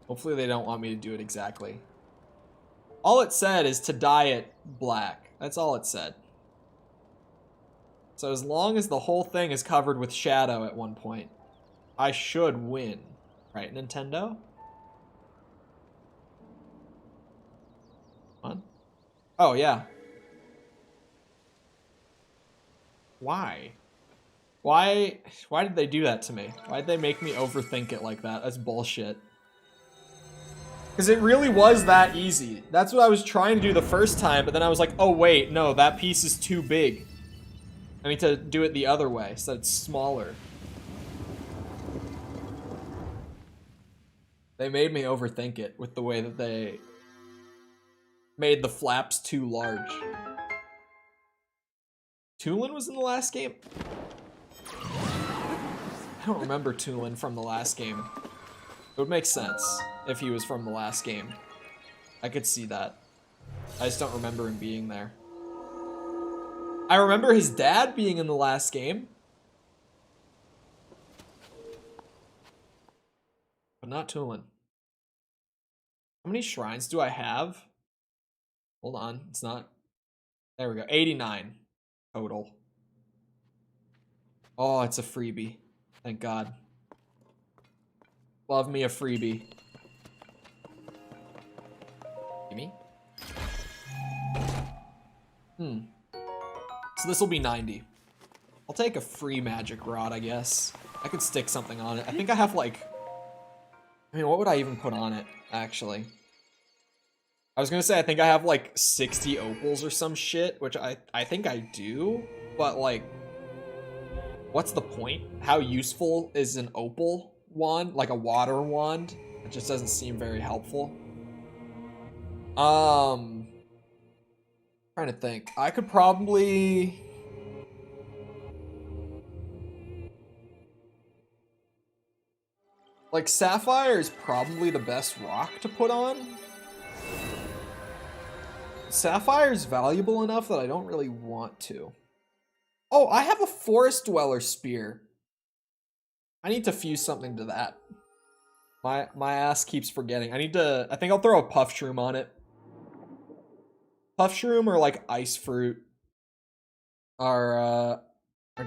Hopefully they don't want me to do it exactly. All it said is to dye it black. That's all it said. So as long as the whole thing is covered with shadow at one point, I should win. Right, Nintendo? On? Oh, yeah. Why? Why did they do that to me? Why'd they make me overthink it like that? That's bullshit. Because it really was that easy. That's what I was trying to do the first time, but then I was like, oh wait, no, that piece is too big. I need to do it the other way, so it's smaller. They made me overthink it with the way that they made the flaps too large. Tulin was in the last game? I don't remember Tulin from the last game. It would make sense if he was from the last game. I could see that. I just don't remember him being there. I remember his dad being in the last game. But not Tulin. How many shrines do I have? Hold on, it's not. There we go, 89 total. Oh, it's a freebie. Thank God. Love me a freebie. Gimme. So this will be 90. I'll take a free magic rod, I guess. I could stick something on it. I think I have like, I mean, what would I even put on it, actually? I was gonna say I think I have like 60 opals or some shit, which I think I do, but like, what's the point? How useful is an opal wand? Like a water wand? It just doesn't seem very helpful. Trying to think. I could probably... Like, sapphire is probably the best rock to put on. Sapphire is valuable enough that I don't really want to. Oh, I have a forest dweller spear. I need to fuse something to that. My ass keeps forgetting. I think I'll throw a puff shroom on it. Puff shroom or like ice fruit are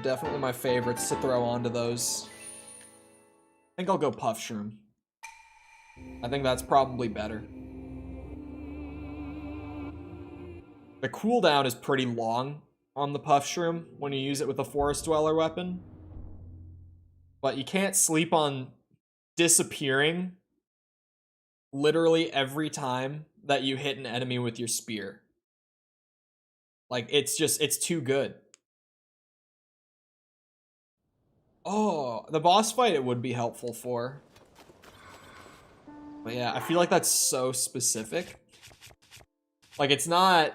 definitely my favorites to throw onto those. I think I'll go puff shroom. I think that's probably better. The cooldown is pretty long on the puff shroom when you use it with a forest dweller weapon. But you can't sleep on disappearing literally every time that you hit an enemy with your spear. Like, it's too good. Oh, the boss fight it would be helpful for. But yeah, I feel like that's so specific. Like, it's not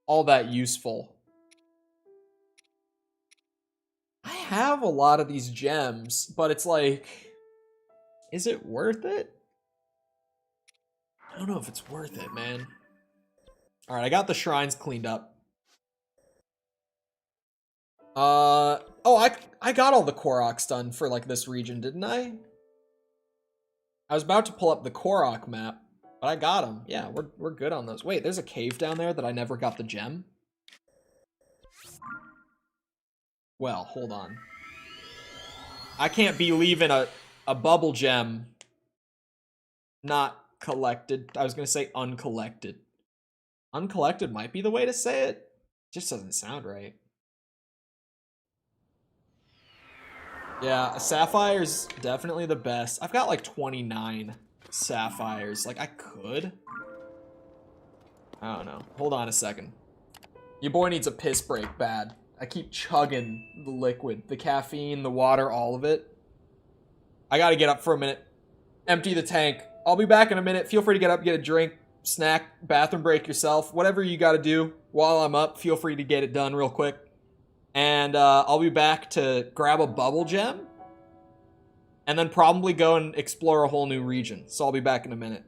all that useful. I have a lot of these gems, but it's like, is it worth it? I don't know if it's worth it, man. All right, I got the shrines cleaned up. Oh, I got all the Koroks done for, like, this region, didn't I? I was about to pull up the Korok map, but I got them. Yeah, we're good on those. Wait, there's a cave down there that I never got the gem? Well, hold on. I can't be leaving a bubble gem not collected. I was gonna say uncollected. Uncollected might be the way to say it. It just doesn't sound right. Yeah, a sapphire's definitely the best. I've got like 29 sapphires. Like, I could. I don't know. Hold on a second. Your boy needs a piss break bad. I keep chugging the liquid. The caffeine, the water, all of it. I gotta get up for a minute. Empty the tank. I'll be back in a minute. Feel free to get up, get a drink, snack, bathroom break yourself. Whatever you gotta do while I'm up, feel free to get it done real quick. And I'll be back to grab a bubble gem. And then probably go and explore a whole new region. So I'll be back in a minute.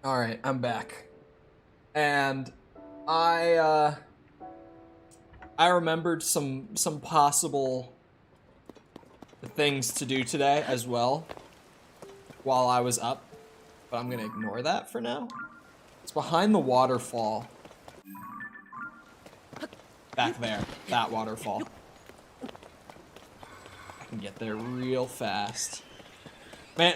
Alright, I'm back. And I remembered some possible things to do today as well while I was up, but I'm gonna ignore that for now. It's behind the waterfall. Back there, that waterfall. I can get there real fast. Man,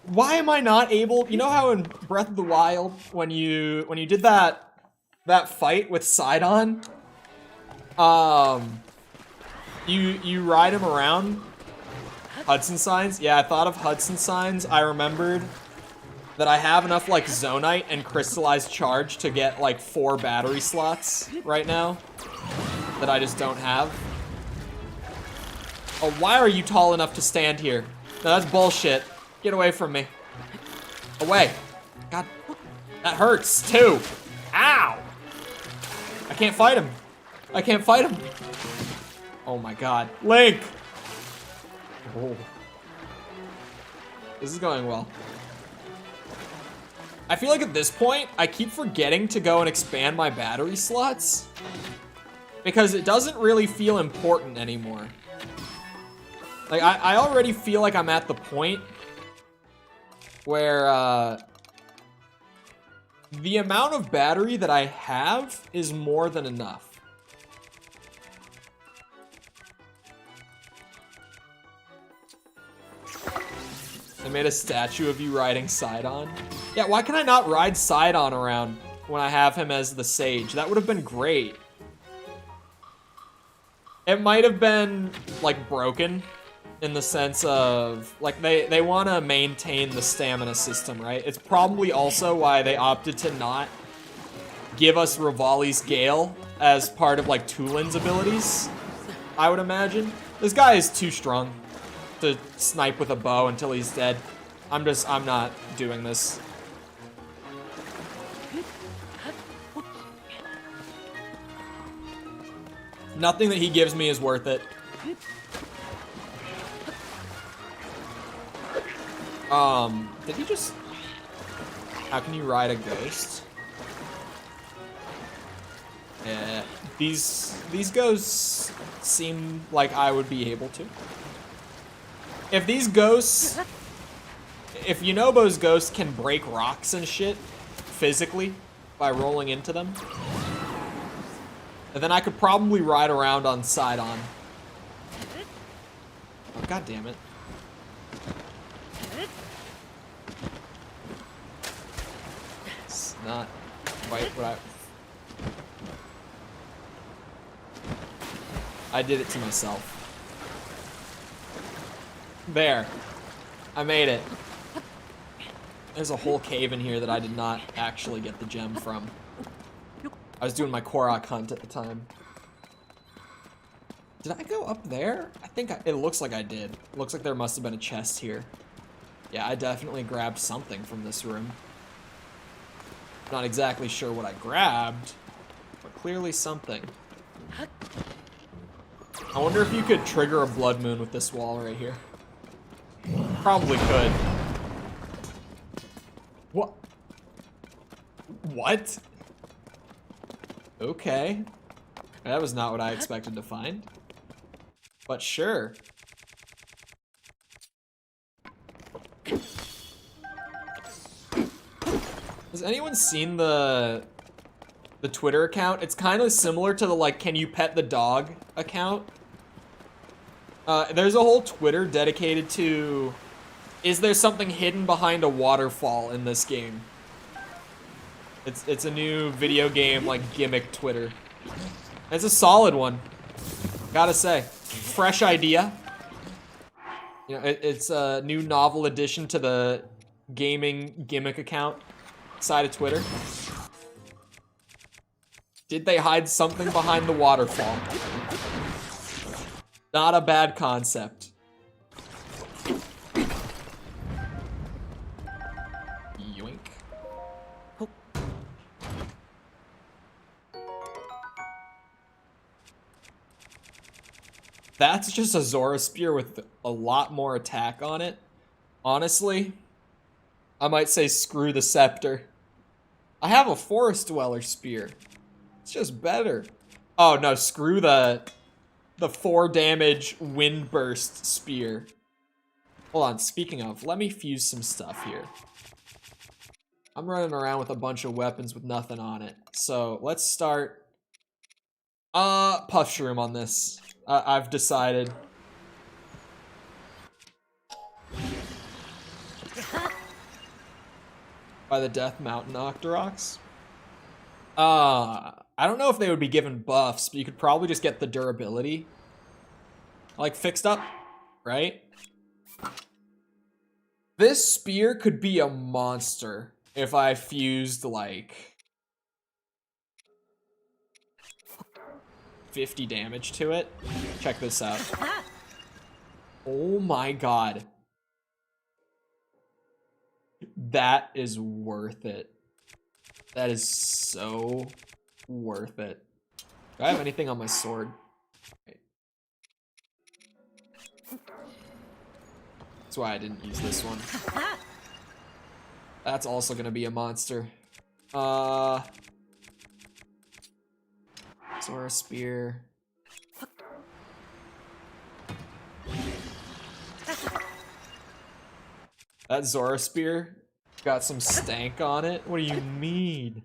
why am I not able, you know how in Breath of the Wild, when you did that fight with Sidon, you ride him around Hudson Signs? Yeah, I thought of Hudson Signs. I remembered that I have enough like Zonite and Crystallized Charge to get like 4 battery slots right now that I just don't have. Oh, why are you tall enough to stand here? No, that's bullshit. Get away from me. Away. God, that hurts too. Ow! I can't fight him. I can't fight him. Oh my god. Link! Oh. This is going well. I feel like at this point, I keep forgetting to go and expand my battery slots because it doesn't really feel important anymore. Like, I already feel like I'm at the point where the amount of battery that I have is more than enough. They made a statue of you riding Sidon. Yeah, why can I not ride Sidon around when I have him as the sage? That would have been great. It might have been, like, broken in the sense of, like, they want to maintain the stamina system, right? It's probably also why they opted to not give us Rivali's Gale as part of, like, Tulin's abilities, I would imagine. This guy is too strong to snipe with a bow until he's dead. I'm not doing this. Nothing that he gives me is worth it. Did he just... How can you ride a ghost? Yeah, these ghosts seem like I would be able to. If these ghosts... If Yunobo's ghost can break rocks and shit physically by rolling into them, and then I could probably ride around on Sidon. Oh, God damn it. It's not quite what I did it to myself. There. I made it. There's a whole cave in here that I did not actually get the gem from. I was doing my Korok hunt at the time. Did I go up there? I think it looks like I did. It looks like there must have been a chest here. Yeah, I definitely grabbed something from this room. Not exactly sure what I grabbed, but clearly something. I wonder if you could trigger a blood moon with this wall right here. Probably could. What? What? Okay. That was not what I expected to find. But sure. Has anyone seen the Twitter account? It's kind of similar to the, like, can you pet the dog account. There's a whole Twitter dedicated to, is there something hidden behind a waterfall in this game? It's a new video game, like, gimmick Twitter. It's a solid one, gotta say. Fresh idea. You know, it's a new novel addition to the gaming gimmick account side of Twitter. Did they hide something behind the waterfall? Not a bad concept. Yoink. Oh. That's just a Zora Spear with a lot more attack on it. Honestly, I might say screw the Scepter. I have a Forest Dweller Spear. It's just better. Oh no, screw the 4 damage Wind Burst Spear. Hold on, speaking of, let me fuse some stuff here. I'm running around with a bunch of weapons with nothing on it. So let's start Puff Shroom on this. I've decided. By the Death Mountain Octoroks. I don't know if they would be given buffs, but you could probably just get the durability, like, fixed up, right? This spear could be a monster if I fused, like, 50 damage to it. Check this out. Oh my god. That is worth it. That is so worth it. Do I have anything on my sword? Okay. That's why I didn't use this one. That's also gonna be a monster. Zora Spear. That Zora Spear got some stank on it? What do you mean?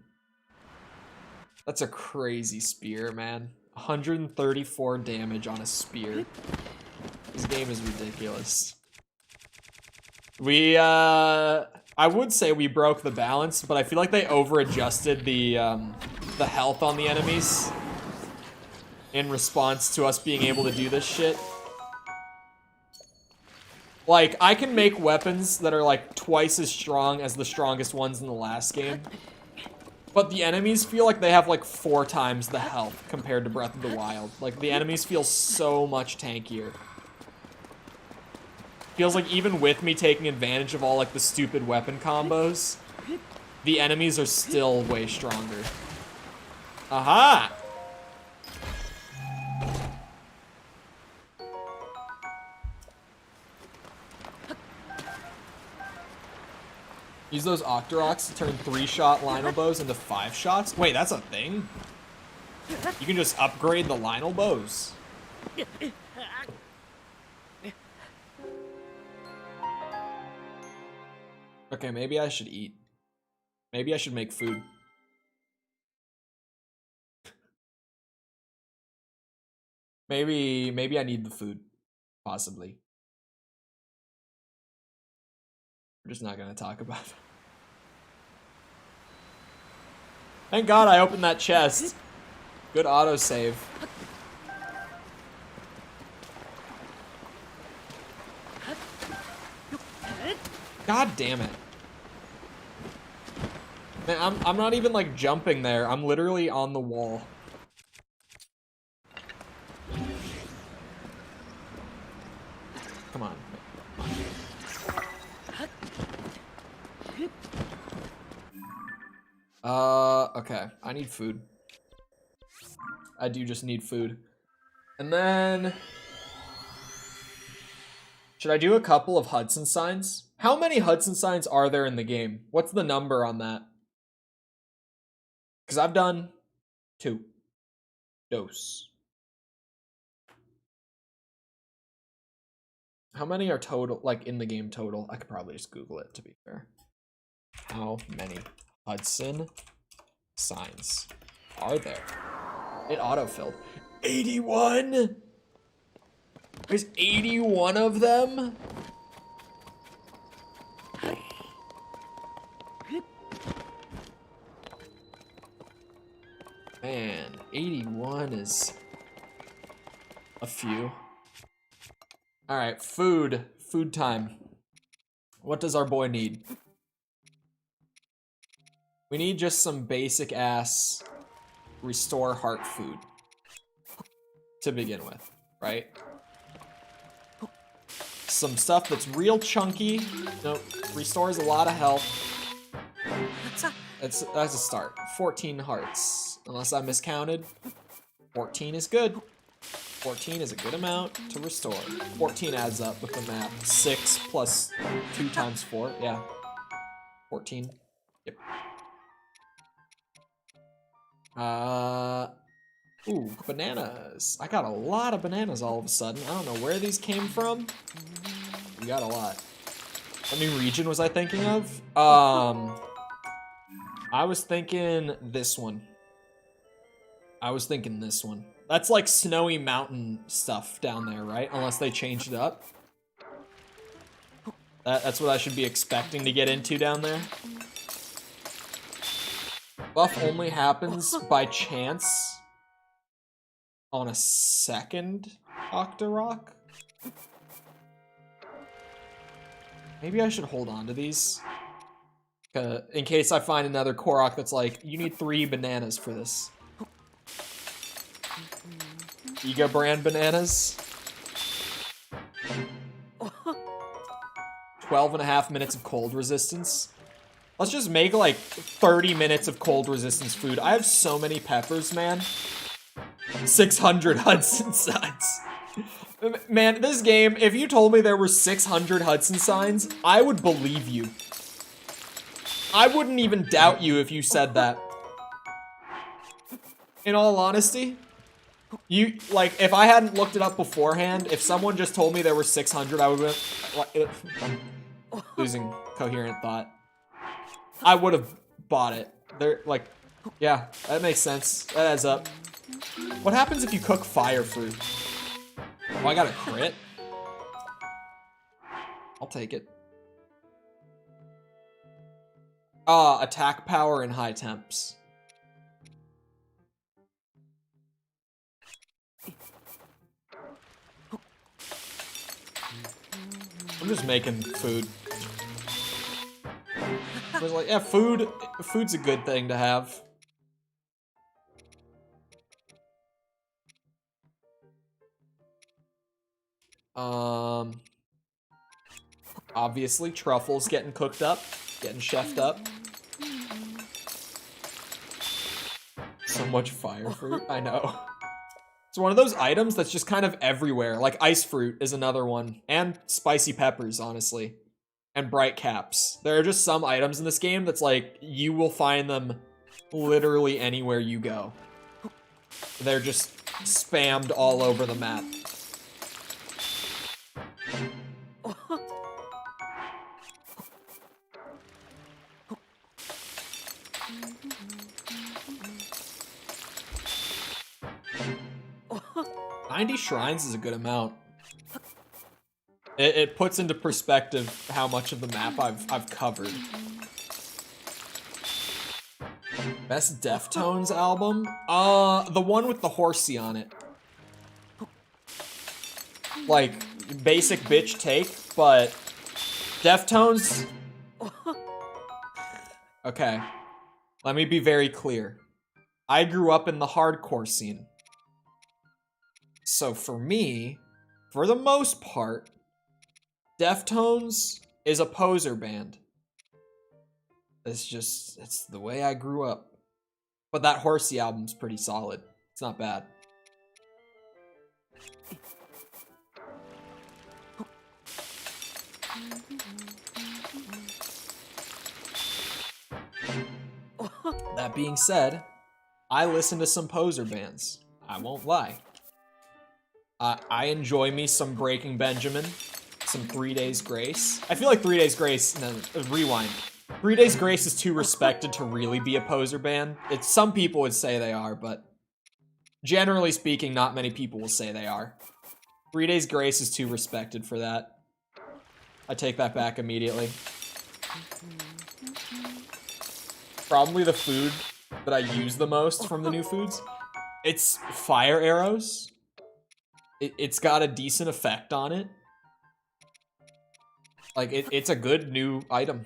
That's a crazy spear, man. 134 damage on a spear. This game is ridiculous. I would say we broke the balance, but I feel like they over-adjusted the health on the enemies in response to us being able to do this shit. Like, I can make weapons that are, like, twice as strong as the strongest ones in the last game. But the enemies feel like they have, like, 4 times the health compared to Breath of the Wild. Like, the enemies feel so much tankier. Feels like even with me taking advantage of all, like, the stupid weapon combos, the enemies are still way stronger. Aha! Use those Octoroks to turn 3-shot Lionel bows into 5 shots? Wait, that's a thing? You can just upgrade the Lionel bows. Okay, maybe I should eat. Maybe I should make food. Maybe I need the food. Possibly. We're just not gonna talk about it. Thank God I opened that chest. Good autosave. God damn it. Man, I'm not even like jumping there. I'm literally on the wall. Come on. Okay. I need food. I do just need food. And then... should I do a couple of Hudson signs? How many Hudson signs are there in the game? What's the number on that? Because I've done 2. Dose. How many are total, like in the game total? I could probably just Google it, to be fair. How many Hudson signs are there? It autofilled. 81? There's 81 of them? Man, 81 is a few. All right, food. Food time. What does our boy need? We need just some basic ass restore heart food to begin with, right? Some stuff that's real chunky. Nope, restores a lot of health. That's a start. 14 hearts, unless I miscounted. 14 is good. 14 is a good amount to restore. 14 adds up with the math. 6 plus 2 times 4, yeah. 14. Yep. Ooh, bananas. I got a lot of bananas all of a sudden. I don't know where these came from. We got a lot. What new region was I thinking of? I was thinking this one. That's like snowy mountain stuff down there, right? Unless they changed it up. That's what I should be expecting to get into down there. Buff only happens by chance on a second Octorok. Maybe I should hold on to these. In case I find another Korok that's like, you need 3 bananas for this. Giga brand bananas. 12.5 minutes of cold resistance. Let's just make like 30 minutes of cold resistance food. I have so many peppers, man. 600 Hudson signs. Man, this game, if you told me there were 600 Hudson signs, I would believe you. I wouldn't even doubt you if you said that. In all honesty, like, if I hadn't looked it up beforehand, if someone just told me there were 600, I would have been, I'm losing coherent thought. I would have bought it. They're like, yeah, that makes sense. That adds up. What happens if you cook fire fruit? Oh, I got a crit? I'll take it. Attack power and high temps. I'm just making food. I was like, yeah, food's a good thing to have. Obviously, truffles getting cooked up, getting chefed up. So much fire fruit, I know. It's one of those items that's just kind of everywhere. Like ice fruit is another one, and spicy peppers, honestly. and bright caps. There are just some items in this game that's like, you will find them literally anywhere you go. They're just spammed all over the map. $90 shrines is a good amount. It puts into perspective how much of the map I've covered. Best Deftones album? The one with the horsey on it. Like, basic bitch take, but Deftones... Okay. Let me be very clear. I grew up in the hardcore scene. So for me, for the most part, Deftones is a poser band. It's the way I grew up. But that Horsey album's pretty solid. It's not bad. That being said, I listen to some poser bands. I won't lie. I enjoy me some Breaking Benjamin, some 3 Days Grace. I feel like 3 Days Grace, no, rewind. 3 Days Grace is too respected to really be a poser band. Some people would say they are, but generally speaking, not many people will say they are. 3 Days Grace is too respected for that. I take that back immediately. Probably the food that I use the most from the new foods. It's fire arrows. It's got a decent effect on it. Like, it's a good new item.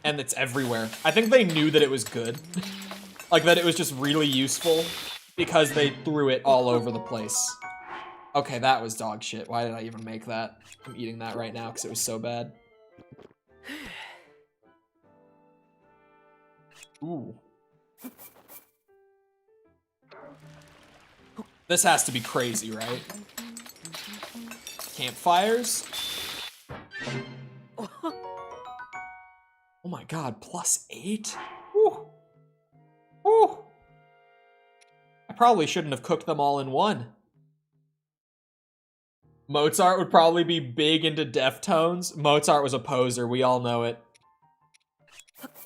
And it's everywhere. I think they knew that it was good. Like, that it was just really useful because they threw it all over the place. Okay, that was dog shit. Why did I even make that? I'm eating that right now because it was so bad. Ooh. This has to be crazy, right? Campfires? Oh my god, +8? Woo. Woo. I probably shouldn't have cooked them all in one. Mozart would probably be big into Deftones. Mozart was a poser, we all know it.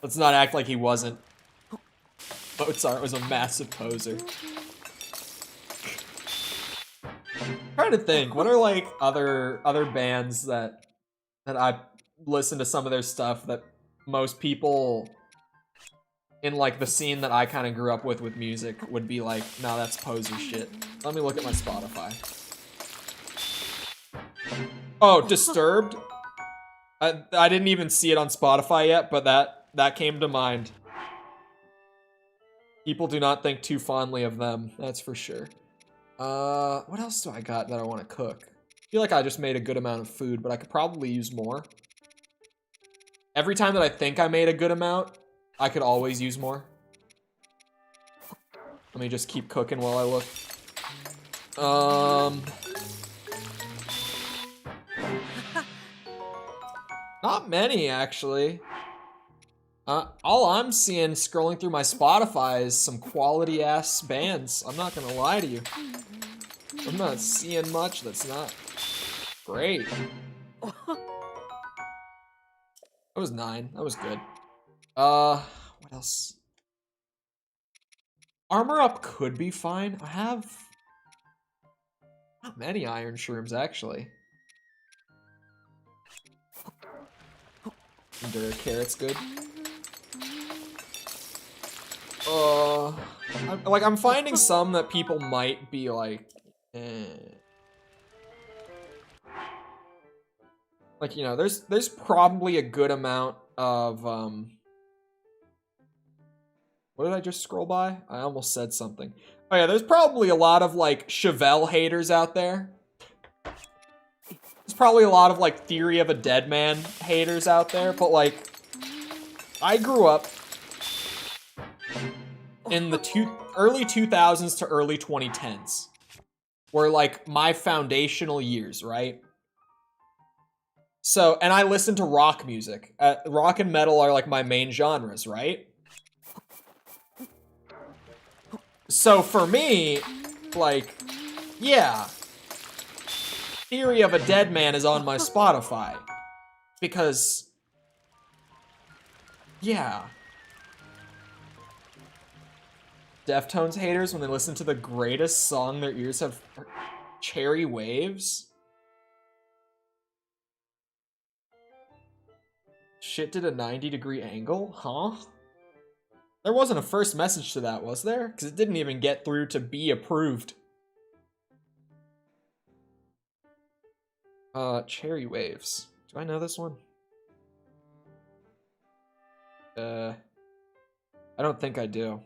Let's not act like he wasn't. Mozart was a massive poser. I'm trying to think, what are like other bands that I listen to some of their stuff that most people in like the scene that I kind of grew up with music would be like, nah, that's poser shit. Let me look at my Spotify. Oh, Disturbed? I didn't even see it on Spotify yet, but that came to mind. People do not think too fondly of them, that's for sure. What else do I got that I want to cook? I feel like I just made a good amount of food, but I could probably use more. Every time that I think I made a good amount, I could always use more. Let me just keep cooking while I look. Not many, actually. All I'm seeing scrolling through my Spotify is some quality-ass bands. I'm not gonna lie to you. I'm not seeing much that's not great. That was 9. That was good. What else? Armor Up could be fine. I have not many iron shrooms, actually. Endura Carrot's good. I'm finding some that people might be like, eh. Like, you know, there's probably a good amount of, what did I just scroll by? I almost said something. Oh yeah, there's probably a lot of, like, Chevelle haters out there. There's probably a lot of, like, Theory of a Dead Man haters out there, but, like, I grew up in the early 2000s to early 2010s. Were, like, my foundational years, right? So, and I listen to rock music. Rock and metal are like my main genres, right? So for me, like, yeah, Theory of a Dead Man is on my Spotify. Because, yeah. Deftones haters, when they listen to the greatest song their ears have heard, Cherry Waves. Shit did a 90-degree angle? Huh? There wasn't a first message to that, was there? Because it didn't even get through to be approved. Cherry Waves. Do I know this one? I don't think I do.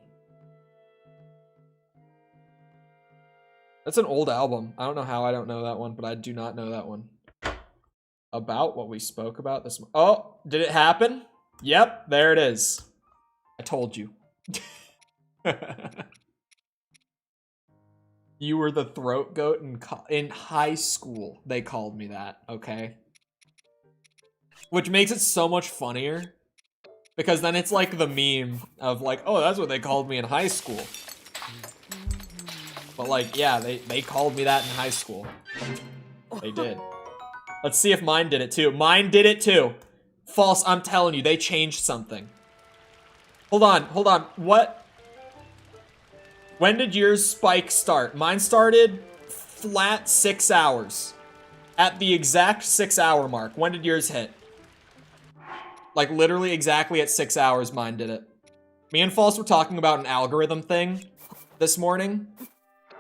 That's an old album. I don't know how I don't know that one, but I do not know that one. About what we spoke about this. Oh, did it happen? Yep, there it is. I told you. You were the throat goat in high school. They called me that, okay? Which makes it so much funnier. Because then it's like the meme of like, oh, that's what they called me in high school. But like, yeah, they called me that in high school. They did. Let's see if mine did it too. Mine did it too. False, I'm telling you, they changed something. Hold on. What? When did yours spike start? Mine started flat 6 hours. At the exact 6 hour mark. When did yours hit? Like literally exactly at 6 hours mine did it. Me and False were talking about an algorithm thing this morning.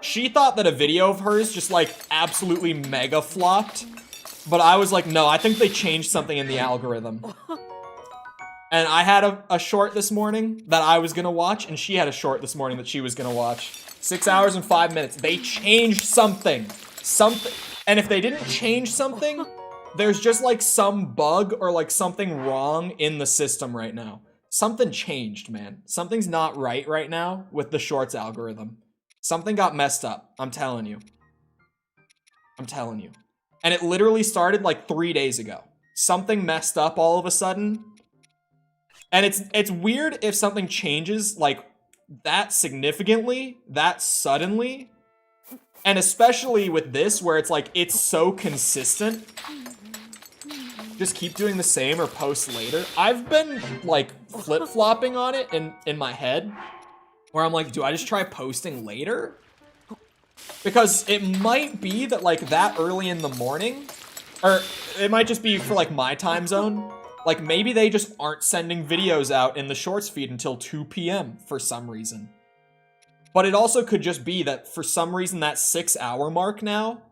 She thought that a video of hers just like absolutely mega flopped. But I was like, no, I think they changed something in the algorithm. And I had a short this morning that I was gonna watch, and she had a short this morning that she was gonna watch. 6 hours and 5 minutes. They changed something. And if they didn't change something, there's just like some bug or like something wrong in the system right now. Something changed, man. Something's not right now with the shorts algorithm. Something got messed up. I'm telling you. I'm telling you. And it literally started like 3 days ago. Something messed up all of a sudden. And it's weird if something changes like that significantly, that suddenly. And especially with this where it's like, it's so consistent. Just keep doing the same or post later. I've been like flip-flopping on it in my head. Where I'm like, do I just try posting later? Because it might be that like that early in the morning, or it might just be for like my time zone. Like maybe they just aren't sending videos out in the shorts feed until 2 p.m. for some reason. But it also could just be that for some reason that 6 hour mark now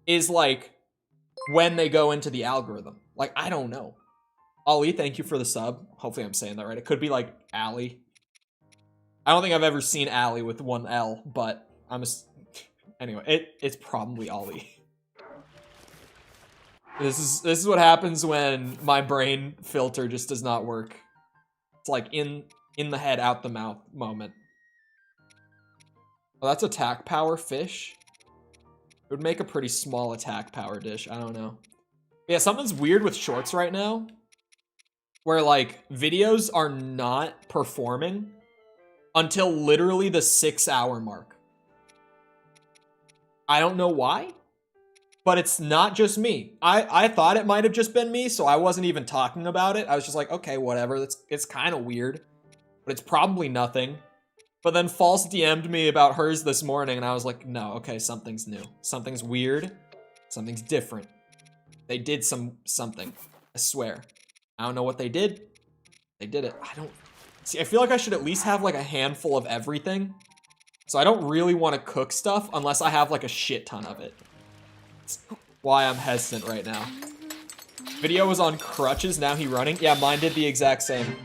is like when they go into the algorithm. Like, I don't know. Ali, thank you for the sub. Hopefully I'm saying that right. It could be like Allie. I don't think I've ever seen Allie with one L, but anyway, it's probably Ollie. This is what happens when my brain filter just does not work. It's like in the head, out the mouth moment. Oh, that's attack power fish. It would make a pretty small attack power dish. I don't know. Yeah, something's weird with shorts right now. Where like videos are not performing until literally the 6 hour mark. I don't know why, but it's not just me. I thought it might have just been me, so I wasn't even talking about it. I was just like, okay, whatever. It's kind of weird, but it's probably nothing. But then False DM'd me about hers this morning, and I was like, no, okay, something's new. Something's weird. Something's different. They did something. I swear. I don't know what they did. They did it. See, I feel like I should at least have like a handful of everything. So I don't really want to cook stuff unless I have like a shit ton of it. That's why I'm hesitant right now. Video was on crutches, now he running. Yeah, mine did the exact same.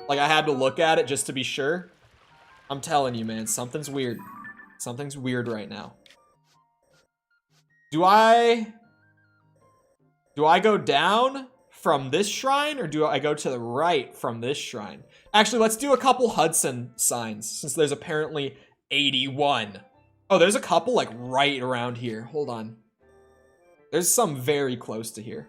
Like I had to look at it just to be sure. I'm telling you, man, something's weird. Something's weird right now. Do I go down from this shrine, or do I go to the right from this shrine? Actually, let's do a couple Hudson signs, since there's apparently 81. Oh, there's a couple, like, right around here. Hold on. There's some very close to here.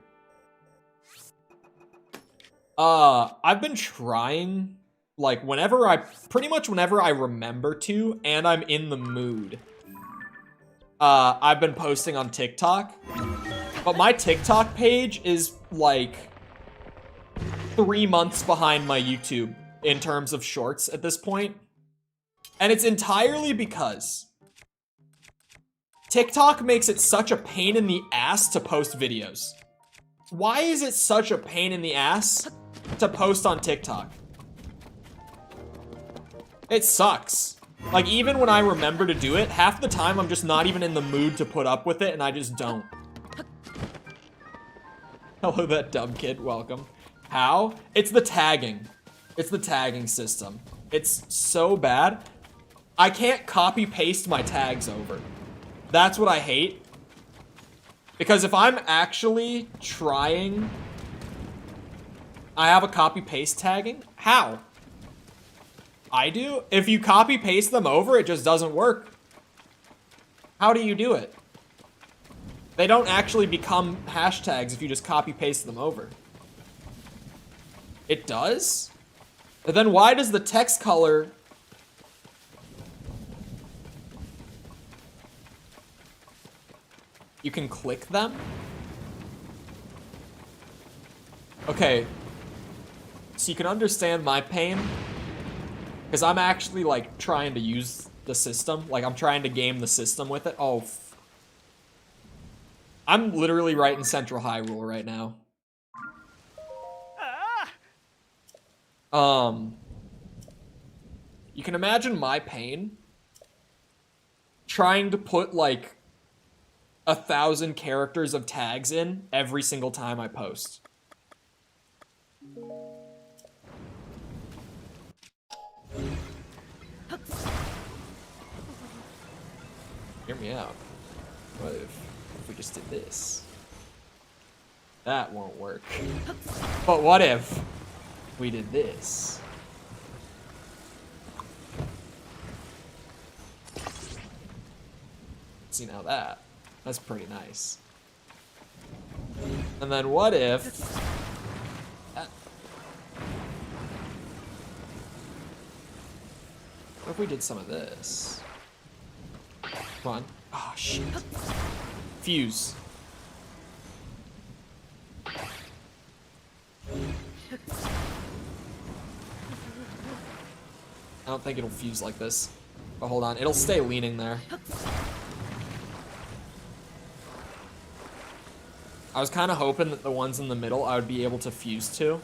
I've been trying, like, pretty much whenever I remember to, and I'm in the mood. I've been posting on TikTok, but my TikTok page is, like, 3 months behind my YouTube in terms of shorts at this point. And it's entirely because TikTok makes it such a pain in the ass to post videos. Why is it such a pain in the ass to post on TikTok? It sucks. Like, even when I remember to do it, half the time I'm just not even in the mood to put up with it, and I just don't. Hello, that dumb kid. Welcome. How? It's the tagging. It's the tagging system. It's so bad. I can't copy-paste my tags over. That's what I hate. Because if I'm actually trying... I have a copy-paste tagging? How? I do? If you copy-paste them over, it just doesn't work. How do you do it? They don't actually become hashtags if you just copy-paste them over. It does? But then why does the text color... You can click them? Okay. So you can understand my pain. Because I'm actually, like, trying to use the system. Like, I'm trying to game the system with it. Oh. I'm literally right in Central Hyrule right now. You can imagine my pain trying to put, like, 1,000 characters of tags in every single time I post. Hear me out. What if we just did this? That won't work. But what if we did this? See, now that's pretty nice. And then what if... What if we did some of this? Come on. Oh, shit. Fuse. I don't think it'll fuse like this. But hold on, it'll stay leaning there. I was kind of hoping that the ones in the middle I would be able to fuse to.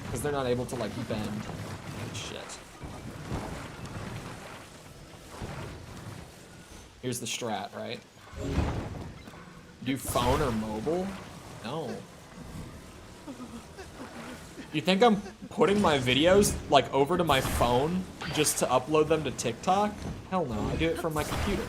Because they're not able to, like, bend. Shit. Here's the strat, right? Do phone or mobile? No. You think I'm putting my videos, like, over to my phone just to upload them to TikTok? Hell no, I do it from my computer.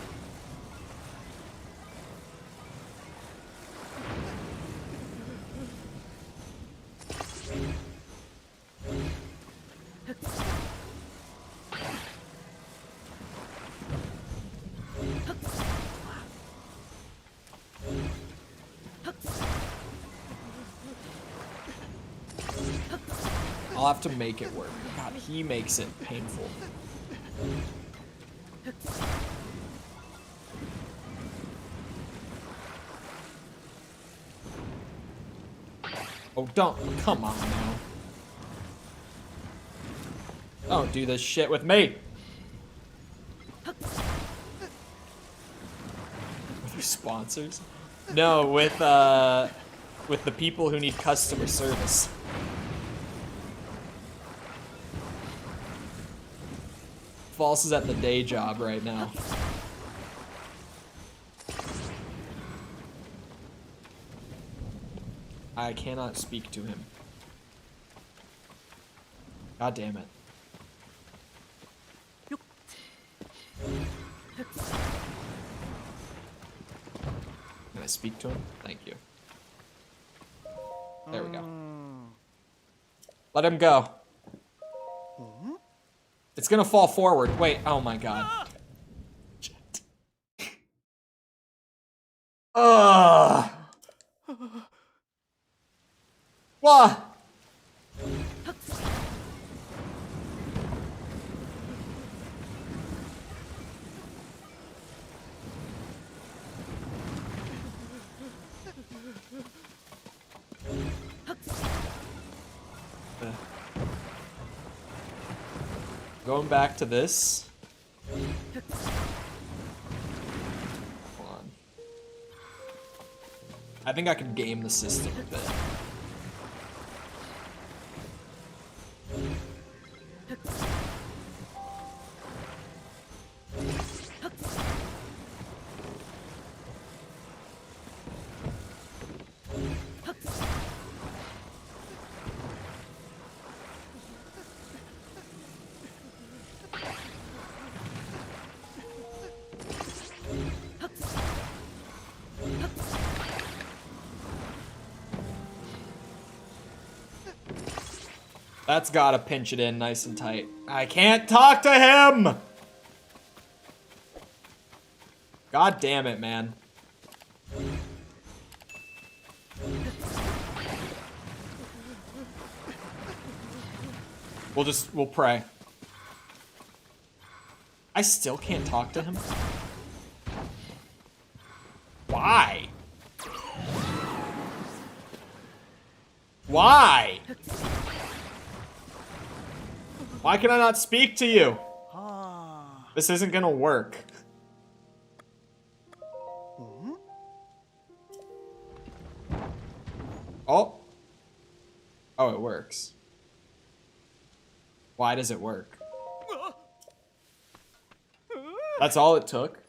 I'll have to make it work. God, he makes it painful. Oh, don't. Come on now. Don't do this shit with me. With your sponsors? No, with the people who need customer service. False is at the day job right now. I cannot speak to him. God damn it. Can I speak to him? Thank you. There we go. Let him go. It's gonna fall forward. Wait, oh my god. Ugh. What? Going back to this. Hold on. I think I can game the system a bit. That's gotta pinch it in nice and tight. I can't talk to him! God damn it, man. We'll pray. I still can't talk to him? Why? Why? Why can I not speak to you? This isn't gonna work. Oh. Oh, it works. Why does it work? That's all it took?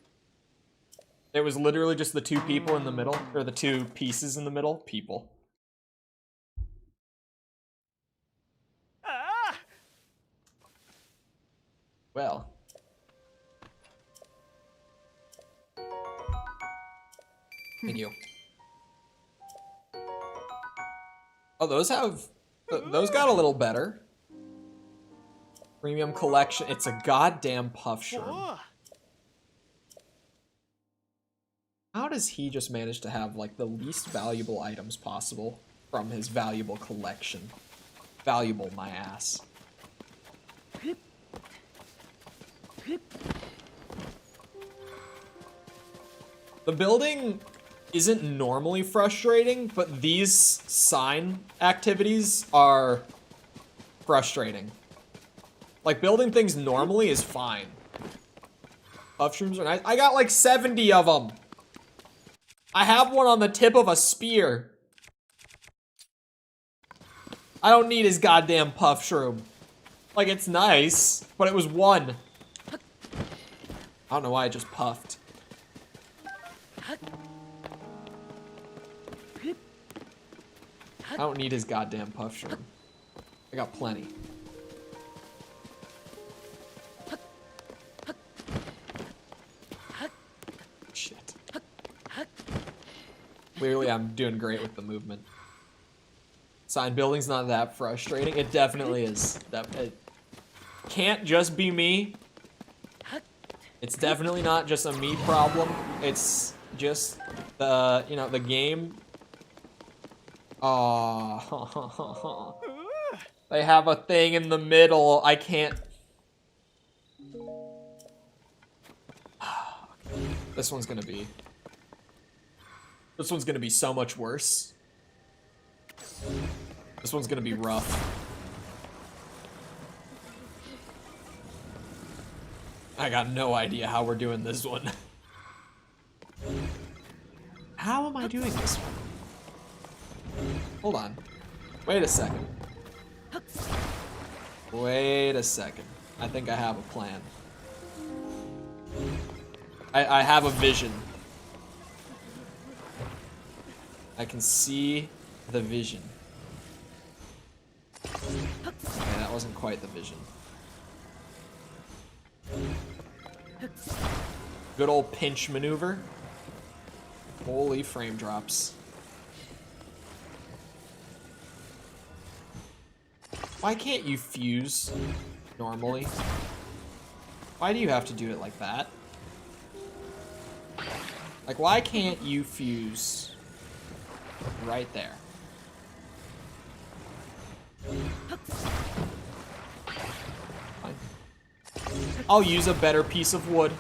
It was literally just the two people in the middle, or the two pieces in the middle? People. Well. Thank you. Oh, those got a little better. Premium collection. It's a goddamn puff shroom. How does he just manage to have, like, the least valuable items possible from his valuable collection? Valuable, my ass. The building isn't normally frustrating, but these sign activities are frustrating. Like, building things normally is fine. Puff shrooms are nice. I got like 70 of them. I have one on the tip of a spear. I don't need his goddamn puff shroom. Like, it's nice, but it was one. I don't know why I just puffed. I don't need his goddamn puff shroom. I got plenty. Shit. Clearly, I'm doing great with the movement. Sign building's not that frustrating. It definitely is. It can't just be me. It's definitely not just a me problem. It's just the, you know, the game. Oh, they have a thing in the middle. I can't. This one's gonna be so much worse. This one's gonna be rough. I got no idea how we're doing this one. How am I doing this one? Hold on. Wait a second. Wait a second. I think I have a plan. I have a vision. I can see the vision. Okay, that wasn't quite the vision. Good old pinch maneuver. Holy frame drops. Why can't you fuse normally? Why do you have to do it like that? Like, why can't you fuse right there? I'll use a better piece of wood.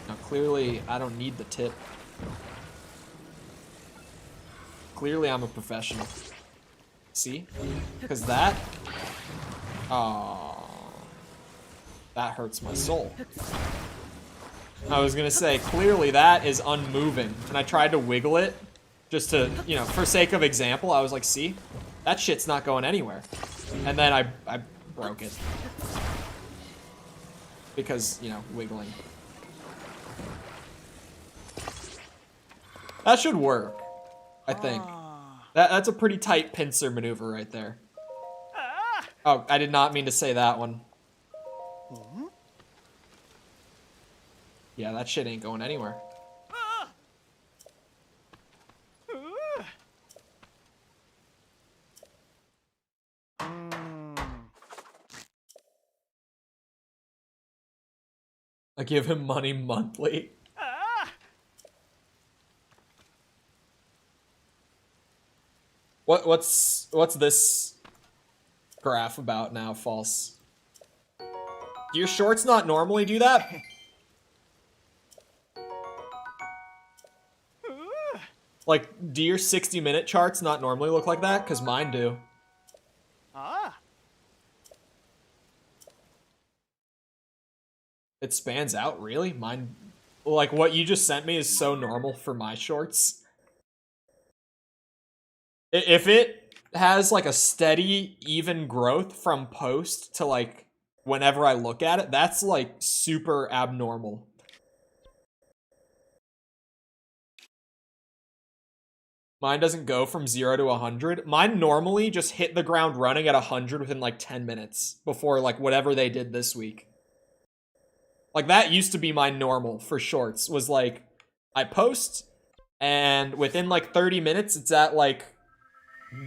Now, clearly, I don't need the tip. Clearly, I'm a professional. See? Because that... Oh, that hurts my soul. I was gonna say, clearly that is unmoving. And I tried to wiggle it, just to, you know, for sake of example, I was like, see? That shit's not going anywhere. And then I broke it. Because, you know, wiggling. That should work, I think. That's a pretty tight pincer maneuver right there. Oh, I did not mean to say that one. Yeah, that shit ain't going anywhere. I give him money monthly. What's this graph about now, false? Do your shorts not normally do that? Like, do your 60-minute charts not normally look like that? Because mine do. It spans out, really? Mine, like, what you just sent me is so normal for my shorts. If it has, like, a steady, even growth from post to, like, whenever I look at it, that's, like, super abnormal. Mine doesn't go from 0 to 100. Mine normally just hit the ground running at 100 within, like, 10 minutes before, like, whatever they did this week. Like, that used to be my normal for shorts, was, like, I post, and within, like, 30 minutes, it's at, like,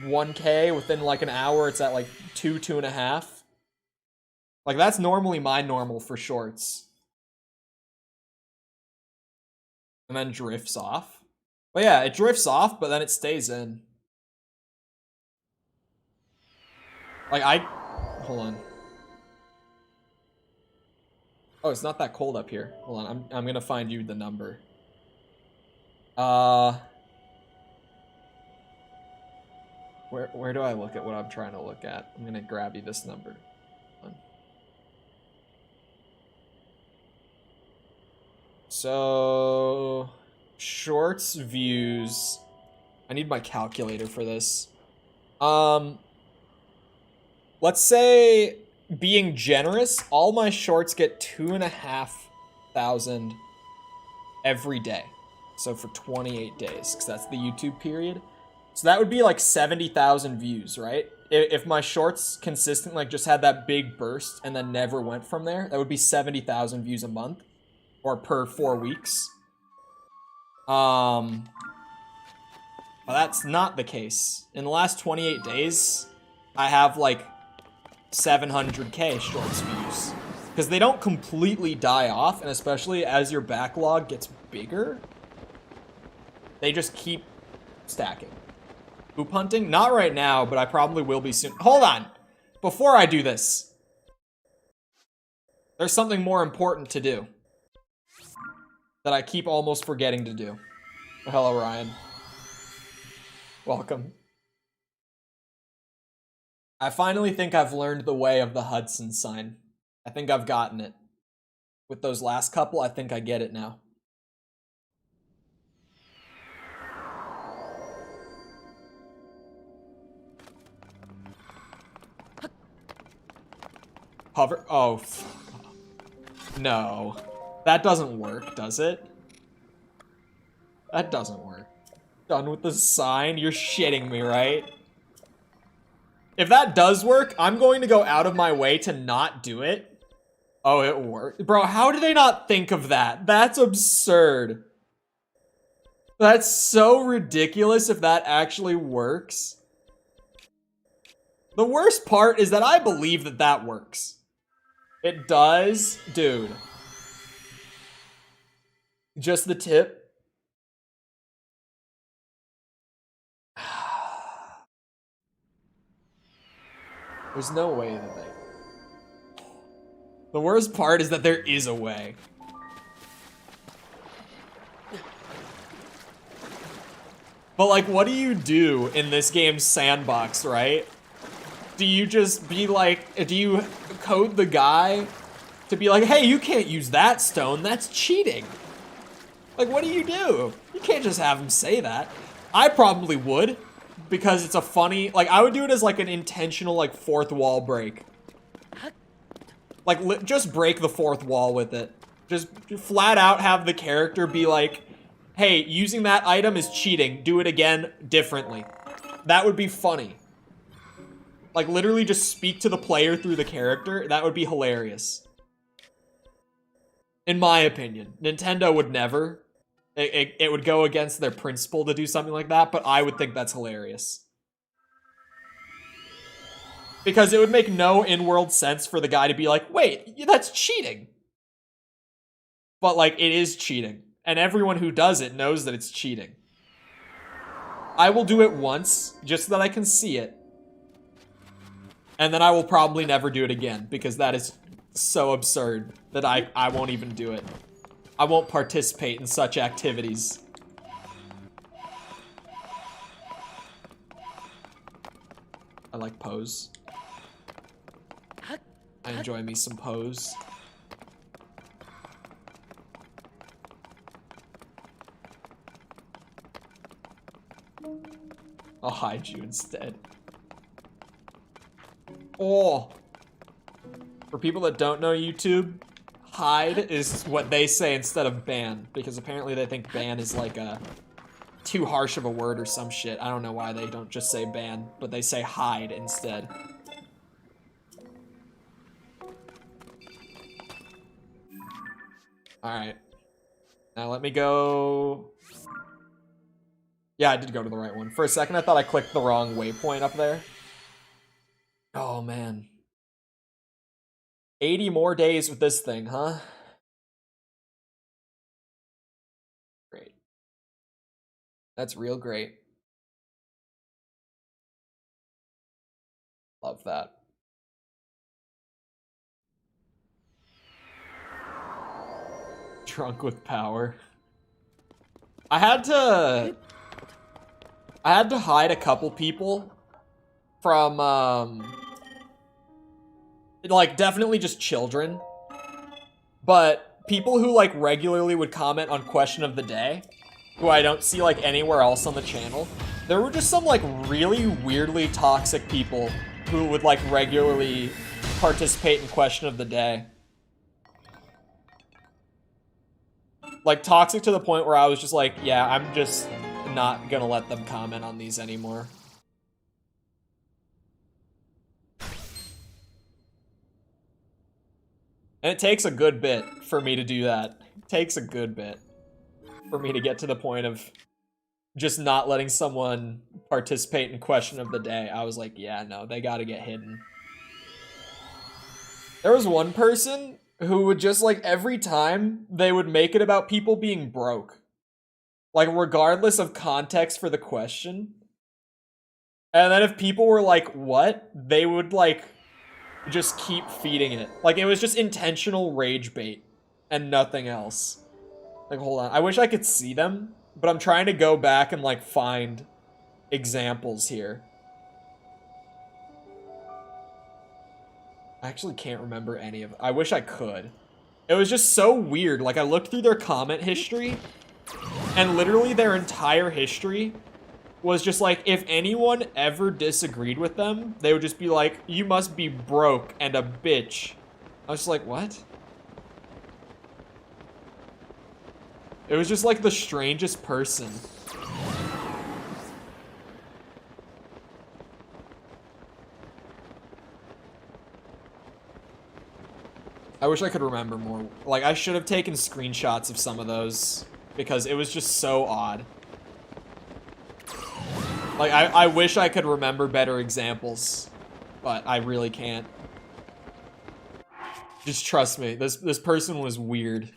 1K. Within, like, an hour, it's at, like, 2.5. Like, that's normally my normal for shorts. And then drifts off. But yeah, it drifts off, but then it stays in. Like, hold on. Oh, it's not that cold up here. Hold on, I'm gonna find you the number. Where do I look at what I'm trying to look at? I'm gonna grab you this number. So, shorts views. I need my calculator for this. Let's say, being generous, all my shorts get 2,500 every day. So for 28 days, because that's the YouTube period. So that would be like 70,000 views, right? If my shorts consistently like just had that big burst and then never went from there, that would be 70,000 views a month, or per 4 weeks. Well, that's not the case. In the last 28 days, I have like 700K shorts views. Because they don't completely die off, and especially as your backlog gets bigger, they just keep stacking. Hoop hunting? Not right now, but I probably will be soon. Hold on! Before I do this, there's something more important to do that I keep almost forgetting to do. Hello, Ryan. Welcome. I finally think I've learned the way of the Hudson sign. I think I've gotten it. With those last couple, I think I get it now. Hover. Oh. No. That doesn't work, does it? That doesn't work. Done with the sign? You're shitting me, right? If that does work, I'm going to go out of my way to not do it. Oh, it worked. Bro, how did they not think of that? That's absurd. That's so ridiculous if that actually works. The worst part is that I believe that that works. It does? Dude. Just the tip. There's no way that they... The worst part is that there is a way. But like, what do you do in this game's sandbox, right? Do you just be like, do you code the guy to be like, hey, you can't use that stone, that's cheating? Like, what do? You can't just have him say that. I probably would, because it's a funny, like, I would do it as like an intentional, like, fourth wall break. Like, just break the fourth wall with it. Just flat out have the character be like, hey, using that item is cheating. Do it again differently. That would be funny. Like, literally just speak to the player through the character. That would be hilarious. In my opinion. Nintendo would never. It would go against their principle to do something like that, but I would think that's hilarious. Because it would make no in-world sense for the guy to be like, wait, that's cheating. But, like, it is cheating. And everyone who does it knows that it's cheating. I will do it once, just so that I can see it. And then I will probably never do it again, because that is so absurd that I won't even do it. I won't participate in such activities. I like Pose. I enjoy me some Pose. I'll hide you instead. Oh! For people that don't know YouTube, hide is what they say instead of ban, because apparently they think ban is like a too harsh of a word or some shit. I don't know why they don't just say ban, but they say hide instead. Alright. Now let me go... Yeah, I did go to the right one. For a second, I thought I clicked the wrong waypoint up there. Oh, man. 80 more days with this thing, huh? Great. That's real great. Love that. Drunk with power. I had to hide a couple people from, like, definitely just children. But people who, like, regularly would comment on Question of the Day, who I don't see, like, anywhere else on the channel, there were just some, like, really weirdly toxic people who would, like, regularly participate in Question of the Day. Like, toxic to the point where I was just like, yeah, I'm just not gonna let them comment on these anymore. And it takes a good bit for me to do that. It takes a good bit for me to get to the point of just not letting someone participate in Question of the Day. I was like, yeah, no, they gotta get hidden. There was one person who would just, like, every time they would make it about people being broke. Like, regardless of context for the question. And then if people were like, what? They would, like, just keep feeding it. Like, it was just intentional rage bait and nothing else. Like, hold on. I wish I could see them, but I'm trying to go back and, like, find examples here. I actually can't remember any of it. I wish I could. It was just so weird. Like, I looked through their comment history, and literally their entire history was just like, if anyone ever disagreed with them, they would just be like, you must be broke and a bitch. I was just like, what? It was just like the strangest person. I wish I could remember more. Like, I should have taken screenshots of some of those, because it was just so odd. Like, I wish I could remember better examples, but I really can't. Just trust me, this person was weird.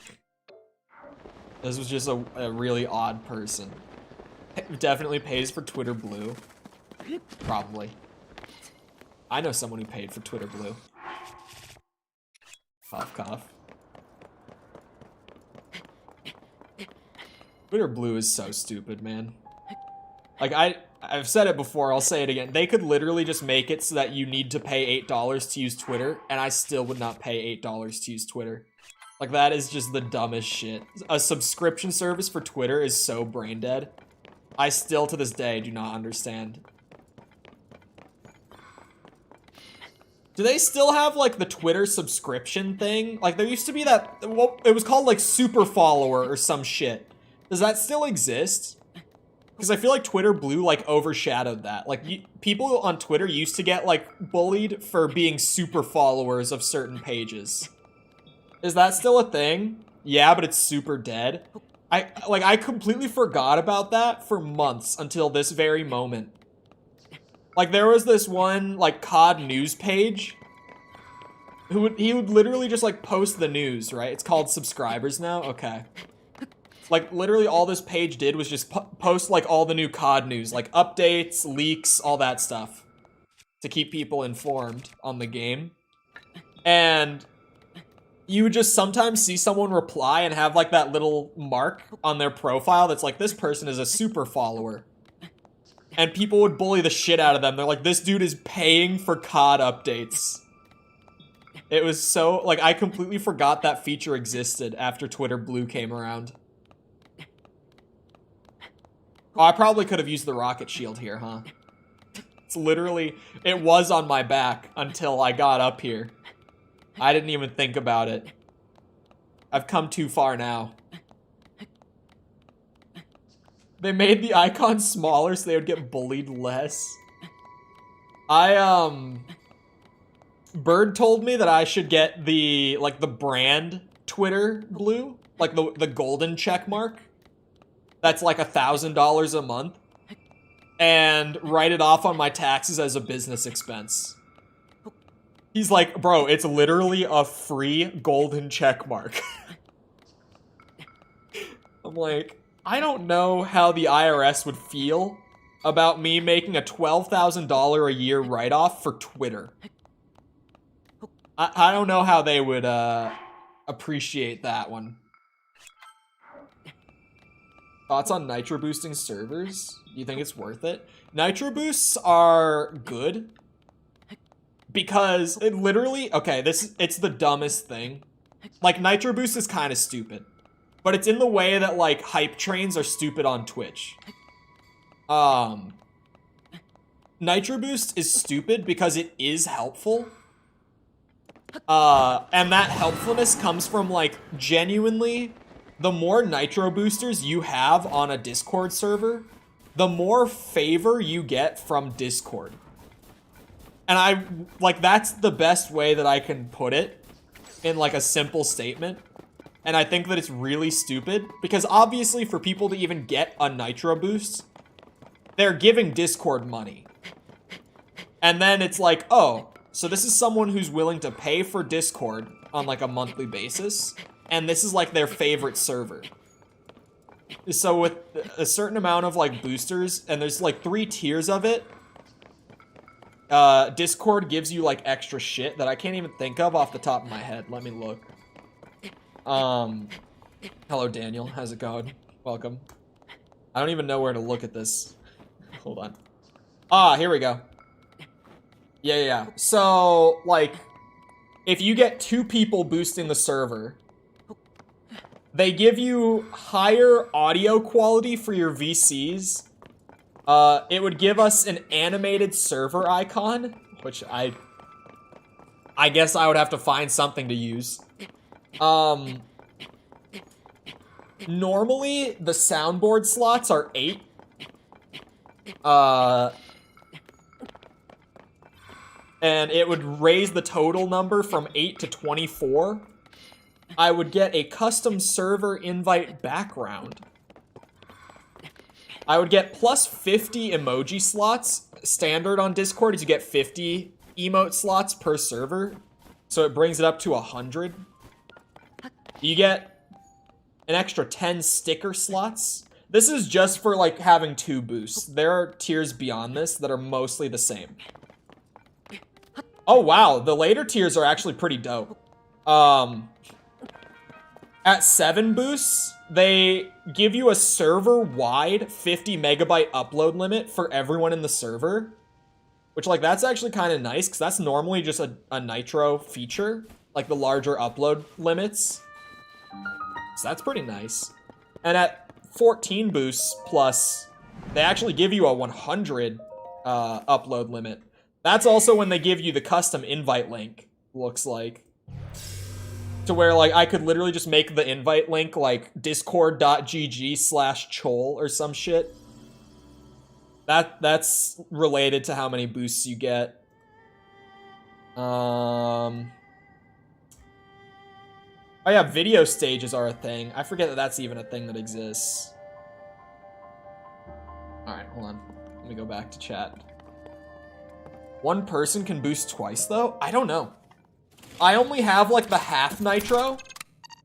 This was just a really odd person. Definitely pays for Twitter Blue. Probably. I know someone who paid for Twitter Blue. Cough, cough. Twitter Blue is so stupid, man. Like, I've said it before, I'll say it again. They could literally just make it so that you need to pay $8 to use Twitter, and I still would not pay $8 to use Twitter. Like, that is just the dumbest shit. A subscription service for Twitter is so brain dead. I still, to this day, do not understand. Do they still have, like, the Twitter subscription thing? Like, there used to be that, well, it was called, like, Super Follower or some shit. Does that still exist? Because I feel like Twitter Blue, like, overshadowed that. Like, people on Twitter used to get, like, bullied for being super followers of certain pages. Is that still a thing? Yeah, but it's super dead. I completely forgot about that for months until this very moment. Like, there was this one, like, COD news page. He would literally just, like, post the news, right? It's called subscribers now? Okay. Like, literally all this page did was just post, like, all the new COD news. Like, updates, leaks, all that stuff. To keep people informed on the game. And you would just sometimes see someone reply and have, like, that little mark on their profile that's like, this person is a super follower. And people would bully the shit out of them. They're like, this dude is paying for COD updates. It was so, like, I completely forgot that feature existed after Twitter Blue came around. Oh, I probably could have used the rocket shield here, huh? It's literally, it was on my back until I got up here. I didn't even think about it. I've come too far now. They made the icon smaller so they would get bullied less. Bird told me that I should get the, like, the brand Twitter Blue. Like, the golden check mark. That's like $1,000 a month. And write it off on my taxes as a business expense. He's like, bro, it's literally a free golden check mark. I'm like, I don't know how the IRS would feel about me making a $12,000 a year write-off for Twitter. I don't know how they would appreciate that one. Thoughts on nitro boosting servers? Do you think it's worth it? Nitro boosts are good. Because it literally, okay, it's the dumbest thing. Like, nitro boost is kind of stupid. But it's in the way that, like, hype trains are stupid on Twitch. Nitro boost is stupid because it is helpful. And that helpfulness comes from, like, genuinely, the more nitro boosters you have on a Discord server, the more favor you get from Discord. And that's the best way that I can put it in, like, a simple statement. And I think that it's really stupid because obviously for people to even get a nitro boost, they're giving Discord money. And then it's like, oh, so this is someone who's willing to pay for Discord on, like, a monthly basis. And this is, like, their favorite server. So with a certain amount of, like, boosters, and there's, like, 3 tiers of it, Discord gives you, like, extra shit that I can't even think of off the top of my head. Let me look. Hello, Daniel. How's it going? Welcome. I don't even know where to look at this. Hold on. Ah, here we go. Yeah. So, like, if you get 2 people boosting the server, they give you higher audio quality for your VCs. It would give us an animated server icon, which I guess I would have to find something to use. Normally, the soundboard slots are 8. And it would raise the total number from 8 to 24. I would get a custom server invite background. I would get plus 50 emoji slots. Standard on Discord is you get 50 emote slots per server. So it brings it up to 100. You get an extra 10 sticker slots. This is just for like having 2 boosts. There are tiers beyond this that are mostly the same. Oh wow, the later tiers are actually pretty dope. At 7 boosts, they give you a server-wide 50 megabyte upload limit for everyone in the server. Which, like, that's actually kind of nice, because that's normally just a Nitro feature. Like, the larger upload limits. So that's pretty nice. And at 14 boosts plus, they actually give you a 100 upload limit. That's also when they give you the custom invite link, looks like. To where, like, I could literally just make the invite link, like, discord.gg/Chole or some shit. That's related to how many boosts you get. Oh yeah, video stages are a thing. I forget that that's even a thing that exists. Alright, hold on. Let me go back to chat. One person can boost twice, though? I don't know. I only have, like, the half Nitro.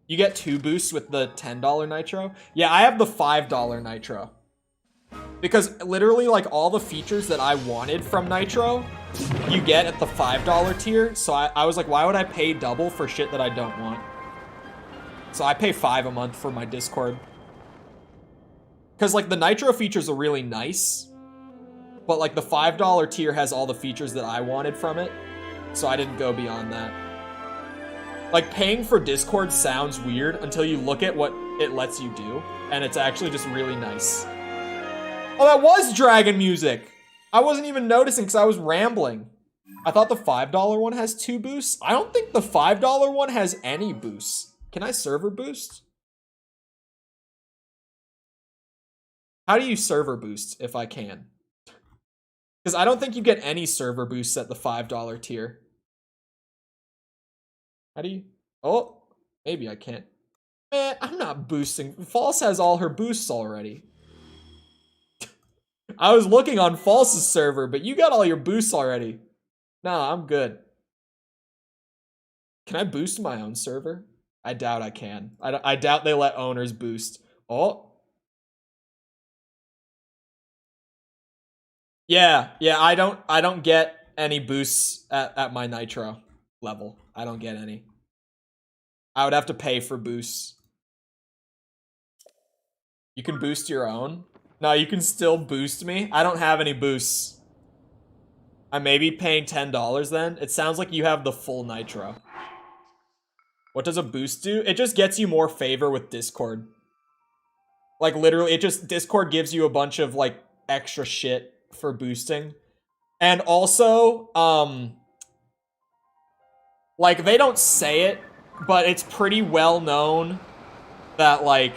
You get 2 boosts with the $10 Nitro. Yeah, I have the $5 Nitro. Because literally, like, all the features that I wanted from Nitro, you get at the $5 tier. So I was like, why would I pay double for shit that I don't want? So I pay $5 a month for my Discord. Because, like, the Nitro features are really nice. But, like, the $5 tier has all the features that I wanted from it. So I didn't go beyond that. Like, paying for Discord sounds weird until you look at what it lets you do. And it's actually just really nice. Oh, that was dragon music! I wasn't even noticing because I was rambling. I thought the $5 one has 2 boosts. I don't think the $5 one has any boosts. Can I server boost? How do you server boost if I can? Because I don't think you get any server boosts at the $5 tier. How do you? Oh, maybe I can't. Man, I'm not boosting. False has all her boosts already. I was looking on False's server, but you got all your boosts already. Nah, I'm good. Can I boost my own server? I doubt I can. I doubt they let owners boost. Oh. Yeah, I don't get any boosts at my Nitro level. I don't get any. I would have to pay for boosts. You can boost your own? No, you can still boost me. I don't have any boosts. I may be paying $10 then. It sounds like you have the full Nitro. What does a boost do? It just gets you more favor with Discord. Like, literally, Discord gives you a bunch of, like, extra shit for boosting. And also, like, they don't say it, but it's pretty well known that, like,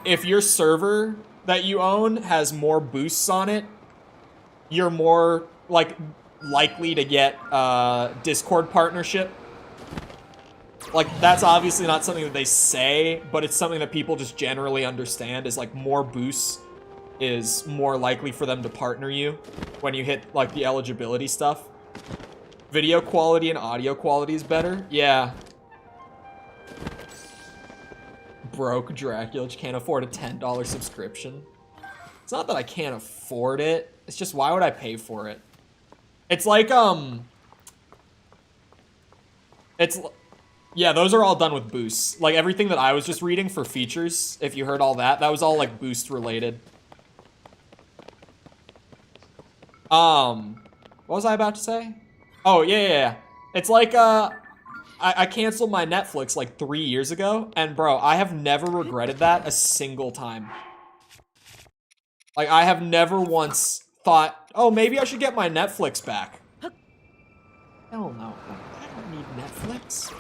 if your server that you own has more boosts on it, you're more, like, likely to get Discord partnership. Like, that's obviously not something that they say, but it's something that people just generally understand is, like, more boosts is more likely for them to partner you when you hit, like, the eligibility stuff. Video quality and audio quality is better? Yeah. Broke Dracula, just can't afford a $10 subscription. It's not that I can't afford it, it's just why would I pay for it? It's like, yeah, those are all done with boosts. Like, everything that I was just reading for features, if you heard all that, that was all, like, boost related. What was I about to say? Oh, yeah. It's like, I canceled my Netflix, like, 3 years ago, and bro, I have never regretted that a single time. Like, I have never once thought, oh, maybe I should get my Netflix back. Hell no. I don't need Netflix.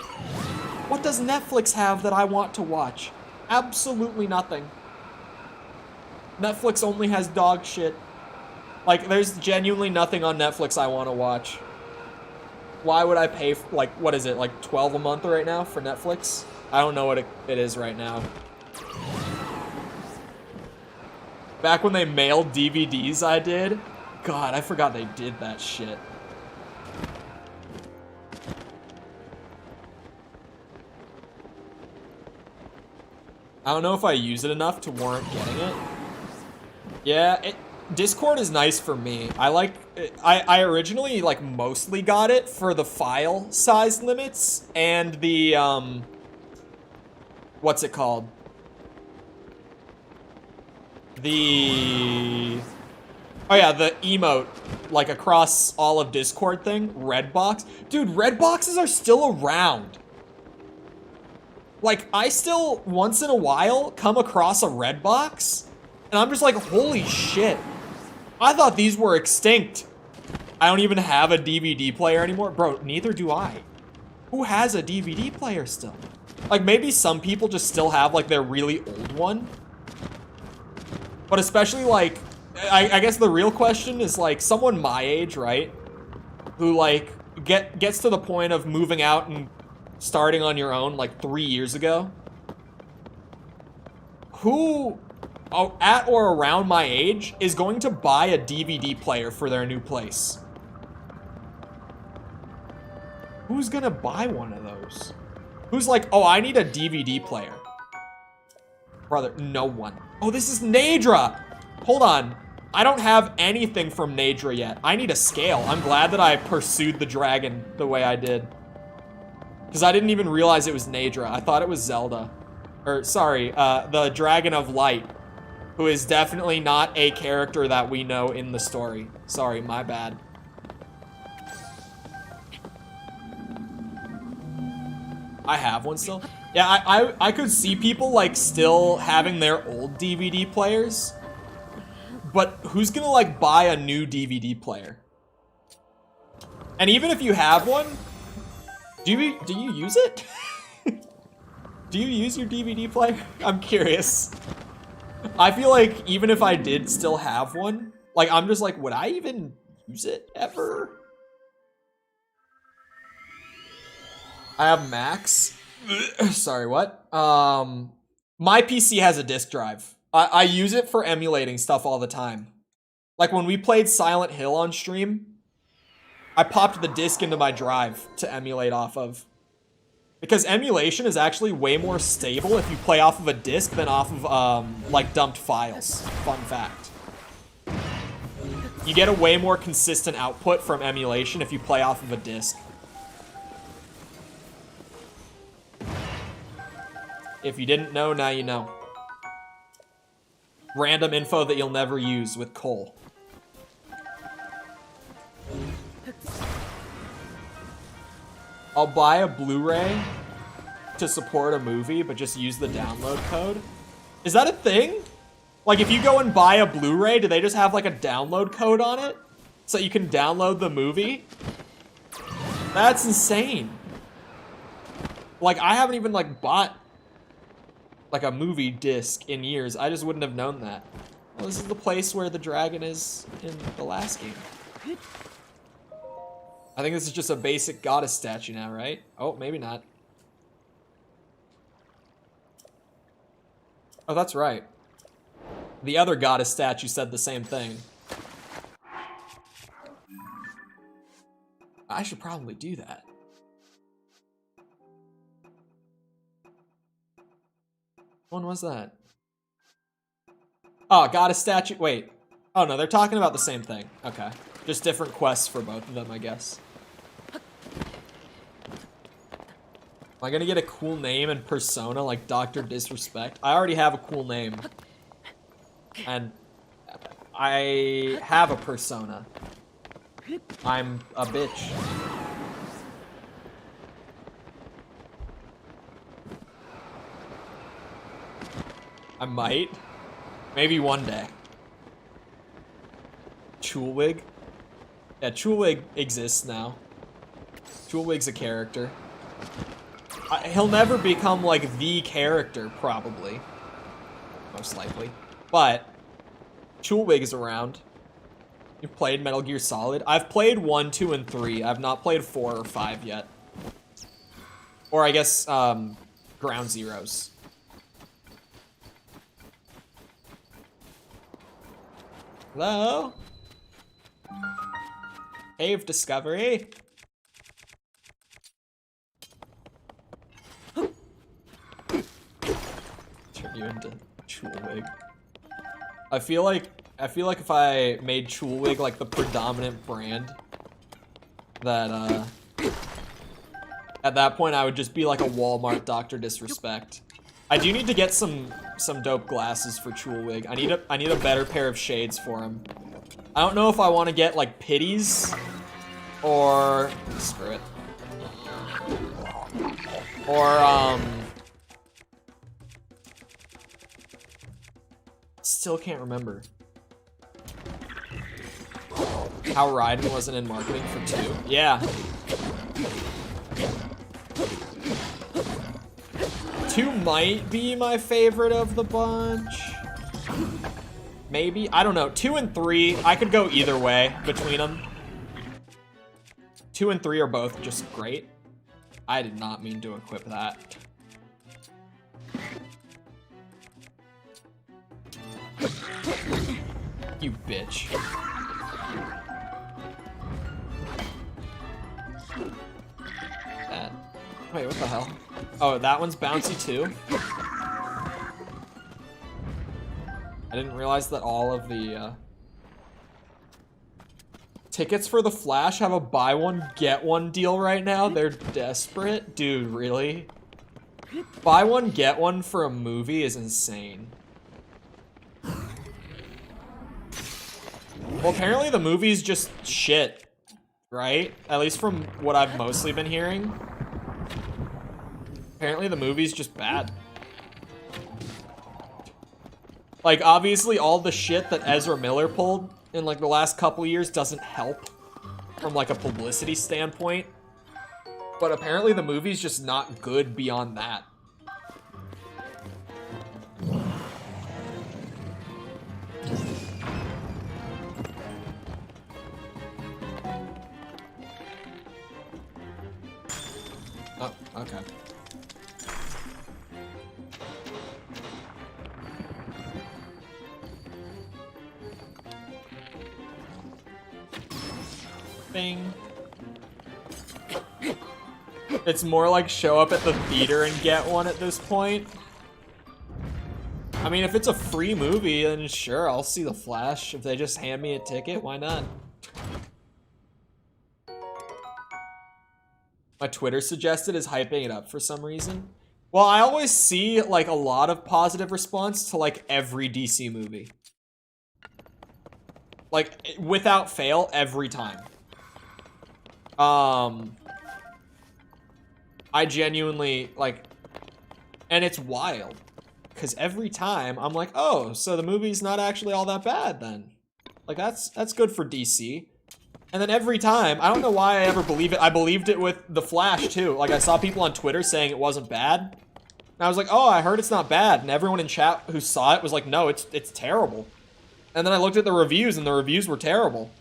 What does Netflix have that I want to watch? Absolutely nothing. Netflix only has dog shit. Like, there's genuinely nothing on Netflix I want to watch. Why would I pay, like, what is it, like $12 a month right now for Netflix? I don't know what it is right now. Back when they mailed DVDs, I did. God, I forgot they did that shit. I don't know if I use it enough to warrant getting it. Yeah, Discord is nice for me. I originally like mostly got it for the file size limits and the what's it called? Oh yeah, the emote, like across all of Discord thing, red box. Dude, red boxes are still around. Like, I still, once in a while, come across a red box, and I'm just like, holy shit. I thought these were extinct. I don't even have a DVD player anymore. Bro, neither do I. Who has a DVD player still? Like, maybe some people just still have, like, their really old one. But especially, like, I guess the real question is, like, someone my age, right? Who, like, gets to the point of moving out and starting on your own, like, 3 years ago. Who, at or around my age, is going to buy a DVD player for their new place? Who's gonna buy one of those? Who's like, oh, I need a DVD player? Brother, no one. Oh, this is Nadra! Hold on. I don't have anything from Nadra yet. I need a scale. I'm glad that I pursued the dragon the way I did. Because I didn't even realize it was Nadra. I thought it was Zelda. Or, sorry, the Dragon of Light. Who is definitely not a character that we know in the story. Sorry, my bad. I have one still. Yeah, I could see people, like, still having their old DVD players. But who's gonna, like, buy a new DVD player? And even if you have one, do you use it? Do you use your DVD player? I'm curious. I feel like even if I did still have one, like, I'm just like, would I even use it ever? I have Max. Sorry, what? My PC has a disk drive. I use it for emulating stuff all the time. Like when we played Silent Hill on stream, I popped the disc into my drive to emulate off of. Because emulation is actually way more stable if you play off of a disc than off of, like, dumped files. Fun fact. You get a way more consistent output from emulation if you play off of a disc. If you didn't know, now you know. Random info that you'll never use with Chole. I'll buy a Blu-ray to support a movie, but just use the download code. Is that a thing? Like, if you go and buy a Blu-ray, do they just have, like, a download code on it? So you can download the movie? That's insane. Like, I haven't even, like, bought, like, a movie disc in years. I just wouldn't have known that. Well, this is the place where the dragon is in the last game. I think this is just a basic goddess statue now, right? Oh, maybe not. Oh, that's right. The other goddess statue said the same thing. I should probably do that. When was that? Oh, goddess statue. Wait. Oh, no, they're talking about the same thing. Okay. Just different quests for both of them, I guess. Am I gonna get a cool name and persona like Dr. Disrespect? I already have a cool name. And I have a persona. I'm a bitch. I might. Maybe one day. Chole? Yeah, Chole exists now. Chole's a character. He'll never become, like, the character, probably. Most likely. But, Chole is around. You've played Metal Gear Solid? I've played 1, 2, and 3. I've not played 4 or 5 yet. Or, I guess, Ground Zeroes. Hello? Cave discovery. Turn you Chole. I feel like if I made Chole like the predominant brand, that at that point I would just be like a Walmart Dr. Disrespect. I do need to get some dope glasses for Chole. I need a better pair of shades for him. I don't know if I want to get like Pities or screw it. Or still can't remember how Raiden wasn't in marketing for 2. Yeah. 2 might be my favorite of the bunch. Maybe, I don't know. 2 and 3, I could go either way between them. 2 and 3 are both just great. I did not mean to equip that. You bitch. That. Wait, what the hell? Oh, that one's bouncy too? I didn't realize that all of the tickets for the Flash have a buy one, get one deal right now. They're desperate. Dude, really? Buy one, get one for a movie is insane. Well, apparently the movie's just shit, right? At least from what I've mostly been hearing. Apparently the movie's just bad. Like, obviously all the shit that Ezra Miller pulled in like the last couple years doesn't help from like a publicity standpoint. But apparently the movie's just not good beyond that. Oh, okay. Bing. It's more like show up at the theater and get one at this point. I mean, if it's a free movie, then sure, I'll see the Flash. If they just hand me a ticket, why not? My Twitter suggested is hyping it up for some reason. Well, I always see like a lot of positive response to like every DC movie. Like, without fail, every time. I genuinely, like, and it's wild. Because every time, I'm like, oh, so the movie's not actually all that bad then. Like, that's good for DC. And then every time, I don't know why I ever believe it. I believed it with The Flash, too. Like, I saw people on Twitter saying it wasn't bad. And I was like, oh, I heard it's not bad. And everyone in chat who saw it was like, no, it's terrible. And then I looked at the reviews, and the reviews were terrible.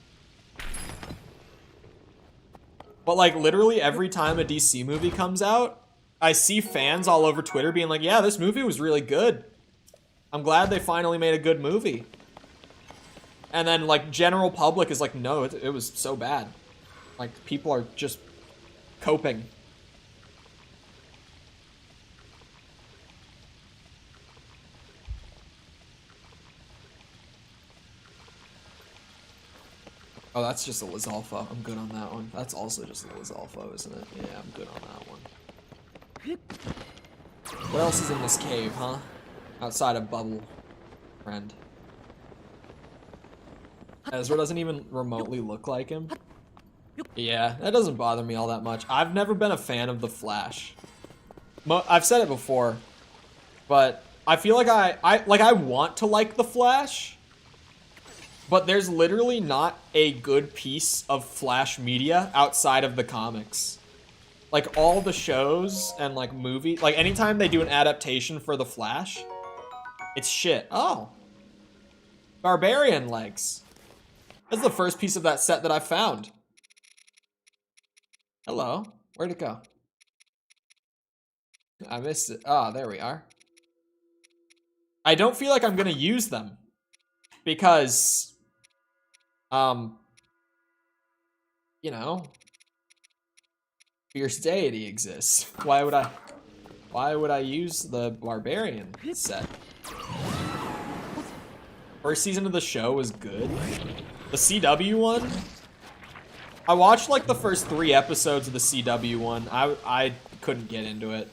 But, like, literally every time a DC movie comes out, I see fans all over Twitter being like, yeah, this movie was really good. I'm glad they finally made a good movie. And then, like, general public is like, no, it was so bad. Like, people are just coping. Oh, that's just a Lizalfa. I'm good on that one. That's also just a Lizalfa, isn't it? Yeah, I'm good on that one. What else is in this cave, huh? Outside of Bubble Friend. Ezra doesn't even remotely look like him. Yeah, that doesn't bother me all that much. I've never been a fan of the Flash. I've said it before, but I feel like I want to like the Flash, but there's literally not a good piece of Flash media outside of the comics. Like, all the shows and, like, movies, like, anytime they do an adaptation for the Flash, it's shit. Oh. Barbarian legs. That's the first piece of that set that I found. Hello. Where'd it go? I missed it. Oh, there we are. I don't feel like I'm gonna use them. Because, you know, Fierce Deity exists. Why would I use the Barbarian set? First season of the show was good. The CW one? I watched like the first 3 episodes of the CW one. I couldn't get into it.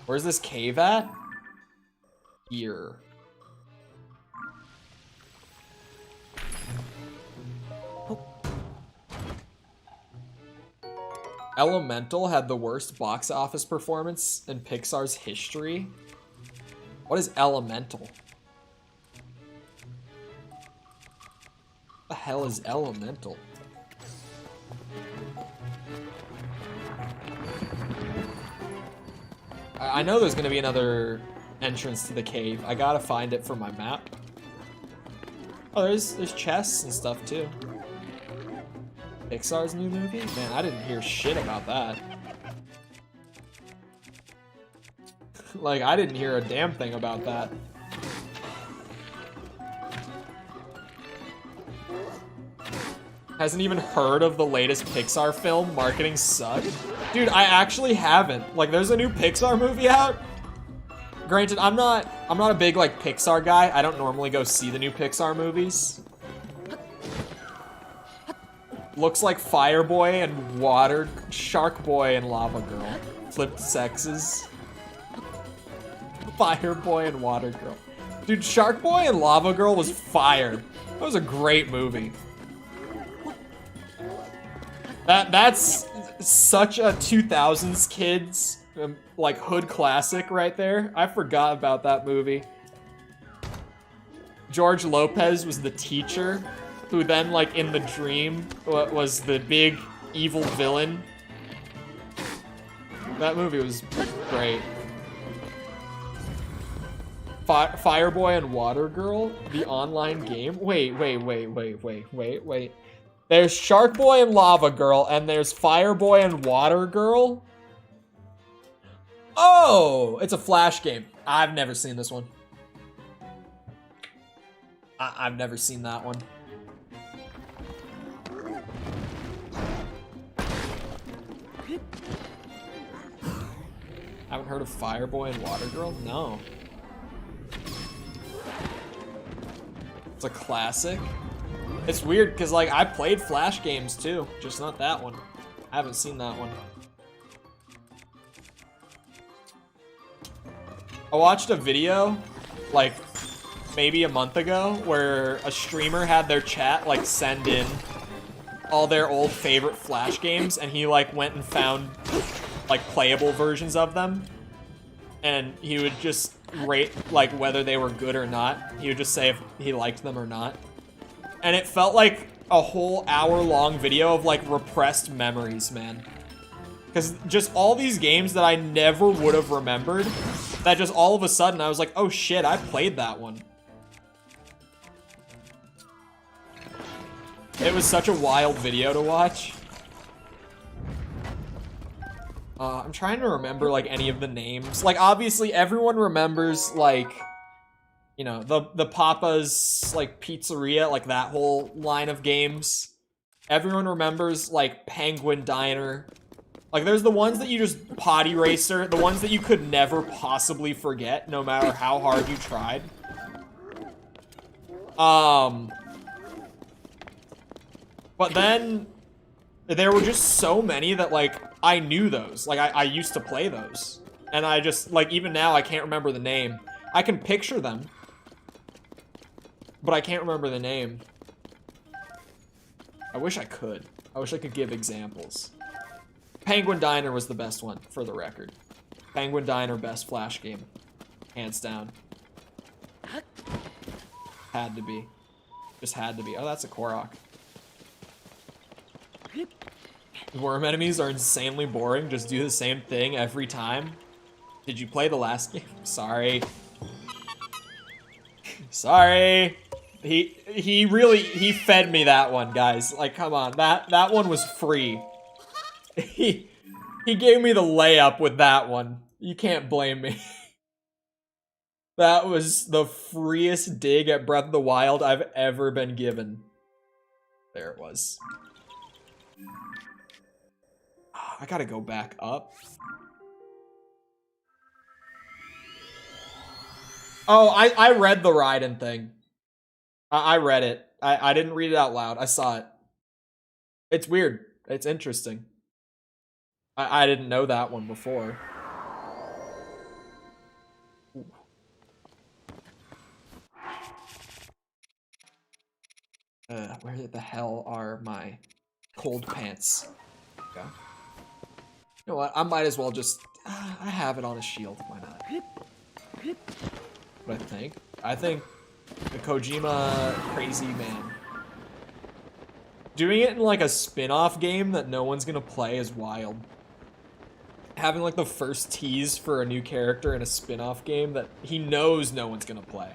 Where's this cave at? Here. Elemental had the worst box office performance in Pixar's history. What is Elemental? What the hell is Elemental? I know there's gonna be another entrance to the cave. I gotta find it for my map. Oh, there's chests and stuff too. Pixar's new movie? Man, I didn't hear shit about that. Like, I didn't hear a damn thing about that. Hasn't even heard of the latest Pixar film. Marketing sucked. Dude, I actually haven't. Like, there's a new Pixar movie out. Granted, I'm not a big, like, Pixar guy. I don't normally go see the new Pixar movies. Looks like Fireboy and Water, Shark Boy and Lava Girl. Flipped sexes. Fireboy and Water Girl. Dude, Shark Boy and Lava Girl was fire. That was a great movie. That's such a 2000s kids, like, hood classic right there. I forgot about that movie. George Lopez was the teacher, who then, like, in the dream, was the big evil villain. That movie was great. Fireboy and Water Girl, the online game? Wait. There's Shark Boy and Lava Girl, and there's Fireboy and Water Girl? Oh! It's a Flash game. I've never seen this one. I've never seen that one. Haven't heard of Fireboy and Water Girl? No. It's a classic. It's weird, because, like, I played Flash games, too. Just not that one. I haven't seen that one. I watched a video, like, maybe a month ago, where a streamer had their chat, like, send in all their old favorite Flash games, and he, like, went and found, like, playable versions of them. And he would just rate, like, whether they were good or not. He would just say if he liked them or not. And it felt like a whole hour-long video of, like, repressed memories, man. Because just all these games that I never would have remembered, that just all of a sudden I was like, oh shit, I played that one. It was such a wild video to watch. I'm trying to remember, like, any of the names. Like, obviously, everyone remembers, like, you know, the Papa's, like, Pizzeria, like, that whole line of games. Everyone remembers, like, Penguin Diner. Like, there's the ones that you just potty racer, the ones that you could never possibly forget, no matter how hard you tried. But then, there were just so many that, like, I knew those. Like, I used to play those. And I just, like, even now, I can't remember the name. I can picture them. But I can't remember the name. I wish I could. I wish I could give examples. Penguin Diner was the best one, for the record. Penguin Diner, best Flash game. Hands down. Had to be. Just had to be. Oh, that's a Korok. Worm enemies are insanely boring. Just do the same thing every time. Did you play the last game? Sorry. Sorry. He fed me that one, guys. Like, come on. That one was free. He gave me the layup with that one. You can't blame me. That was the freest dig at Breath of the Wild I've ever been given. There it was. I gotta go back up. Oh, I read the Raiden thing. I read it. I didn't read it out loud. I saw it. It's weird. It's interesting. I didn't know that one before. Where the hell are my cold pants? Okay. You know what? I might as well just... I have it on a shield. Why not? What I think the Kojima Crazy Man. Doing it in like a spin-off game that no one's gonna play is wild. Having like the first tease for a new character in a spin-off game that he knows no one's gonna play.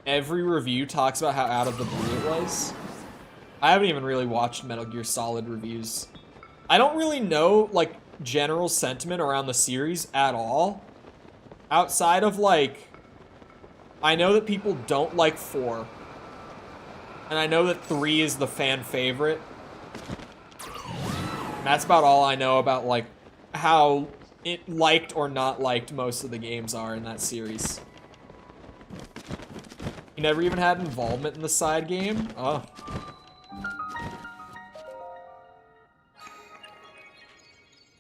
Every review talks about how out of the blue it was. I haven't even really watched Metal Gear Solid reviews. I don't really know like general sentiment around the series at all. Outside of like, I know that people don't like 4. And I know that 3 is the fan favorite. And that's about all I know about like how it liked or not liked most of the games are in that series. You never even had involvement in the side game? Oh.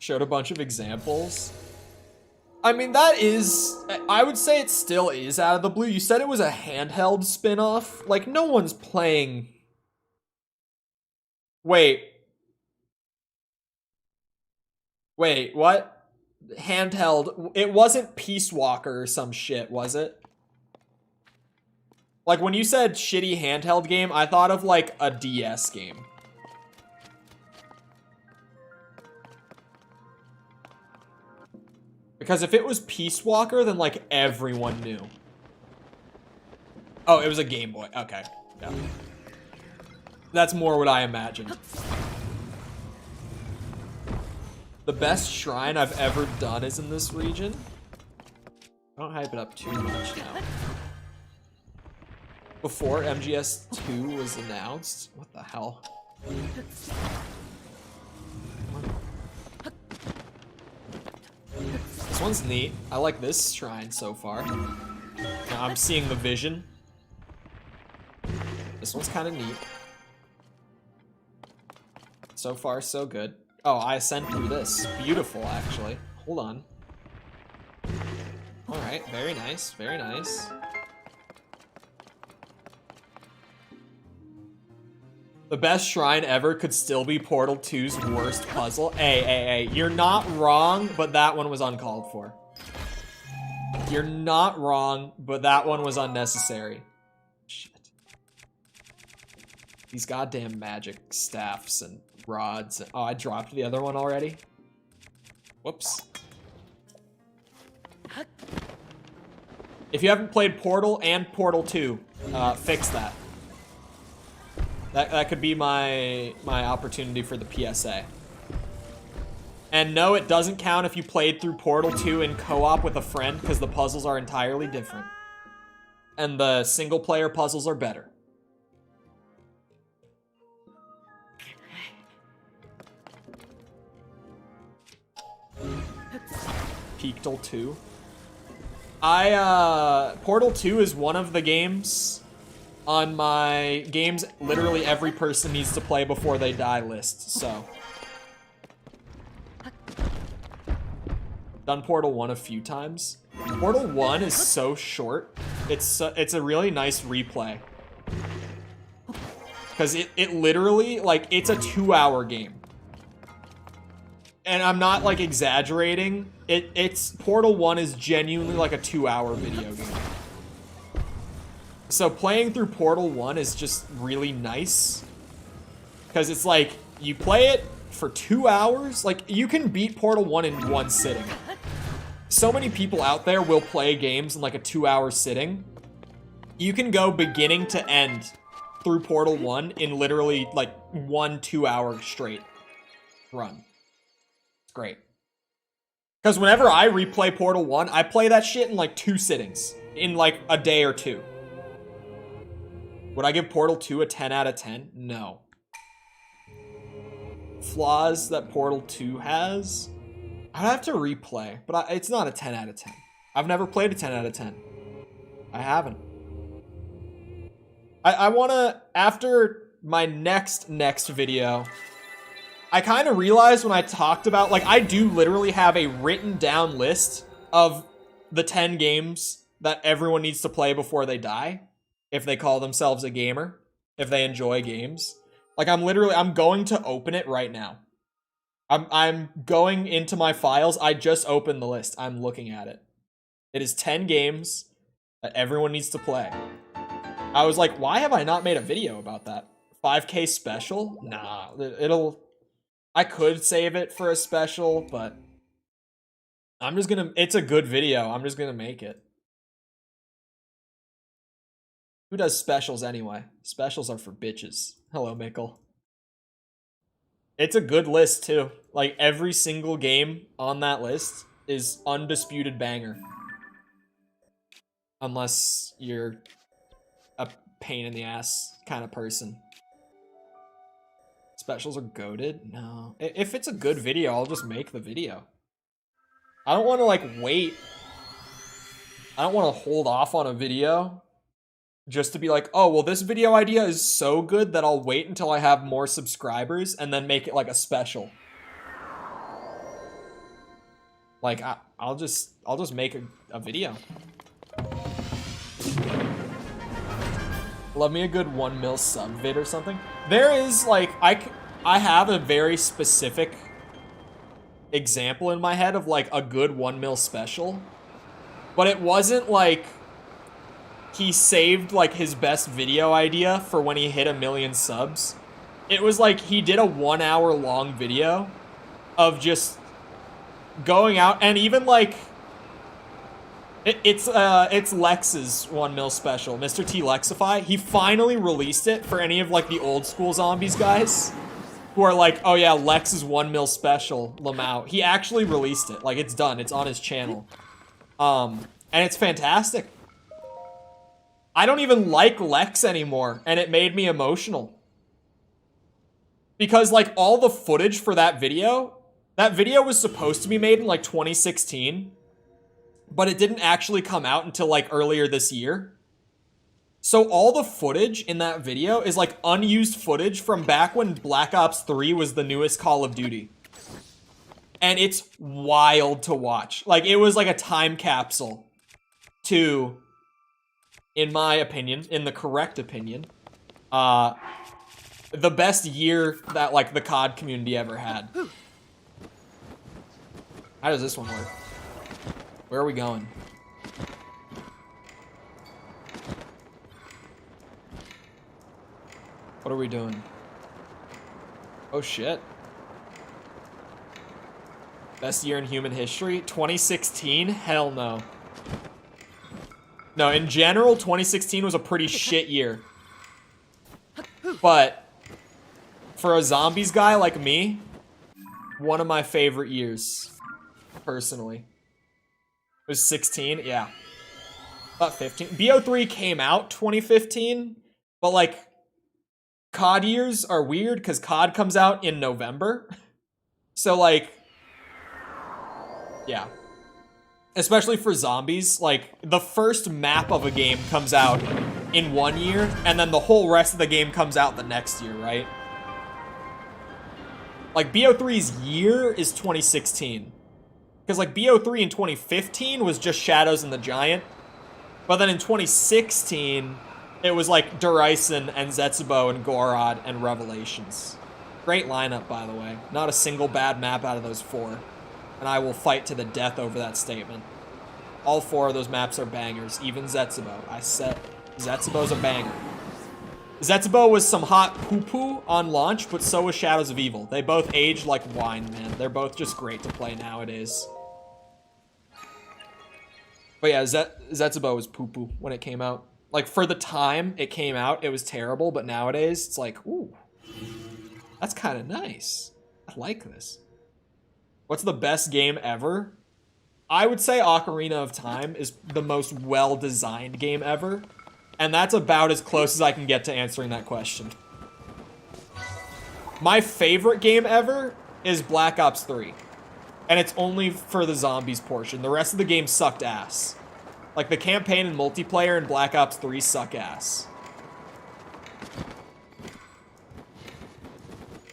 Showed a bunch of examples. I mean, that is... I would say it still is out of the blue. You said it was a handheld spin-off. Like, no one's playing... Wait. Wait, what? Handheld. It wasn't Peace Walker or some shit, was it? Like, when you said shitty handheld game, I thought of, like, a DS game. Because if it was Peace Walker, then, like, everyone knew. Oh, it was a Game Boy. Okay. Yeah. That's more what I imagined. The best shrine I've ever done is in this region. Don't hype it up too much now. Before MGS2 was announced? What the hell? This one's neat. I like this shrine so far. Now I'm seeing the vision. This one's kind of neat. So far, so good. Oh, I ascend through this. Beautiful, actually. Hold on. Alright, very nice, very nice. The best shrine ever could still be Portal 2's worst puzzle. Hey, you're not wrong, but that one was uncalled for. You're not wrong, but that one was unnecessary. Shit. These goddamn magic staffs and rods. Oh, I dropped the other one already? Whoops. If you haven't played Portal and Portal 2, fix that. That could be my opportunity for the PSA. And no, it doesn't count if you played through Portal 2 in co-op with a friend, because the puzzles are entirely different. And the single-player puzzles are better. Peakdal 2. Portal 2 is one of the games on my games literally every person needs to play before they die list, so. Done Portal 1 a few times. Portal 1 is so short. It's a really nice replay. Because it literally, like, it's a 2-hour game. And I'm not, like, exaggerating. It's Portal 1 is genuinely like a 2-hour video game. So playing through Portal 1 is just really nice. Because it's like, you play it for 2 hours. Like, you can beat Portal 1 in one sitting. So many people out there will play games in like a 2-hour sitting. You can go beginning to end through Portal 1 in literally like 1-2 hour straight run. It's great. Because whenever I replay Portal 1, I play that shit in like 2 sittings. In like a day or 2. Would I give Portal 2 a 10 out of 10? No. Flaws that Portal 2 has? I'd have to replay, but it's not a 10 out of 10. I've never played a 10 out of 10. I haven't. I want to, after my next video, I kind of realized when I talked about, like, I do literally have a written down list of the 10 games that everyone needs to play before they die, if they call themselves a gamer, if they enjoy games. Like, I'm going to open it right now. I'm going into my files. I just opened the list. I'm looking at it. It is 10 games that everyone needs to play. I was like, why have I not made a video about that? 5K special? Nah, I could save it for a special, but I'm just gonna, it's a good video. I'm just gonna make it. Who does specials anyway? Specials are for bitches. Hello, Mickle. It's a good list too. Like, every single game on that list is undisputed banger. Unless you're a pain in the ass kind of person. Specials are goated? No. If it's a good video, I'll just make the video. I don't want to, like, wait. I don't want to hold off on a video just to be like, oh, well, this video idea is so good that I'll wait until I have more subscribers and then make it like a special. Like, I'll just make a video. Love me a good 1 mil sub vid or something. There is, like, I have a very specific example in my head of, like, a good 1 mil special. But it wasn't, like, he saved, like, his best video idea for when he hit 1 million subs. It was, like, he did a 1 hour long video of just going out and even, like, it's Lex's 1 mil special, Mr. T Lexify. He finally released it for any of, like, the old school zombies guys who are like, oh yeah, Lex's 1 mil special, Lamau. He actually released it. Like, it's done. It's on his channel. And it's fantastic. I don't even like Lex anymore, and it made me emotional. Because, like, all the footage for that video was supposed to be made in, like, 2016. But it didn't actually come out until, like, earlier this year. So all the footage in that video is, like, unused footage from back when Black Ops 3 was the newest Call of Duty. And it's wild to watch. Like, it was like a time capsule to, in my opinion, in the correct opinion, the best year that, like, the COD community ever had. How does this one work? Where are we going? What are we doing? Oh shit. Best year in human history? 2016? Hell no. No, in general, 2016 was a pretty shit year. But for a zombies guy like me, one of my favorite years, personally. It was 16? Yeah. About 15. BO3 came out 2015, but, like, COD years are weird because COD comes out in November. So, like, yeah. Especially for zombies, like, the first map of a game comes out in 1 year, and then the whole rest of the game comes out the next year, right? Like, BO3's year is 2016. Because, like, BO3 in 2015 was just Shadows and the Giant. But then in 2016, it was, like, Derison and Zetsubo and Gorod and Revelations. Great lineup, by the way. Not a single bad map out of those 4. And I will fight to the death over that statement. All 4 of those maps are bangers, even Zetsubo. I said Zetsubo's a banger. Zetsubo was some hot poo-poo on launch, but so was Shadows of Evil. They both aged like wine, man. They're both just great to play nowadays. But yeah, Zetsubo was poo-poo when it came out. Like, for the time it came out, it was terrible, but nowadays, it's like, ooh, that's kind of nice. I like this. What's the best game ever? I would say Ocarina of Time is the most well-designed game ever, and that's about as close as I can get to answering that question. My favorite game ever is Black Ops 3. And it's only for the zombies portion. The rest of the game sucked ass. Like, the campaign and multiplayer in Black Ops 3 suck ass.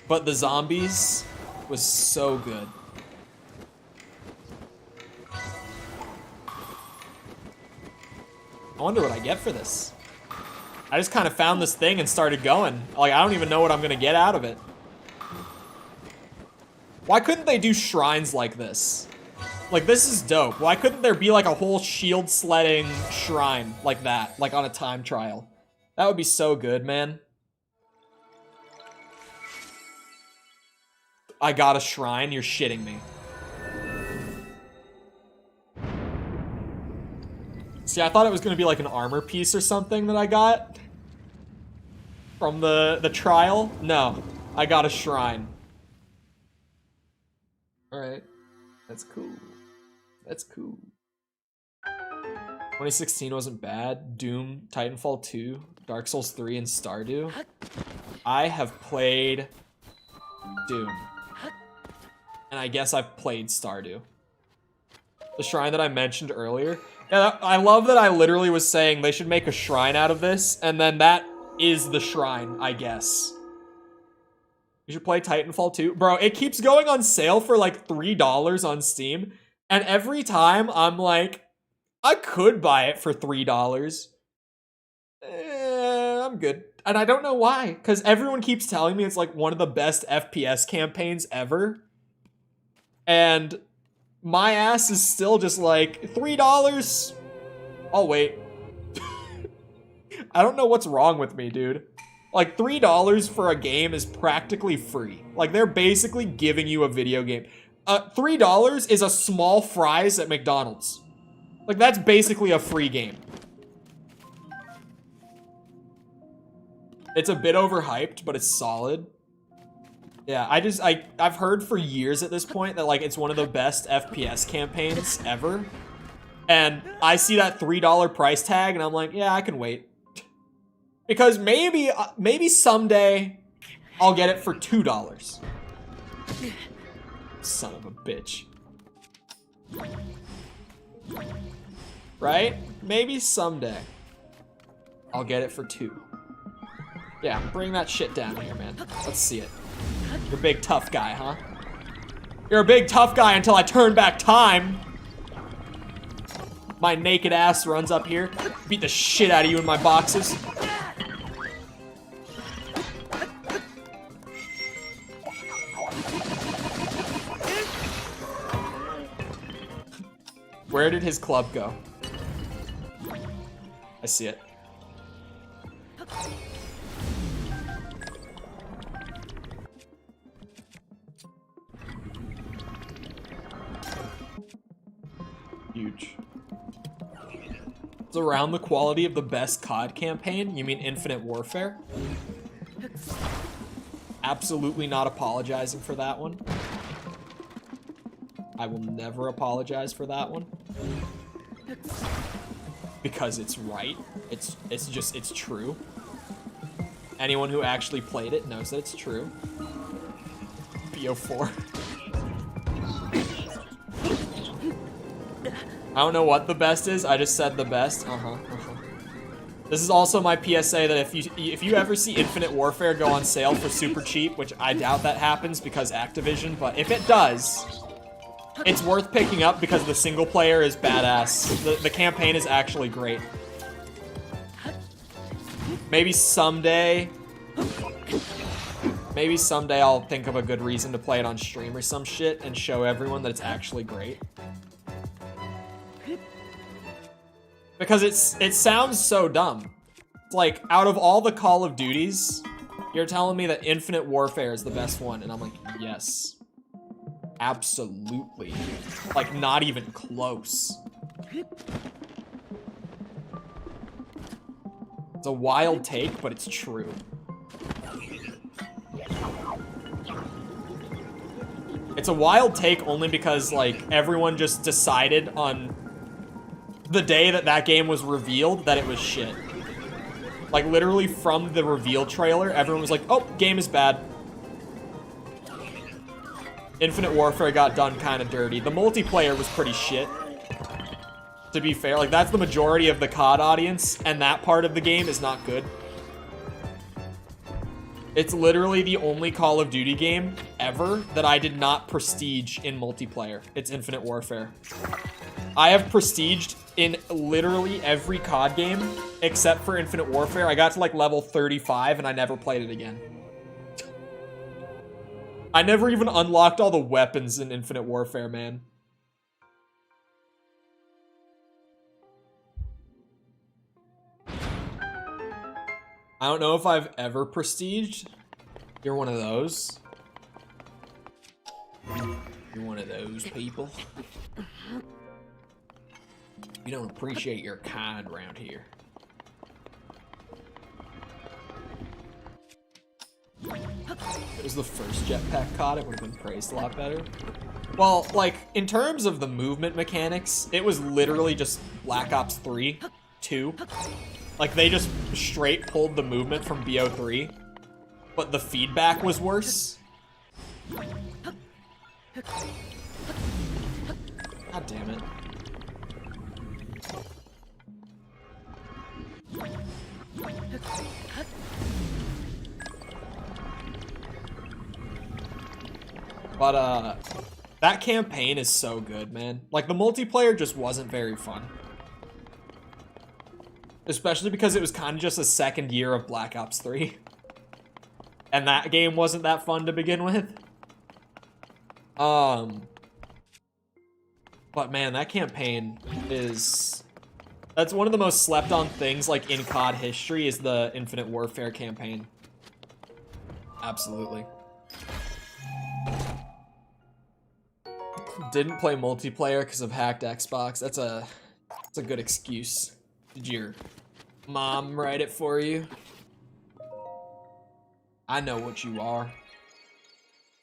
But the zombies was so good. I wonder what I get for this. I just kind of found this thing and started going. Like, I don't even know what I'm gonna get out of it. Why couldn't they do shrines like this? Like, this is dope. Why couldn't there be like a whole shield sledding shrine like that? Like on a time trial. That would be so good, man. I got a shrine? You're shitting me. See, I thought it was gonna be like an armor piece or something that I got from the trial. No, I got a shrine. Alright, that's cool. That's cool. 2016 wasn't bad. Doom, Titanfall 2, Dark Souls 3, and Stardew. I have played Doom. And I guess I've played Stardew. The shrine that I mentioned earlier. Yeah, I love that I literally was saying they should make a shrine out of this, and then that is the shrine, I guess. You should play Titanfall 2. Bro, it keeps going on sale for like $3 on Steam, and every time I'm like, I could buy it for $3. I'm good. And I don't know why, because everyone keeps telling me it's like one of the best FPS campaigns ever. And my ass is still just like, $3? I'll wait. I don't know what's wrong with me, dude. Like, $3 for a game is practically free. Like, they're basically giving you a video game. $3 is a small fries at McDonald's. Like, that's basically a free game. It's a bit overhyped, but it's solid. Yeah, I've heard for years at this point that, like, it's one of the best FPS campaigns ever. And I see that $3 price tag, and I'm like, yeah, I can wait. Because maybe someday I'll get it for $2. Son of a bitch. Right? Maybe someday I'll get it for $2. Yeah, bring that shit down here, man. Let's see it. You're a big tough guy, huh? You're a big tough guy until I turn back time. My naked ass runs up here, beat the shit out of you in my boxes. Where did his club go? I see it. Huge. It's around the quality of the best COD campaign? You mean Infinite Warfare? Absolutely not apologizing for that one. I will never apologize for that one. Because it's right. It's true. Anyone who actually played it knows that it's true. BO4. I don't know what the best is. I just said the best. This is also my PSA that if you ever see Infinite Warfare go on sale for super cheap, which I doubt that happens because Activision, but if it does, it's worth picking up because the single player is badass. The campaign is actually great. Maybe someday I'll think of a good reason to play it on stream or some shit and show everyone that it's actually great. Because it sounds so dumb. It's like, out of all the Call of Duties, you're telling me that Infinite Warfare is the best one, and I'm like, yes. Absolutely. Like, not even close. It's a wild take, but it's true. It's a wild take only because, like, everyone just decided on the day that game was revealed that it was shit. Like, literally from the reveal trailer, everyone was like, oh, game is bad. Infinite Warfare got done kind of dirty. The multiplayer was pretty shit. To be fair, like, that's the majority of the COD audience, and that part of the game is not good. It's literally the only Call of Duty game ever that I did not prestige in multiplayer. It's Infinite Warfare. I have prestiged in literally every COD game except for Infinite Warfare. I got to like level 35 and I never played it again. I never even unlocked all the weapons in Infinite Warfare, man. I don't know if I've ever prestiged. You're one of those. You're one of those people. You don't appreciate your kind around here. If it was the first jetpack COD, it would have been praised a lot better. Well, like, in terms of the movement mechanics, it was literally just Black Ops 3, 2. Like, they just straight pulled the movement from BO3, but the feedback was worse. God damn it. But, that campaign is so good, man. Like, the multiplayer just wasn't very fun. Especially because it was kind of just a second year of Black Ops 3. And that game wasn't that fun to begin with. But man, that campaign is... That's one of the most slept on things, like, in COD history, is the Infinite Warfare campaign. Absolutely. Didn't play multiplayer because of hacked Xbox. That's a good excuse. Did your mom write it for you? I know what you are.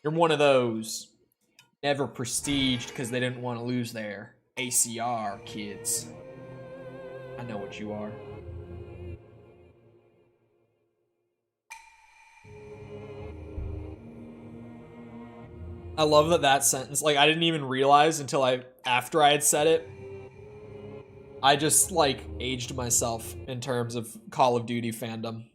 You're one of those never prestiged because they didn't want to lose their ACR kids. I know what you are. I love that sentence, like, I didn't even realize until after I had said it. I just, like, aged myself in terms of Call of Duty fandom.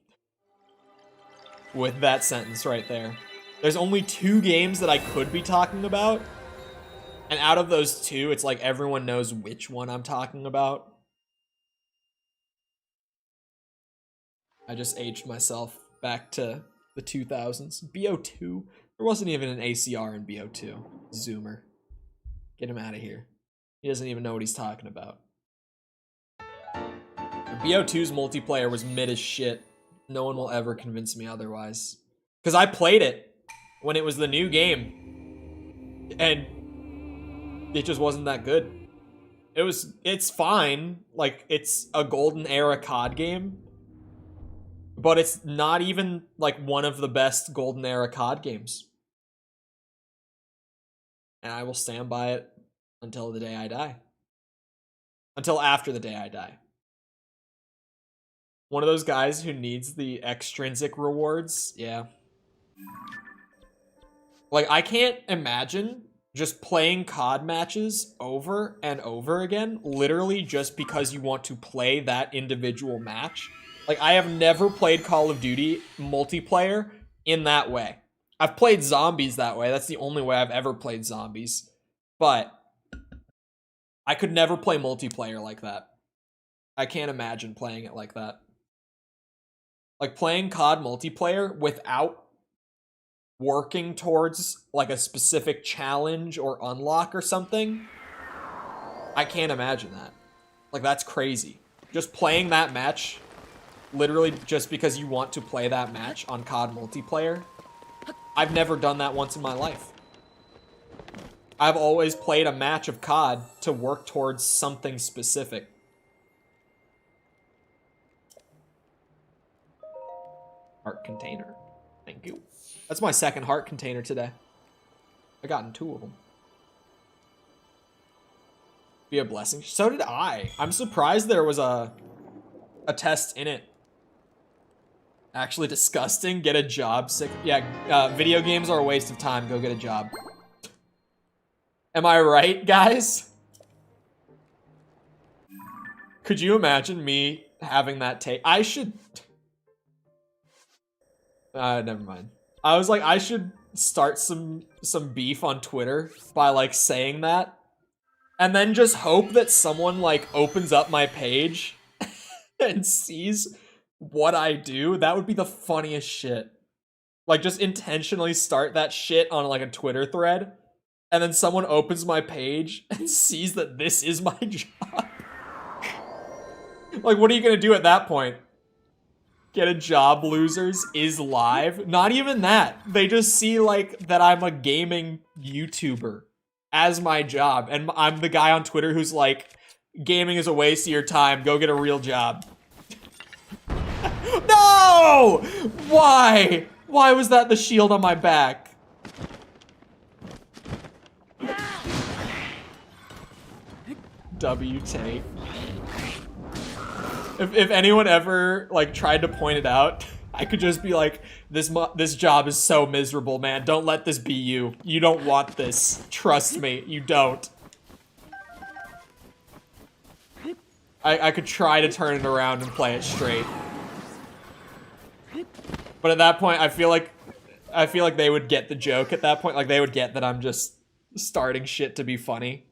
With that sentence right there. There's only 2 games that I could be talking about. And out of those 2, it's like everyone knows which one I'm talking about. I just aged myself back to the 2000s. BO2. There wasn't even an ACR in BO2. Zoomer. Get him out of here. He doesn't even know what he's talking about. BO2's multiplayer was mid as shit. No one will ever convince me otherwise. Because I played it when it was the new game. And it just wasn't that good. It's fine. Like, it's a golden era COD game. But it's not even, like, one of the best golden era COD games. And I will stand by it until the day I die. Until after the day I die. One of those guys who needs the extrinsic rewards, yeah. Like, I can't imagine just playing COD matches over and over again, literally just because you want to play that individual match. Like, I have never played Call of Duty multiplayer in that way. I've played zombies that way. That's the only way I've ever played zombies. But I could never play multiplayer like that. I can't imagine playing it like that. Like, playing COD multiplayer without working towards, like, a specific challenge or unlock or something, I can't imagine that. Like, that's crazy. Just playing that match, literally just because you want to play that match on COD multiplayer, I've never done that once in my life. I've always played a match of COD to work towards something specific. Heart container. Thank you. That's my second heart container today. I gotten 2 of them. Be a blessing. So did I. I'm surprised there was a test in it. Actually disgusting. Get a job. Sick. Yeah, video games are a waste of time. Go get a job. Am I right, guys? Could you imagine me having that take? I should... never mind. I was like, I should start some beef on Twitter by, like, saying that. And then just hope that someone, like, opens up my page and sees what I do. That would be the funniest shit. Like, just intentionally start that shit on, like, a Twitter thread. And then someone opens my page and sees that this is my job. Like, what are you gonna do at that point? Get a job, losers, is live? Not even that. They just see, like, that I'm a gaming YouTuber as my job. And I'm the guy on Twitter who's like, gaming is a waste of your time. Go get a real job. No! Why? Why was that the shield on my back? W take. If anyone ever, like, tried to point it out, I could just be like, this job is so miserable, man. Don't let this be you. You don't want this. Trust me, you don't. I could try to turn it around and play it straight. But at that point, I feel like they would get the joke at that point. Like, they would get that I'm just starting shit to be funny.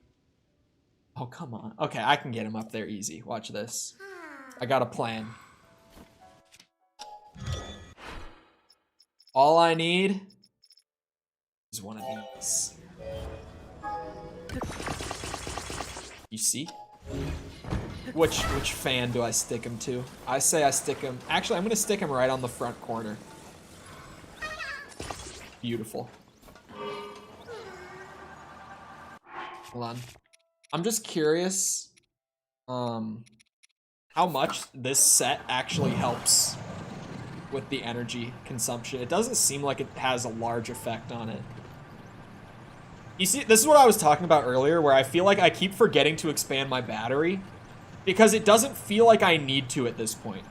Oh, come on. Okay, I can get him up there easy. Watch this. I got a plan. All I need is one of these. You see? Which fan do I stick him to? I say I stick him... Actually, I'm gonna stick him right on the front corner. Beautiful. Hold on. I'm just curious, how much this set actually helps with the energy consumption. It doesn't seem like it has a large effect on it. You see, this is what I was talking about earlier, where I feel like I keep forgetting to expand my battery because it doesn't feel like I need to at this point.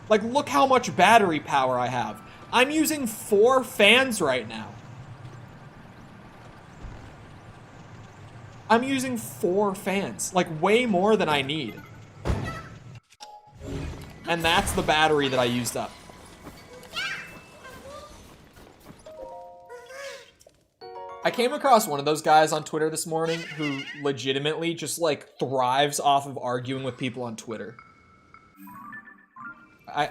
Like, look how much battery power I have. I'm using 4 fans right now. I'm using 4 fans, like way more than I need. And that's the battery that I used up. I came across one of those guys on Twitter this morning who legitimately just, like, thrives off of arguing with people on Twitter. I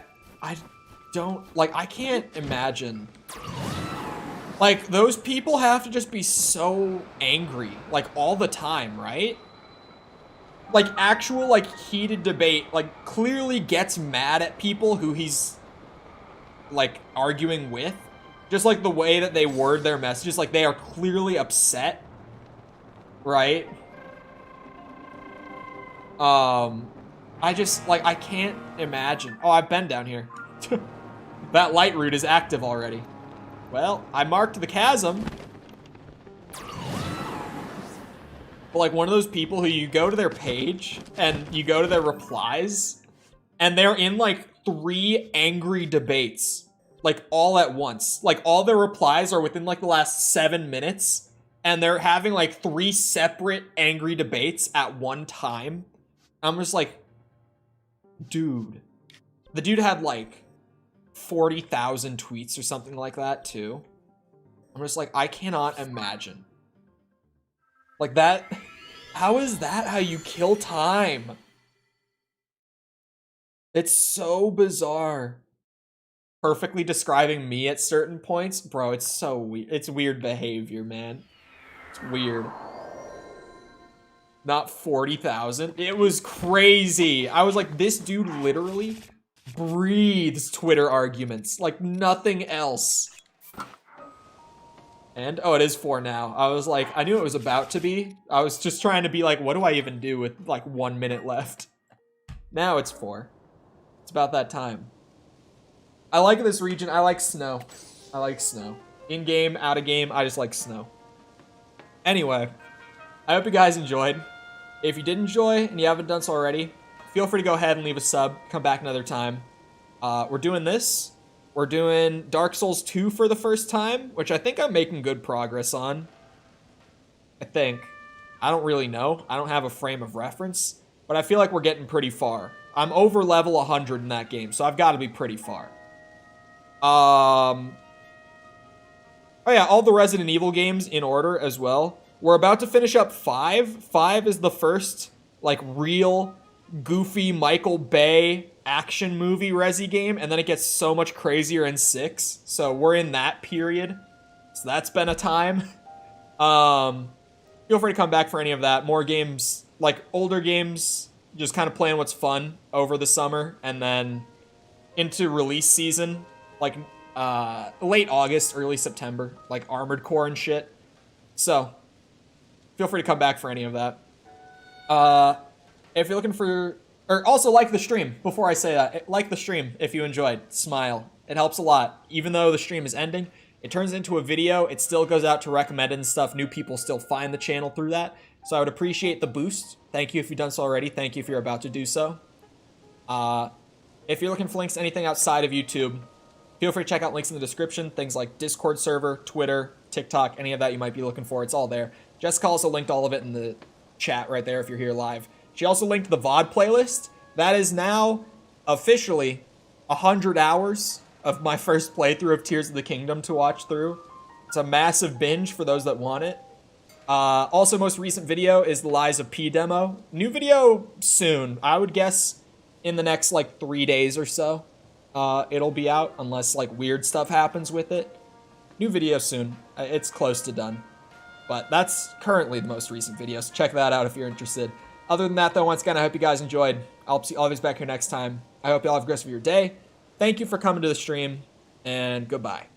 don't, like, I can't imagine. Like, those people have to just be so angry, like, all the time, right? Like, actual, like, heated debate, like, clearly gets mad at people who he's, like, arguing with. Just, like, the way that they word their messages, like, they are clearly upset, right? I just, like, I can't imagine. Oh, I've been down here. That light route is active already. Well, I marked the chasm. But, like, one of those people who you go to their page and you go to their replies and they're in, like, 3 angry debates, like, all at once. Like, all their replies are within, like, the last 7 minutes and they're having, like, 3 separate angry debates at one time. I'm just like, dude. The dude had, like, 40,000 tweets or something like that, too. I'm just like, I cannot imagine. Like, that... How is that how you kill time? It's so bizarre. Perfectly describing me at certain points. Bro, it's so weird. It's weird behavior, man. It's weird. Not 40,000. It was crazy. I was like, this dude literally breathes Twitter arguments like nothing else. And, oh, it is 4 now. I was like, I knew it was about to be. I was just trying to be like, what do I even do with like 1 minute left? Now it's 4. It's about that time. I like this region. I like snow. I like snow. In-game, out-of-game, I just like snow. Anyway, I hope you guys enjoyed. If you did enjoy and you haven't done so already, feel free to go ahead and leave a sub. Come back another time. We're doing this. We're doing Dark Souls 2 for the first time, which I think I'm making good progress on. I think. I don't really know. I don't have a frame of reference, but I feel like we're getting pretty far. I'm over level 100 in that game, so I've got to be pretty far. Oh yeah, all the Resident Evil games in order as well. We're about to finish up 5. 5 is the first, like, real, goofy Michael Bay action movie Resi game, and then it gets so much crazier in 6. So we're in that period. So that's been a time. Feel free to come back for any of that. More games, like older games, just kind of playing what's fun over the summer, and then into release season, like late August, early September, like Armored Core and shit. So feel free to come back for any of that. If you're looking for, or also like the stream, before I say that, like the stream if you enjoyed. Smile. It helps a lot. Even though the stream is ending, it turns into a video. It still goes out to recommended and stuff. New people still find the channel through that. So I would appreciate the boost. Thank you if you've done so already. Thank you if you're about to do so. If you're looking for links to anything outside of YouTube, feel free to check out links in the description. Things like Discord server, Twitter, TikTok, any of that you might be looking for. It's all there. Jessica also linked all of it in the chat right there if you're here live. She also linked the VOD playlist. That is now officially 100 hours of my first playthrough of Tears of the Kingdom to watch through. It's a massive binge for those that want it. Also, most recent video is the Lies of P demo. New video soon. I would guess in the next, like, 3 days or so. It'll be out, unless, like, weird stuff happens with it. New video soon. It's close to done. But that's currently the most recent video, so check that out if you're interested. Other than that, though, once again, I hope you guys enjoyed. I'll see all of you back here next time. I hope you all have a great rest of your day. Thank you for coming to the stream, and goodbye.